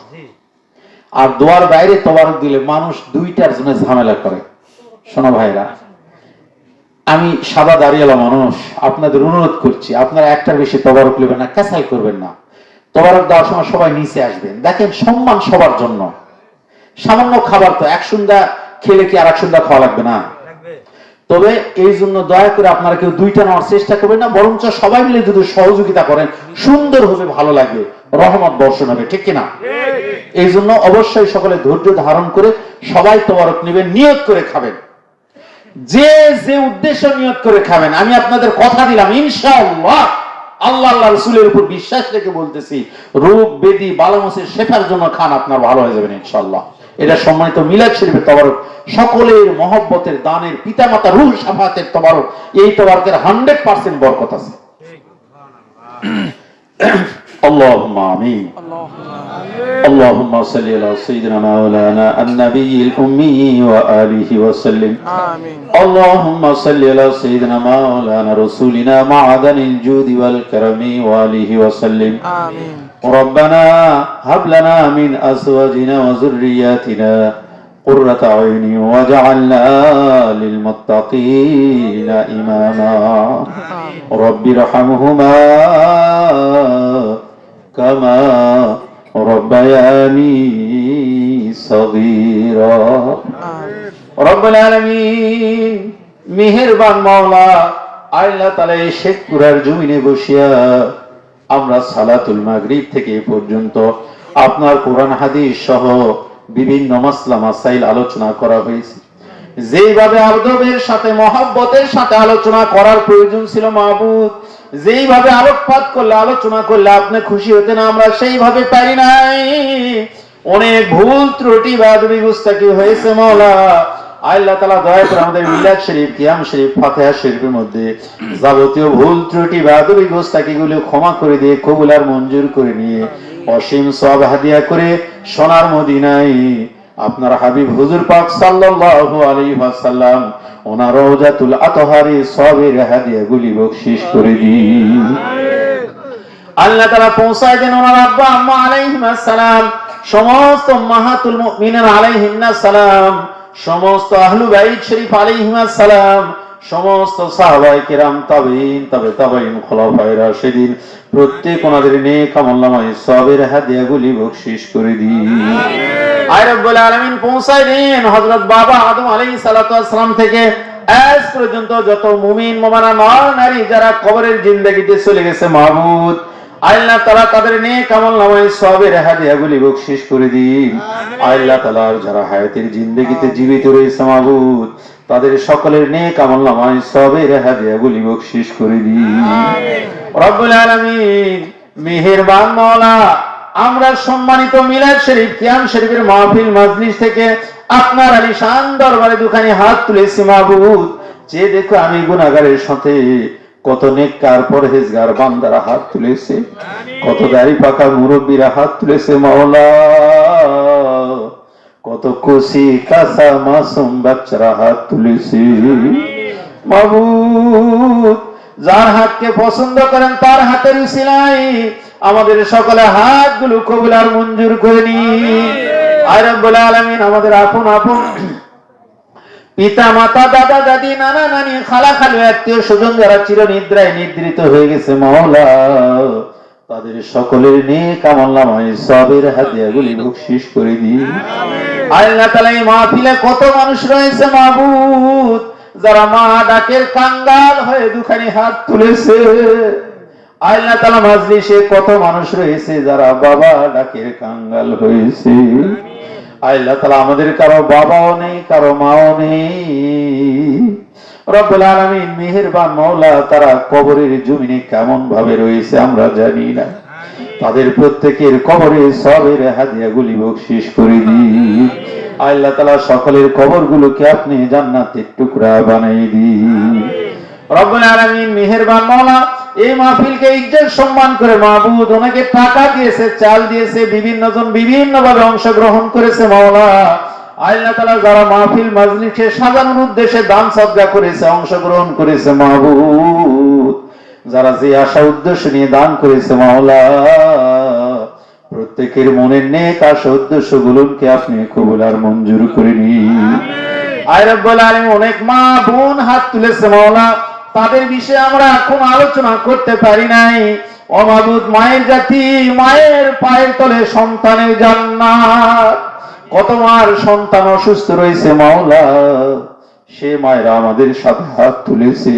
আর দোয়ার বাইরে তবারক দিলে মানুষ দুইটার জন্য ঝামেলা করে। শোনো ভাইরা, আমি সাদা দাড়িওয়ালা মানুষ, আপনাদের অনুরোধ করছি, আপনারা একটার বেশি তবারক নেবেন না, ক্যাসাল করবেন না। তবারক দেওয়ার সময় সবাই নিচে আসবেন। দেখেন, সম্মান সবার জন্য। সামান্য খাবার তো এক সন্ধ্যা খেলে কি আর এক সন্ধ্যা খাওয়া লাগবে না? তবে এই জন্য দয়া করে আপনারা কেউ দুইটা নেওয়ার চেষ্টা করবেন না, বরঞ্চ সবাই মিলে যদি সহযোগিতা করেন সুন্দর হবে, ভালো লাগবে, রহমত বর্ষণ হবে, ঠিক কিনা? এই জন্য অবশ্যই সকলে ধৈর্য ধারণ করে সবাই তবারক নেবেন, নিয়ত করে খাবেন। যে যে উদ্দেশ্য নিয়ত করে খাবেন, আমি আপনাদের কথা দিলাম ইনশাআল্লাহ, আল্লাহ আল্লাহ রাসূলের উপর বিশ্বাস রেখে বলতেছি, রোগ ব্যাধি বালামসের শেফার জন্য খান, আপনার ভালো হয়ে যাবেন ইনশাআল্লাহ। এটা সম্মানিত মিলাদ শরীফের তবারক, সকলের মহব্বতের, দানের, পিতামাতা রূহ শাফাতের তবারক। এই তবারকের 100% বরকত আছে। اللهم آمين. اللهم صل على سيدنا مولانا النبي الأمي وآله وسلم. آمين. اللهم صل على سيدنا مولانا رسولنا معدن الجود والكرم وآله وسلم. آمين. ربنا هب لنا من أزواجنا وذرياتنا قرة عين واجعلنا للمتقين إماما رب ارحمهما كما ربياني صغيرا رب العالمين মেহেরবান মাওলা আল্লাহ তাআলা এই শেখপুরার জমিনে বসিয়া আমরা সালাতুল মাগরিব থেকে এ পর্যন্ত আপনার কোরআন হাদিস সহ বিভিন্ন মাসলা মাসাইল আলোচনা করা হয়েছে। যেইভাবে আদবের সাথে মহব্বতের সাথে আলোচনা করার প্রয়োজন ছিল মাবুদ, যেইভাবে আলোকপাত করলে আলোচনা করলে আপনি খুশি হতেন, আমরা সেইভাবে পারি নাই। অনেক ভুল ত্রুটি বা দুর্বৃত্তাকি হয়েছে মাওলা। আল্লাহ তাআলা দয়া করে আমাদের মিলাদ শরীফ, কিয়াম শরীফ, ফাতিহা শরীফের মধ্যে যাবতীয় ভুল ত্রুটি বা দুর্বৃত্তাকি গুলো ক্ষমা করে দিয়ে কবুল আর মঞ্জুর করে নিয়ে অসীম সওয়াব হাদিয়া করে সোনার মদিনায় আপনার হাবিব হুজুর পাক সাল্লাল্লাহু আলাইহি ওয়াসাল্লাম ওনার রওজাতুল আতহারে সওয়াবের হাদিয়াগুলি বকশিশ করে দিন। আল্লাহ তাআলা পৌঁছায় দেন ওনার আব্বা আম্মা আলাইহিস সালাম, সমস্ত উম্মাহাতুল মুমিনিন আলাইহিন্নাস সালাম, সমস্ত আহলু বাইত শরীফ আলাইহিস সালাম, সমস্ত সাহাবায়ে কেরাম, তাবেঈন, তাবেঈন, খুলাফায়ে রাশিদিন, প্রত্যেক ওনাদের নেক আমলনামায় সওয়াবের হাদিয়াগুলি বকশিশ করে দিন। আয় রব্বুল আলামিন পৌঁছায় দেন হযরত বাবা আদম আলাইহিস সালাতু ওয়াস সালাম থেকে আজ পর্যন্ত যত মুমিন মুমিনা নর নারী যারা কবরের জিন্দেগিতে চলে গেছে মাবুদ, আল্লাহ তাআলা তাদের নেক আমলনামায় সওয়াবের হাদিয়াগুলি বকশিশ করে দিন। আল্লাহ তাআলা যারা হায়াতের জিন্দেগিতে জীবিত রয়েছে মাবুদ, তাদের সকলের নেক আমলনামায় সওয়াবের হাদিয়াগুলি বকশিশ করে দিন। রব্বুল আলামিন মেহেরবান মাওলা, আমরা সম্মানিত মিলাদ শরীফ, কিয়াম শরীফের মাহফিল মাজলিস থেকে আপনার আলিশান দরবারে দুখানি হাত তুলেছি মাবুদ। যে দেখো আমি গুনাহগারের সাথে কত নেককার পরহেজগার বান্দারা হাত তুলেছে, কত দাড়ি পাকা মুরব্বীরা হাত তুলেছে মাওলা, কত কুসি কাসা মাসুম বাচ্চারা হাত তুলেছে মাবুদ। যার হাতকে পছন্দ করেন তার হাতের উসিলায় আমাদের সকলে হাতগুলো কবুল আর মঞ্জুর করে নিন। আয় রব্বুল আলামিন আমাদের আপন আপন পিতা মাতা, দাদা দাদি, নানা নানি, খালা খালু, আত্মীয় স্বজন যারা চিরনিদ্রায় নিদ্রিত হয়ে গেছে মাওলা, তাদের সকলের নেক আমলনামায় সওয়াবের হাদিয়াগুলি বকশিশ করে দিন। আল্লাহ তাআলা এই মাহফিলে কত মানুষ রয়েছে মাবুদ, যারা মা ডাকের কাঙ্গাল হয়ে দুখানি হাত তুলেছে। আল্লাহ তাআলা মাজলিসে কত মানুষ রয়েছে যারা বাবা ডাকের কাঙ্গাল হয়েছে। আল্লাহ তাআলা আমাদের কারো বাবাও নেই, কারো মাও নেই। রব্বুল আলামিন মেহেরবান মাওলা, তারা কবরের জমিনে কেমন ভাবে রয়েছে আমরা জানি না, তাদের প্রত্যেকের কবরে সওয়াবের হাদিয়াগুলি বকশিশ করে দিন। আল্লাহ তাআলা সকলের কবরগুলোকে আপনি জান্নাতের টুকরা বানিয়ে দিন। রব্বুল আলামিন মেহেরবান মাওলা, এই মাহফিলকে ইজ্জত সম্মান করে মাবুদ ওনাকে টাকা দিয়েছে, চাল দিয়েছে, বিভিন্ন জন বিভিন্ন ভাবে অংশগ্রহণ করেছে মাওলা। আল্লাহ তাআলা যারা মাহফিল মাজলিসে সাজানোর উদ্দেশ্যে দান সদকা করেছে, অংশগ্রহণ করেছে মাবুদ, যারা যে আশা উদ্দেশ্য নিয়ে দান করেছে মাওলা, প্রত্যেকের মনের নেক আশা উদ্দেশ্য গুলোকে আপনি কবুল আর মঞ্জুর করে নিন। আয় রব্বুল আলামিন অনেক মা বোন হাত তুলেছে মাওলা, তাদের বিষয়ে আমরা এখন আলোচনা করতে পারি নাই। ও মাবুদ, মায়ের জাতি, মায়ের পায়ের তলে সন্তানের জান্নাত। কত মার সন্তান অসুস্থ রয়েছে মাওলা, সে মায়েরা আমাদের সাথে হাত তুলেছে।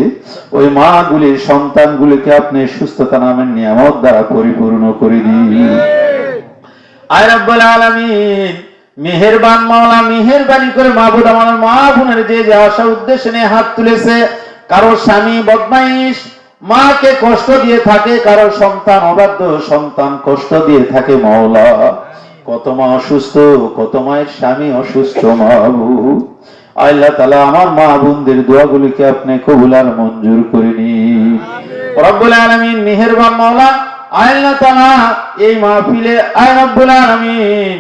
ওই মা গুলির সন্তান গুলিকে আপনি সুস্থতা নামের নিয়ামত দ্বারা পরিপূর্ণ করে দিন। আয় রব্বুল আলামিন মেহেরবান মাওলা, মেহেরবানি করে মাবুদ আমার মা বোনের যে যে আশা উদ্দেশ্য নিয়ে হাত তুলেছে, কারো স্বামী বদমাইশ মাকে কষ্ট দিয়ে থাকে, কারো সন্তান অবাধ্য সন্তান কষ্ট দিয়ে থাকে মাওলা, কত মা অসুস্থ, কত মায়ের স্বামী অসুস্থ মাবুদ। আল্লাহ তাআলা আমার মা বোনদের দোয়াগুলিকে আপনি কবুল আর মঞ্জুর করে নিন। রব্বুল আলামিন মেহেরবান মাওলা, আল্লাহ তাআলা এই মাহফিলে আয় রব্বুল আলামিন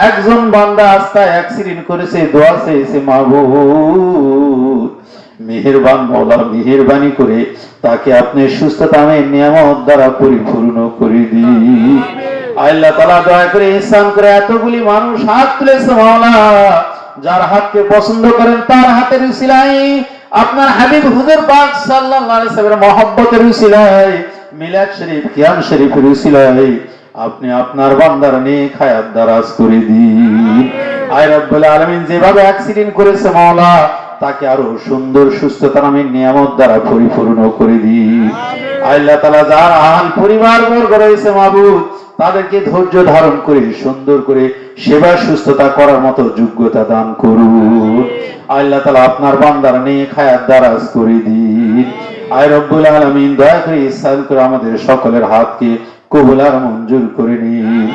একজন বান্দা রাস্তায় অ্যাক্সিডেন্ট করেছে, দোয়া চেয়েছে মাবুদ, মেহেরবান মাওলা মেহেরবানি করে তাকে আপনি সুস্থতার নিয়ামত দ্বারা পরিপূর্ণ করে দিন। আল্লাহ তাআলা দয়া করে ইহসান করে এতগুলি মানুষ হাত তুলেছে মাওলা, যার হাতকে পছন্দ করেন তার হাতের উসিলায়, আপনার হাবিব হুজুর পাক সাল্লাল্লাহু আলাইহি ওয়াসাল্লামের মহব্বতের উসিলায়, মিলাদ শরীফ কিয়াম শরীফের উসিলায় আপনি আপনার বান্দার নেক হায়াত দারাজ করে দিন। আয় রব্বুল আলামিন, যেভাবে অ্যাক্সিডেন্ট করেছে মাওলা, তাকে আরো সুন্দর সুস্থতার আমি নিয়ামত দ্বারা পরিপূর্ণ করে দিন। আল্লাহ তাআলা যার আহাল পরিবার বর্গ রয়েছে মাবুদ, তাদেরকে ধৈর্য ধারণ করে সুন্দর করে সেবা সুস্থতা করার মতো যোগ্যতা দান করুন। আল্লাহ তাআলা আপনার বান্দার নেক হায়াত দারাজ করে দিন। আয় রব্বুল আলামিন, দয়া করে ইহসান করে আমাদের সকলের হাতকে কবুল আর মঞ্জুর করে নিন।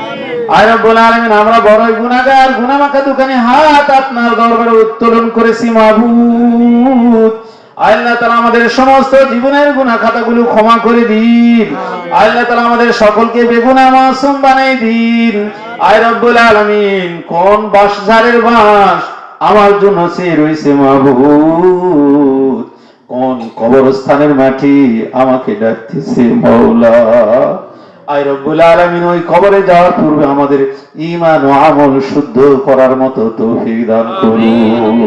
আয় রব্বুল আলামিন, আমরা বড়ই গুনাহগার, গুনাহমাখা দোকানে হাত আপনার দরবারে উত্তোলন করেছি মাবুদ। আল্লাহ তাআলা আমাদের সমস্ত জীবনের গুনাহ খাতাগুলো ক্ষমা করে দিন। আল্লাহ তাআলা আমাদের সকলকে বেগুনাহ মাসুম বানাই দিন। আয় রব্বুল আলামিন, কোন বাঁশঝাড়ের বাঁশ আমার জন্য চেয়ে রয়েছে মাবুদ, কোন কবরস্থানের মাটি আমাকে ডাকতেছে মাওলা। আয় রব্বুল আলামিন, ওই কবরে যাওয়ার পূর্বে আমাদের ঈমান ও আমল শুদ্ধ করার মতো তৌফিক দান করুন।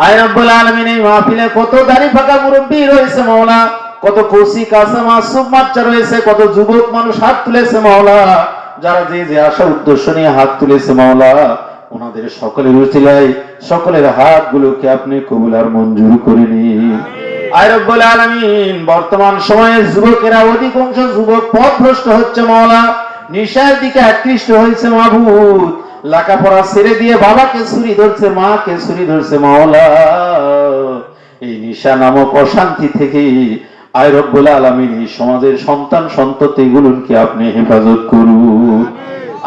আয় রব্বুল আলামিন, এই মাহফিলে কত দাড়ি ফাঁকা মুরব্বি রয়েছে মাওলা, কত কচি কাঁচা মাসুম বাচ্চা রয়েছে, কত যুবক মানুষ হাত তুলেছে মাওলা, যারা যে যে আশা উদ্দেশ্য নিয়ে হাত তুলেছে মাওলা, ওনাদের সকলের উসিলায় সকলের হাতগুলোকে আপনি কবুল আর মঞ্জুর করে নিন। আয় রব্বুল আলামিন, বর্তমান সময়ে যুবকেরা অধিকাংশ যুবক পথভ্রষ্ট হচ্ছে মাওলা, নিশার দিকে আকৃষ্ট হয়েছে মাবুদ, লেখাপড়া ছেড়ে দিয়ে বাবাকে ছুরি ধরছে, মাকে ছুরি ধরছে মাওলা। এই নিশা নামক অশান্তি থেকে আয় রব্বুল আলামিন, এই সমাজের সন্তান সন্ততি গুলোকে আপনি হেফাজত করুন।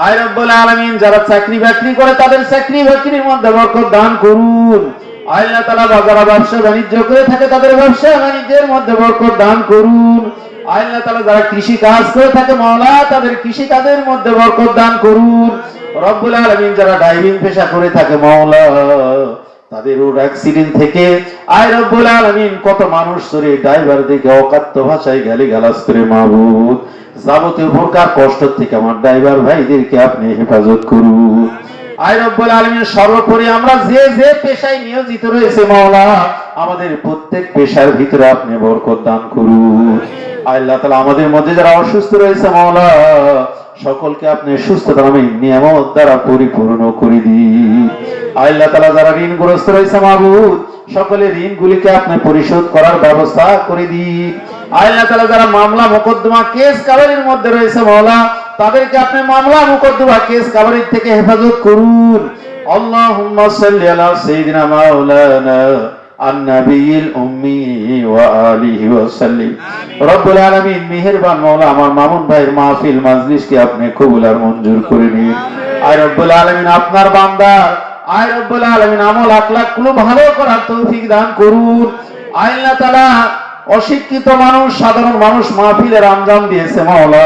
আয় রব্বুল আলামিন, যারা চাকরি বাকরি করে তাদের চাকরি বাকরির মধ্যে বরকত দান করুন। আল্লাহ তাআলা যারা ব্যবসা বাণিজ্য করে থাকে তাদের ব্যবসা বাণিজ্যের মধ্যে বরকত দান করুন। আল্লাহ তাআলা যারা কৃষি কাজ করে থাকে মাওলা, তাদের কৃষি কাজের মধ্যে বরকত দান করুন। রব্বুল আলামিন, যারা ড্রাইভিং পেশা করে থাকে মাওলা, তাদের রোড অ্যাক্সিডেন্ট থেকে আয় রব্বুল আলামিন কত মানুষ চড়ে ড্রাইভারদেরকে অকাত্য ভাষায় গালিগালাজ করে মাবুদ, যাবতীয় প্রকার কষ্ট থেকে আমার ড্রাইভার ভাইদেরকে আপনি হেফাজত করুন। আয় রব্বুল আলামিন, সর্বোপরি আমরা যে যে পেশায় নিয়োজিত রয়েছে মাওলা, আমাদের প্রত্যেক পেশার ভিতরে আপনি বরকত দান করুন। আল্লাহ তাআলা, আমাদের মধ্যে যারা অসুস্থ রয়েছে মাওলা, সকলকে আপনি সুস্থতার নিয়ামত দ্বারা পরিপূর্ণ করে দিন। আল্লাহ তাআলা, যারা ঋণগ্রস্ত রয়েছে মাবুদ, সকলের ঋণগুলিকে আপনি পরিশোধ করার ব্যবস্থা করে দিন। আল্লাহ তাআলা, যারা মামলা মোকদ্দমা কেস কাবারির মধ্যে রয়েছে মাওলা, তাদেরকে আপনি মামলা মোকদ্দমা কেস কাবারির থেকে হেফাজত করুন। আল্লাহুম্মা সাল্লি আলা সাইয়্যিদিনা মাওলানা আন-নাবিয়্যিল উম্মি ওয়া আলিহি ওয়া সাল্লিম। রব্বুল আলামিন, মেহেরবান মাওলা, আমার মামুন ভাইয়ের মাহফিল মাজলিসকে আপনি কবুল আর মঞ্জুর করে নিন। আয় রব্বুল আলামিন, আপনার বান্দা আয় রব্বুল আলামিন আমল আখলাক গুলো ভালো করার তৌফিক দান করুন। আল্লাহ তাআলা, অশিক্ষিত মানুষ, সাধারণ মানুষ মাহফিলের আঞ্জাম দিয়েছে মাওলা,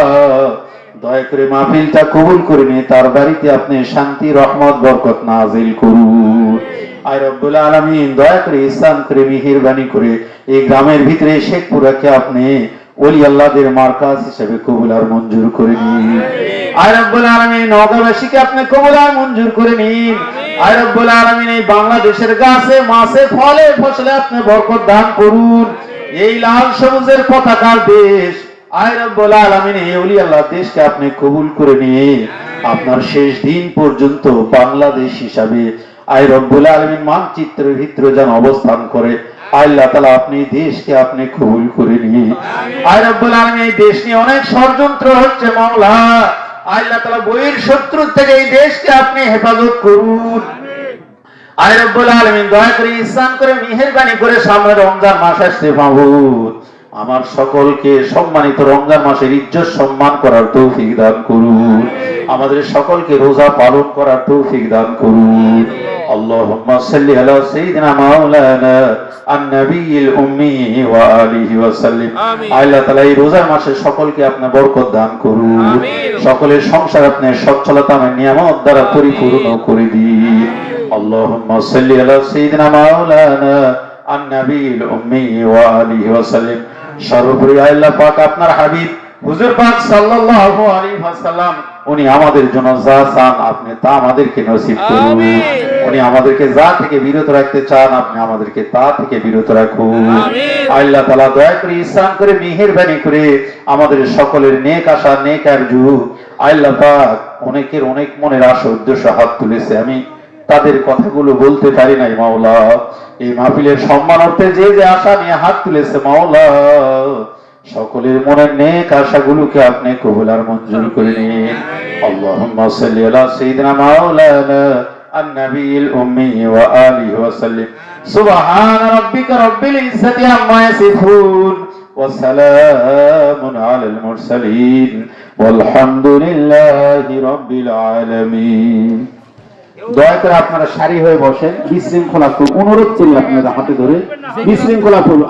দয়া করে মাহফিলটা কবুল করে নিয়ে তার বাড়িতে আপনি শান্তি, রহমত, বরকত নাজিল করুন। আয় রব্বুল আলামিন, দয়া করে ইহসান করে মেহেরবানি করে এই গ্রামের ভিতরে শেখপুরাকে আপনি ওলি আল্লাহদের মার্কাজ হিসেবে কবুল আর মঞ্জুর করে নিন। আয় রব্বুল আলামিন, নওগাঁবাসীকে আপনি কবুল আর মঞ্জুর করে নিন। আয় রব্বুল আলামিন, এই বাংলাদেশের গাছে মাছে ফলে ফসলে আপনি বরকত দান করুন। এই লাল সবুজের পতাকার দেশ আয় রব্বুল আলামিন, এই ওলি আল্লাহ দেশকে আপনি কবুল করে নিয়ে আপনার শেষ দিন পর্যন্ত বাংলাদেশ হিসাবে আয় রব্বুল আলামিন মানচিত্রের ভিতরে যেন অবস্থান করে। আল্লাহ তাআলা, আপনি দেশকে আপনি কবুল করে নিয়ে আয় রব্বুল আলামিন, এই দেশ নিয়ে অনেক ষড়যন্ত্র হচ্ছে মাওলা, আল্লাহ তাআলা বহির শত্রু থেকে এই দেশকে আপনি হেফাজত করুন। আয় রব্বুল আলামিন, দয়া করে ইহসান করে মেহেরবানি করে সামনে রমজান মাস আসছে মাবুদ, আমার সকলকে সম্মানিত রমজান মাসের ইজ্জত সম্মান করার তৌফিক দান করুন। আমাদের সকলকে রোজা পালন করার তৌফিক দান করুন। আল্লাহুম্মা সাল্লি আলা সাইয়্যিদিনা মাওলানা আন-নাবিয়্যিল উম্মি ওয়া আলিহি ওয়া সাল্লিম। আল্লাহ তাআলা, এই রোজার মাসে সকলকে আপনি বরকত দান করুন, সকলের সংসার আপনি সচ্ছলতা নিয়ামত দ্বারা পরিপূর্ণ করে দিন। আল্লাহুম্মা সাল্লি আলা সাইয়্যিদিনা মাওলানা আন-নাবিয়্যিল উম্মি ওয়া আলিহি ওয়া সাল্লিম। সর্বোপরি আল্লাহ পাক আপনার হাবিব হুজুর পাক সাল্লাল্লাহু আলাইহি ওয়াসাল্লাম উনি আমাদের জন্য যা চান আপনি তা আমাদেরকে নসিব করুন। উনি আমাদেরকে যা থেকে বিরত রাখতে চান আপনি আমাদেরকে তা থেকে বিরত রাখুন। আল্লাহ তাআলা দয়া করে ইহসান করে মেহেরবানি করে আমাদের সকলের নেক আশা নেক আরজু আল্লাহ পাক অনেকের অনেক মনের আশা উদ্দেশ্য হাত তুলেছে, আমি তাদের কথাগুলো বলতে পারি নাই মাওলা। এই মাহফিলের সম্মানার্থে যে যে আশা নিয়ে হাত তুলেছে মাওলা, সকলের মনের নেক আশাগুলোকে আপনি কবুল আর মঞ্জুর করে নিন। আল্লাহুম্মা সাল্লি আলা সাইয়্যিদিনা মাওলানা আন-নাবিয়্যিল উম্মি ওয়া আলিহি ওয়া সাল্লিম। সুবহানা রাব্বিকা রাব্বিল ইজ্জাতি আম্মা ইয়াসিফুন ওয়া সালামুন আলাল মুরসালিন ওয়ালহামদুলিল্লাহি রাব্বিল আলামিন। দয়া করে আপনারা সারি হয়ে বসেন, বিশৃঙ্খলা করুন, অনুরোধ করি আপনাদের হাতে ধরে বিশৃঙ্খলা করুন।